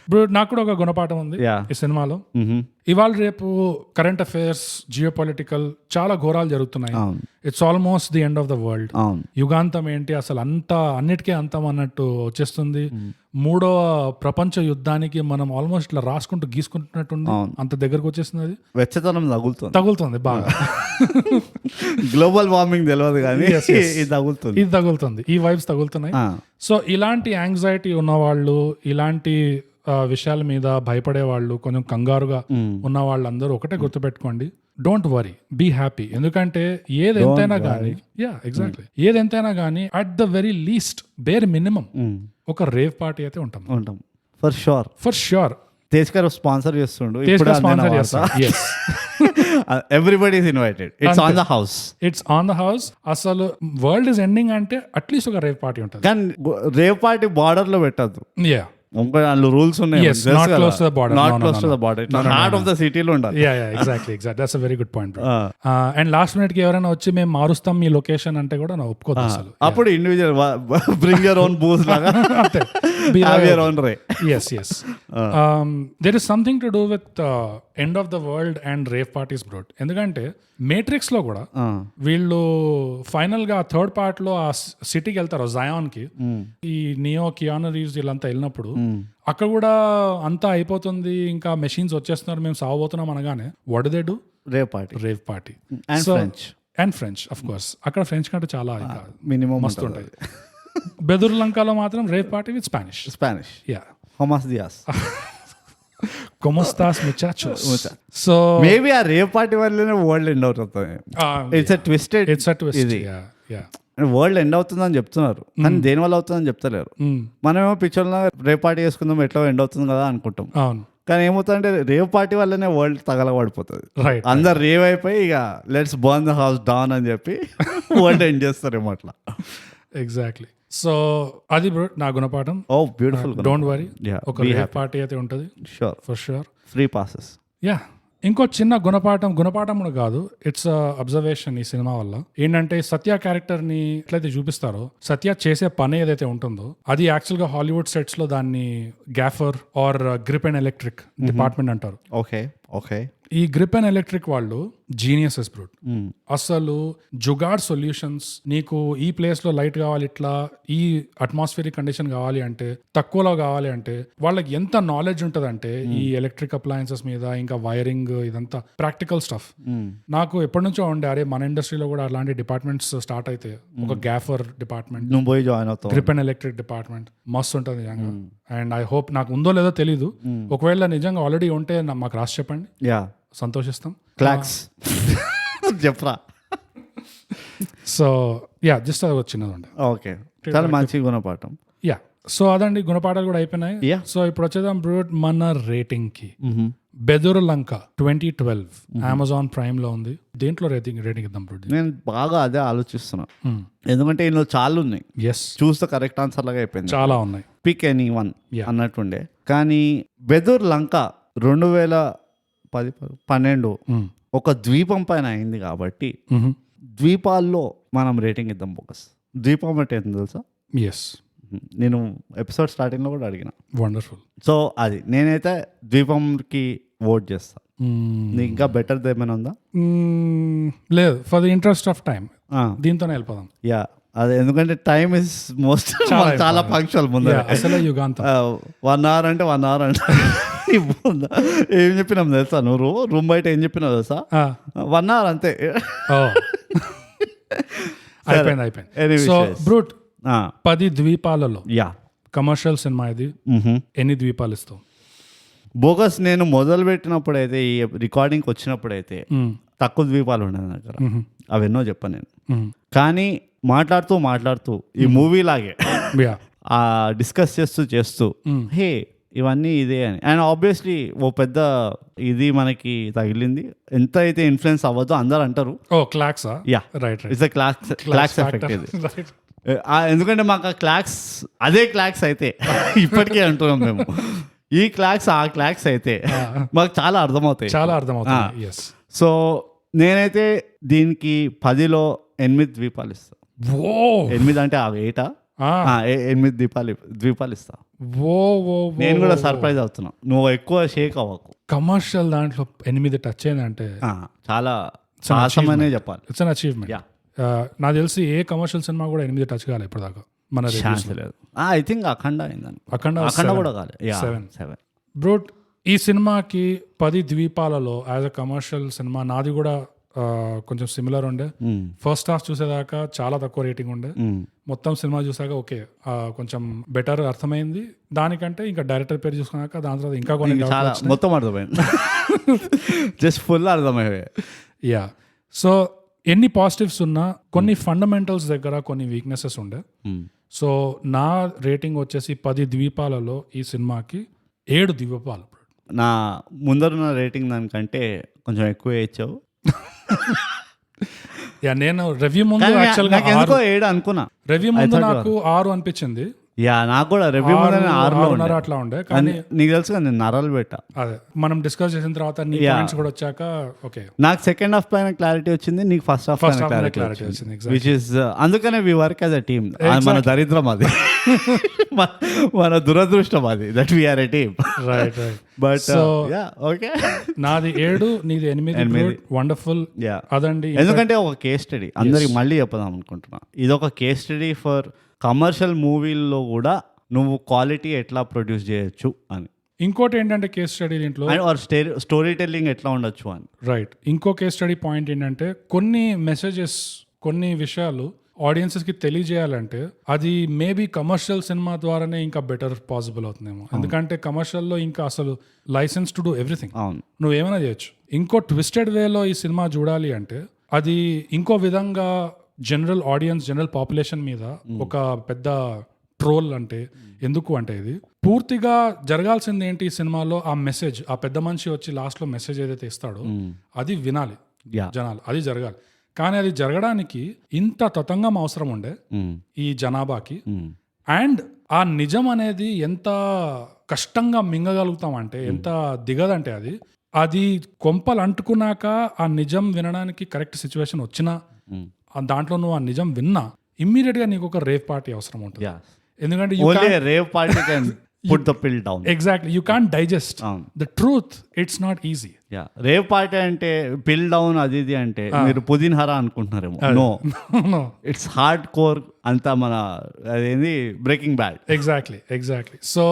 ఇప్పుడు నాకు కూడా ఒక గుణపాఠం ఉంది ఈ సినిమాలో. ఇవాళ రేపు కరెంట్ అఫైర్స్, జియో పొలిటికల్ చాలా ఘోరాలు జరుగుతున్నాయి. It's almost the end of the world. యుగాంతం ఏంటి అసలు, అన్నిటికీ అంతం అన్నట్టు వచ్చేస్తుంది. 3వ ప్రపంచ యుద్ధానికి మనం ఆల్మోస్ట్ ఇట్లా రాసుకుంటూ గీసుకుంటున్నట్టుంది, అంత దగ్గరకు వచ్చేస్తుంది. అది వెచ్చదనం తగులుతుంది బాగా. గ్లోబల్ వార్మింగ్ తెలియదు కానీ ఇది తగులుతుంది, ఈ వైబ్స్ తగులుతున్నాయి. సో ఇలాంటి యాంగ్జైటీ ఉన్నవాళ్ళు, ఇలాంటి విషయాల మీద భయపడే వాళ్ళు, కొంచెం కంగారుగా ఉన్న వాళ్ళందరూ ఒకటే గుర్తుపెట్టుకోండి, డోంట్ వరీ, బీ హ్యాపీ. ఎందుకంటే ఏదెంతైనా కానీ at the very least bare minimum ఒక రేవ్ పార్టీ అయితే ఉంటాం. For sure. తేజ్కర్ స్పాన్సర్ చేస్తుండు, everybody is invited. It's on the house. అసలు వరల్డ్ ఇస్ ఎండింగ్ అంటే అట్లీస్ట్ ఒక రేవ్ పార్టీ ఉంటుంది, కానీ రేవ్ పార్టీ బార్డర్ లో పెట్టద్దు. రూల్స్ ఉన్నాయి, not close to the border, heart of the సిటీలో ఉండాలి. Exactly that's a very good point. And last minute కి ఎవరైనా వచ్చి మేము మారుస్తాం మీ లొకేషన్ అంటే కూడా నా ఒప్పుకోదు అసలు. అప్పుడు individual bring your own booze లాగా. yes there is something to do with end of the world and rave parties bro. ఎందుకంటే మేట్రిక్స్ లో కూడా వీళ్ళు ఫైనల్ గా థర్డ్ పార్ట్ లో ఆ సిటీకి వెళ్తారు, జయాన్ కి. ఈ నియో, కియాను రీవ్స్ వీళ్ళంతా వెళ్ళినప్పుడు అక్కడ కూడా అంతా అయిపోతుంది, ఇంకా మెషిన్స్ వచ్చేస్తున్నారు, మేము సావబోతున్నాం అనగానే what do they do? Rave party. And French of course. అక్కడ ఫ్రెంచ్ కంటే చాలా మినిమం మస్తు ఉంటాయి. బెదుర్లంకలో మాత్రం rave party with Spanish. ¿Cómo estás, muchachos? So maybe a rave party వల్లనే వరల్డ్ ఎండ్ అవుతుంది. It's a twisted ఇది. వరల్డ్ ఎండ్ అవుతుందని చెప్తున్నారు, కానీ దేని వల్ల అవుతుందని చెప్తలేరు. మనమేమో పిక్చర్లో రేవ్ పార్టీ చేసుకుందాం ఎట్లా ఎండ్ అవుతుంది కదా అనుకుంటాం. కానీ ఏమవుతుందంటే రేవ్ పార్టీ వల్లనే వరల్డ్ తగలబడిపోతుంది. అందరు రేవ్ అయిపోయి ఇక let's burn the house down అని చెప్పి వరల్డ్ ఎండ్ చేస్తారేమో అట్లా. ఎగ్జాక్ట్లీ. సో అది నా గుణపాఠం. బ్యూటిఫుల్. డోంట్ వరీ, ఒక రేవ్ పార్టీ అయితే ఉంటుంది ఫర్ ష్యూర్. Free passes. ఇంకో చిన్న గుణపాఠం కూడా కాదు, ఇట్స్ అబ్జర్వేషన్ ఈ సినిమా వల్ల. ఏంటంటే సత్య క్యారెక్టర్ ని ఎట్లయితే చూపిస్తారో, సత్య చేసే పని ఏదైతే ఉంటుందో అది యాక్చువల్ గా హాలీవుడ్ సెట్స్ లో దాన్ని gaffer or grip and electric department అంటారు. ఓకే. ఈ గ్రిప్ అండ్ ఎలక్ట్రిక్ వాళ్ళు జీనియసెస్ బ్రూట్. అసలు జుగాడ్ సొల్యూషన్స్, నీకు ఈ ప్లేస్ లో లైట్ కావాలి, ఇట్లా ఈ అట్మాస్ఫియరిక్ కండిషన్ కావాలి అంటే, తక్కువలో కావాలి అంటే, వాళ్ళకి ఎంత నాలెడ్జ్ ఉంటదంటే ఈ ఎలక్ట్రిక్ అప్లయన్సెస్ మీద, ఇంకా వైరింగ్, ఇదంతా ప్రాక్టికల్ స్టఫ్. నాకు ఎప్పటి నుంచో ఉండే, అరే మన ఇండస్ట్రీలో కూడా అలాంటి డిపార్ట్మెంట్స్ స్టార్ట్ అయితే, ఒక గ్యాఫర్ డిపార్ట్మెంట్, నువ్వు పోయి జాయిన్ అవుతావు, గ్రిప్ అండ్ ఎలక్ట్రిక్ డిపార్ట్మెంట్ మస్తు ఉంటుంది నిజంగా. అండ్ ఐ హోప్, నాకు ఉందో లేదో తెలీదు, ఒకవేళ నిజంగా ఆల్రెడీ ఉంటే మాకు రాసి చెప్పండి, సంతోషిస్తాం. క్లాక్స్ చెప్పరా. సో యా, జస్ట్ అది వచ్చినది ఉండే. ఓకే, చాలా మంచి గుణపాఠం. యా, సో అదండి, గుణపాఠాలు కూడా అయిపోయినాయి. సో ఇప్పుడు వచ్చేద్దాం బ్రూట్ మన రేటింగ్ కి. బెదురు లంక 2012 అమెజాన్ ప్రైమ్ లో ఉంది. దేంట్లో రేటింగ్ ఇద్దాం బ్రూట్? నేను బాగా అదే ఆలోచిస్తున్నా, ఎందుకంటే ఇందులో చాలా ఉన్నాయి. చూస్తే కరెక్ట్ ఆన్సర్ లాగా అయిపోయింది, చాలా ఉన్నాయి. పిక్ ఎనీ వన్ అన్నట్టుండే. కానీ బెదురు లంక 2010-12 ఒక ద్వీపం పైన అయింది కాబట్టి ద్వీపాల్లో మనం రేటింగ్ ఇద్దాం. ఫోకస్ ద్వీపం అంటే ఏంటి తెలుసా? నేను ఎపిసోడ్ స్టార్టింగ్ లో కూడా అడిగిన. వండర్ఫుల్. సో అది నేనైతే ద్వీపంకి ఓట్ చేస్తా. నీకు ఇంకా బెటర్ ఏమైనా ఉందా? లేదు, for the interest of time దీంతోనే వెళ్ళిపోదాం. యా, అదే, ఎందుకంటే టైమ్ ఇస్ మోస్ట్ చాలా ఫంక్షనల్ ముందు. అసలు యుగాంతం 1 hour అంటే 1 hour అంటే ఏం చెప్పినాం తెలుసా? నువ్వు రూమ్ బయట ఏం చెప్పినావు తెలుసా? 1 hour అంతే. అయిపోయింది. సో బ్రూట్ 10 ద్వీపాలలో కమర్షియల్ సినిమా ఇది, ఎన్ని ద్వీపాలు ఇస్తావు? బోగస్ నేను మొదలు పెట్టినప్పుడైతే, ఈ రికార్డింగ్కి వచ్చినప్పుడైతే తక్కువ ద్వీపాలు ఉండేది నా దగ్గర, అవెన్నో చెప్పాను నేను. కానీ మాట్లాడుతూ ఈ మూవీ లాగే డిస్కస్ చేస్తూ హే ఇవన్నీ ఇదే అని. అండ్ ఆబ్వియస్లీ ఓ పెద్ద ఇది మనకి తగిలింది. ఎంత అయితే ఇన్ఫ్లుయెన్స్ అవ్వదో అందరు అంటారు. ఇట్స్ క్లాక్స్ ఎఫెక్ట్ ఇది. ఎందుకంటే మాకు ఆ క్లాక్స్ అదే క్లాక్స్ అయితే ఇప్పటికే అంటున్నాం మేము. ఈ క్లాక్స్ ఆ క్లాక్స్ అయితే మాకు చాలా అర్థమవుతాయి. సో నేనైతే దీనికి 10లో 8 ద్వీపాలు ఇస్తా. 8 అంటే 8 ద్వీపాలు ఇస్తా. నేను కూడా సర్ప్రైజ్ అవుతున్నా, నువ్వు ఎక్కువ షేక్ అవ్వకు. కమర్షియల్ దాంట్లో 8 టచ్ అయిందంటే చాలా సాహసమనే చెప్పాలి. It's an achievement. నాకు తెలిసి ఏ కమర్షియల్ సినిమా కూడా 8 టచ్ కాలే ఇప్పటిదాకా మన లేదు. ఐ థింక్ అఖండ అయిందని. అఖండ కూడా కాలే. 7 బ్రూట్, ఈ సినిమాకి 10 ద్వీపాలలో యాజ్ అ కమర్షియల్ సినిమా నాది కూడా కొంచెం సిమిలర్ ఉండే. ఫస్ట్ హాఫ్ చూసేదాకా చాలా తక్కువ రేటింగ్ ఉండే, మొత్తం సినిమా చూసాక ఓకే కొంచెం బెటర్ అర్థమైంది. దానికంటే ఇంకా డైరెక్టర్ పేరు చూసుకున్నాక దాని తర్వాత ఇంకా కొన్ని మొత్తం అర్థమైంది, జస్ట్ ఫుల్ అర్థమయ్యే. యా, సో ఎన్ని పాజిటివ్స్ ఉన్నా కొన్ని ఫండమెంటల్స్ దగ్గర కొన్ని వీక్నెసెస్ ఉండే. సో నా రేటింగ్ వచ్చేసి 10 ద్వీపాలలో ఈ సినిమాకి 7 ద్వీపాలు. నా ముందరున్న రేటింగ్ దానికంటే కొంచెం ఎక్కువ ఇచ్చావు. నేను రివ్యూ ముందు యాక్చువల్గా 7 అనుకున్నా, రివ్యూ ముందు నాకు 6 అనిపించింది. నాకు కూడా రివ్యూ అట్లా ఉండే. కానీ నీకు తెలుసు కదా నేను నరాలు పెట్టా. అదే మనం డిస్కస్ చేసిన తర్వాత నీ పాయింట్స్ కూడా వచ్చాక ఓకే, నాకు సెకండ్ హాఫ్ పైన క్లారిటీ వచ్చింది, నీకు ఫస్ట్ హాఫ్ పైన క్లారిటీ వచ్చింది. విచ్ ఇస్ అందుకనే we work as a team. మన దరిద్రం అది, మన దురదృష్టం అది, that we are a team. Right. But okay, నాది 7, నీది 8. వండర్ఫుల్. అదండి, ఎందుకంటే ఒక కేస్ స్టడీ అందరికి మళ్ళీ చెప్పదాం అనుకుంటున్నా. ఇది ఒక కేస్ స్టడీ ఫర్ కమర్షియల్ మూవీల్లో కూడా నువ్వు క్వాలిటీ ఎట్లా ప్రొడ్యూస్ చేయొచ్చు అని. ఇంకోటి ఏంటంటే కేస్ స్టడీ దీంట్లో స్టోరీ టెల్లింగ్ ఎట్లా ఉండొచ్చు అని. రైట్. ఇంకో కేస్ స్టడీ పాయింట్ ఏంటంటే కొన్ని మెసేజెస్, కొన్ని విషయాలు ఆడియన్సెస్కి తెలియజేయాలంటే అది మేబీ కమర్షియల్ సినిమా ద్వారానే ఇంకా బెటర్ పాసిబుల్ అవుతుందేమో. ఎందుకంటే కమర్షియల్లో ఇంకా అసలు లైసెన్స్ టు డూ ఎవ్రీథింగ్, నువ్వు ఏమైనా చేయొచ్చు. ఇంకో ట్విస్టెడ్ వేలో ఈ సినిమా చూడాలి అంటే అది ఇంకో విధంగా జనరల్ ఆడియన్స్, జనరల్ పాపులేషన్ మీద ఒక పెద్ద ట్రోల్. అంటే ఎందుకు అంటే ఇది పూర్తిగా జరగాల్సింది ఏంటి ఈ సినిమాలో, ఆ మెసేజ్, ఆ పెద్ద మనిషి వచ్చి లాస్ట్లో మెసేజ్ ఏదైతే ఇస్తాడో అది వినాలి జనాలు, అది జరగాలి. కానీ అది జరగడానికి ఇంత తతంగం అవసరం ఉండే ఈ జనాభాకి. అండ్ ఆ నిజం అనేది ఎంత కష్టంగా మింగగలుగుతామంటే, ఎంత దిగదంటే అది కొంపలు అంటుకున్నాక ఆ నిజం వినడానికి కరెక్ట్ సిచ్యువేషన్ వచ్చినా, దాంట్లో నువ్వు ఆ నిజం విన్నా ఇమ్మీడియట్ గా నీకు ఒక రేవ్ పార్టీ అవసరం ఉంటుంది. ఎందుకంటే రేవ్ పార్టీ పుట్ ద పిల్ down. Exactly, you can't digest the truth. It's not easy. Yeah, rave party అంటే పిల్ డౌన్ అది ఇది అంటే మీరు పుదీన్హరా అనుకుంటున్నారేమో. నో, ఇట్స్ హార్డ్ కోర్ అంతా మన అదేంది breaking bad. Exactly. So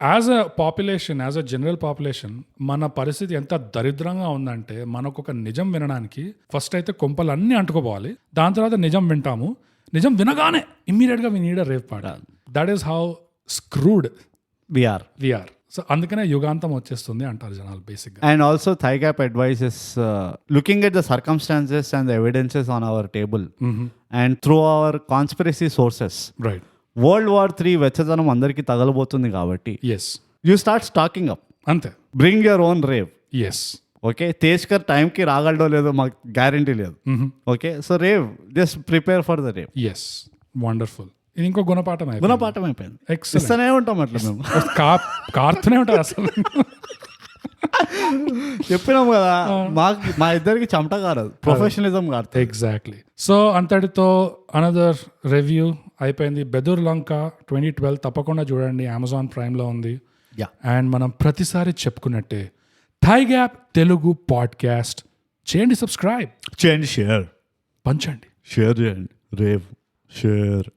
as a population, as a general population, మన పరిస్థితి ఎంత దరిద్రంగా ఉందంటే మనకు ఒక నిజం వినడానికి ఫస్ట్ అయితే కొంపలు అన్నీ అంటుకోపోవాలి, దాని తర్వాత నిజం వింటాము. నిజం వినగానే ఇమ్మీడియట్ గా we need a rave party. That is how screwed we are. So అందుకనే యుగాంతం వచ్చేస్తుంది అంటారు జనాలు బేసిక్ గా. అండ్ ఆల్సో థైగ్యాప్ advises looking at the circumstances and the evidences on our table and through our conspiracy sources. Right. World War III వెచ్చదనం అందరికీ తగలబోతుంది కాబట్టి యూ స్టార్ట్ స్టాకింగ్ అప్. అంతే. Bring your own rave. Yes. Okay, తేజ్కర్ టైంకి రాగలడో లేదో మాకు గ్యారంటీ లేదు. Okay, so rave, just prepare for the rave. Yes, wonderful. ఇది ఇంకో గుణపాఠం అయిపోయింది. ఇస్తూనే ఉంటాం అట్లా మేము, కార్తూనే ఉంటారు అసలు. చెప్పినాం కదా, మా ఇద్దరికి చెమట కారదు, ప్రొఫెషనలిజం కాదు. ఎగ్జాక్ట్లీ. సో అంతటితో అనదర్ రివ్యూ అయిపోయింది. బెదుర్ లంక 2012 తప్పకుండా చూడండి, అమెజాన్ ప్రైమ్లో ఉంది. అండ్ మనం ప్రతిసారి చెప్పుకున్నట్టే థైగ్యాప్ తెలుగు పాడ్కాస్ట్ చేయండి, సబ్స్క్రైబ్ చేయండి, షేర్ పంచండి, షేర్ చేయండి, రేవ్ షేర్.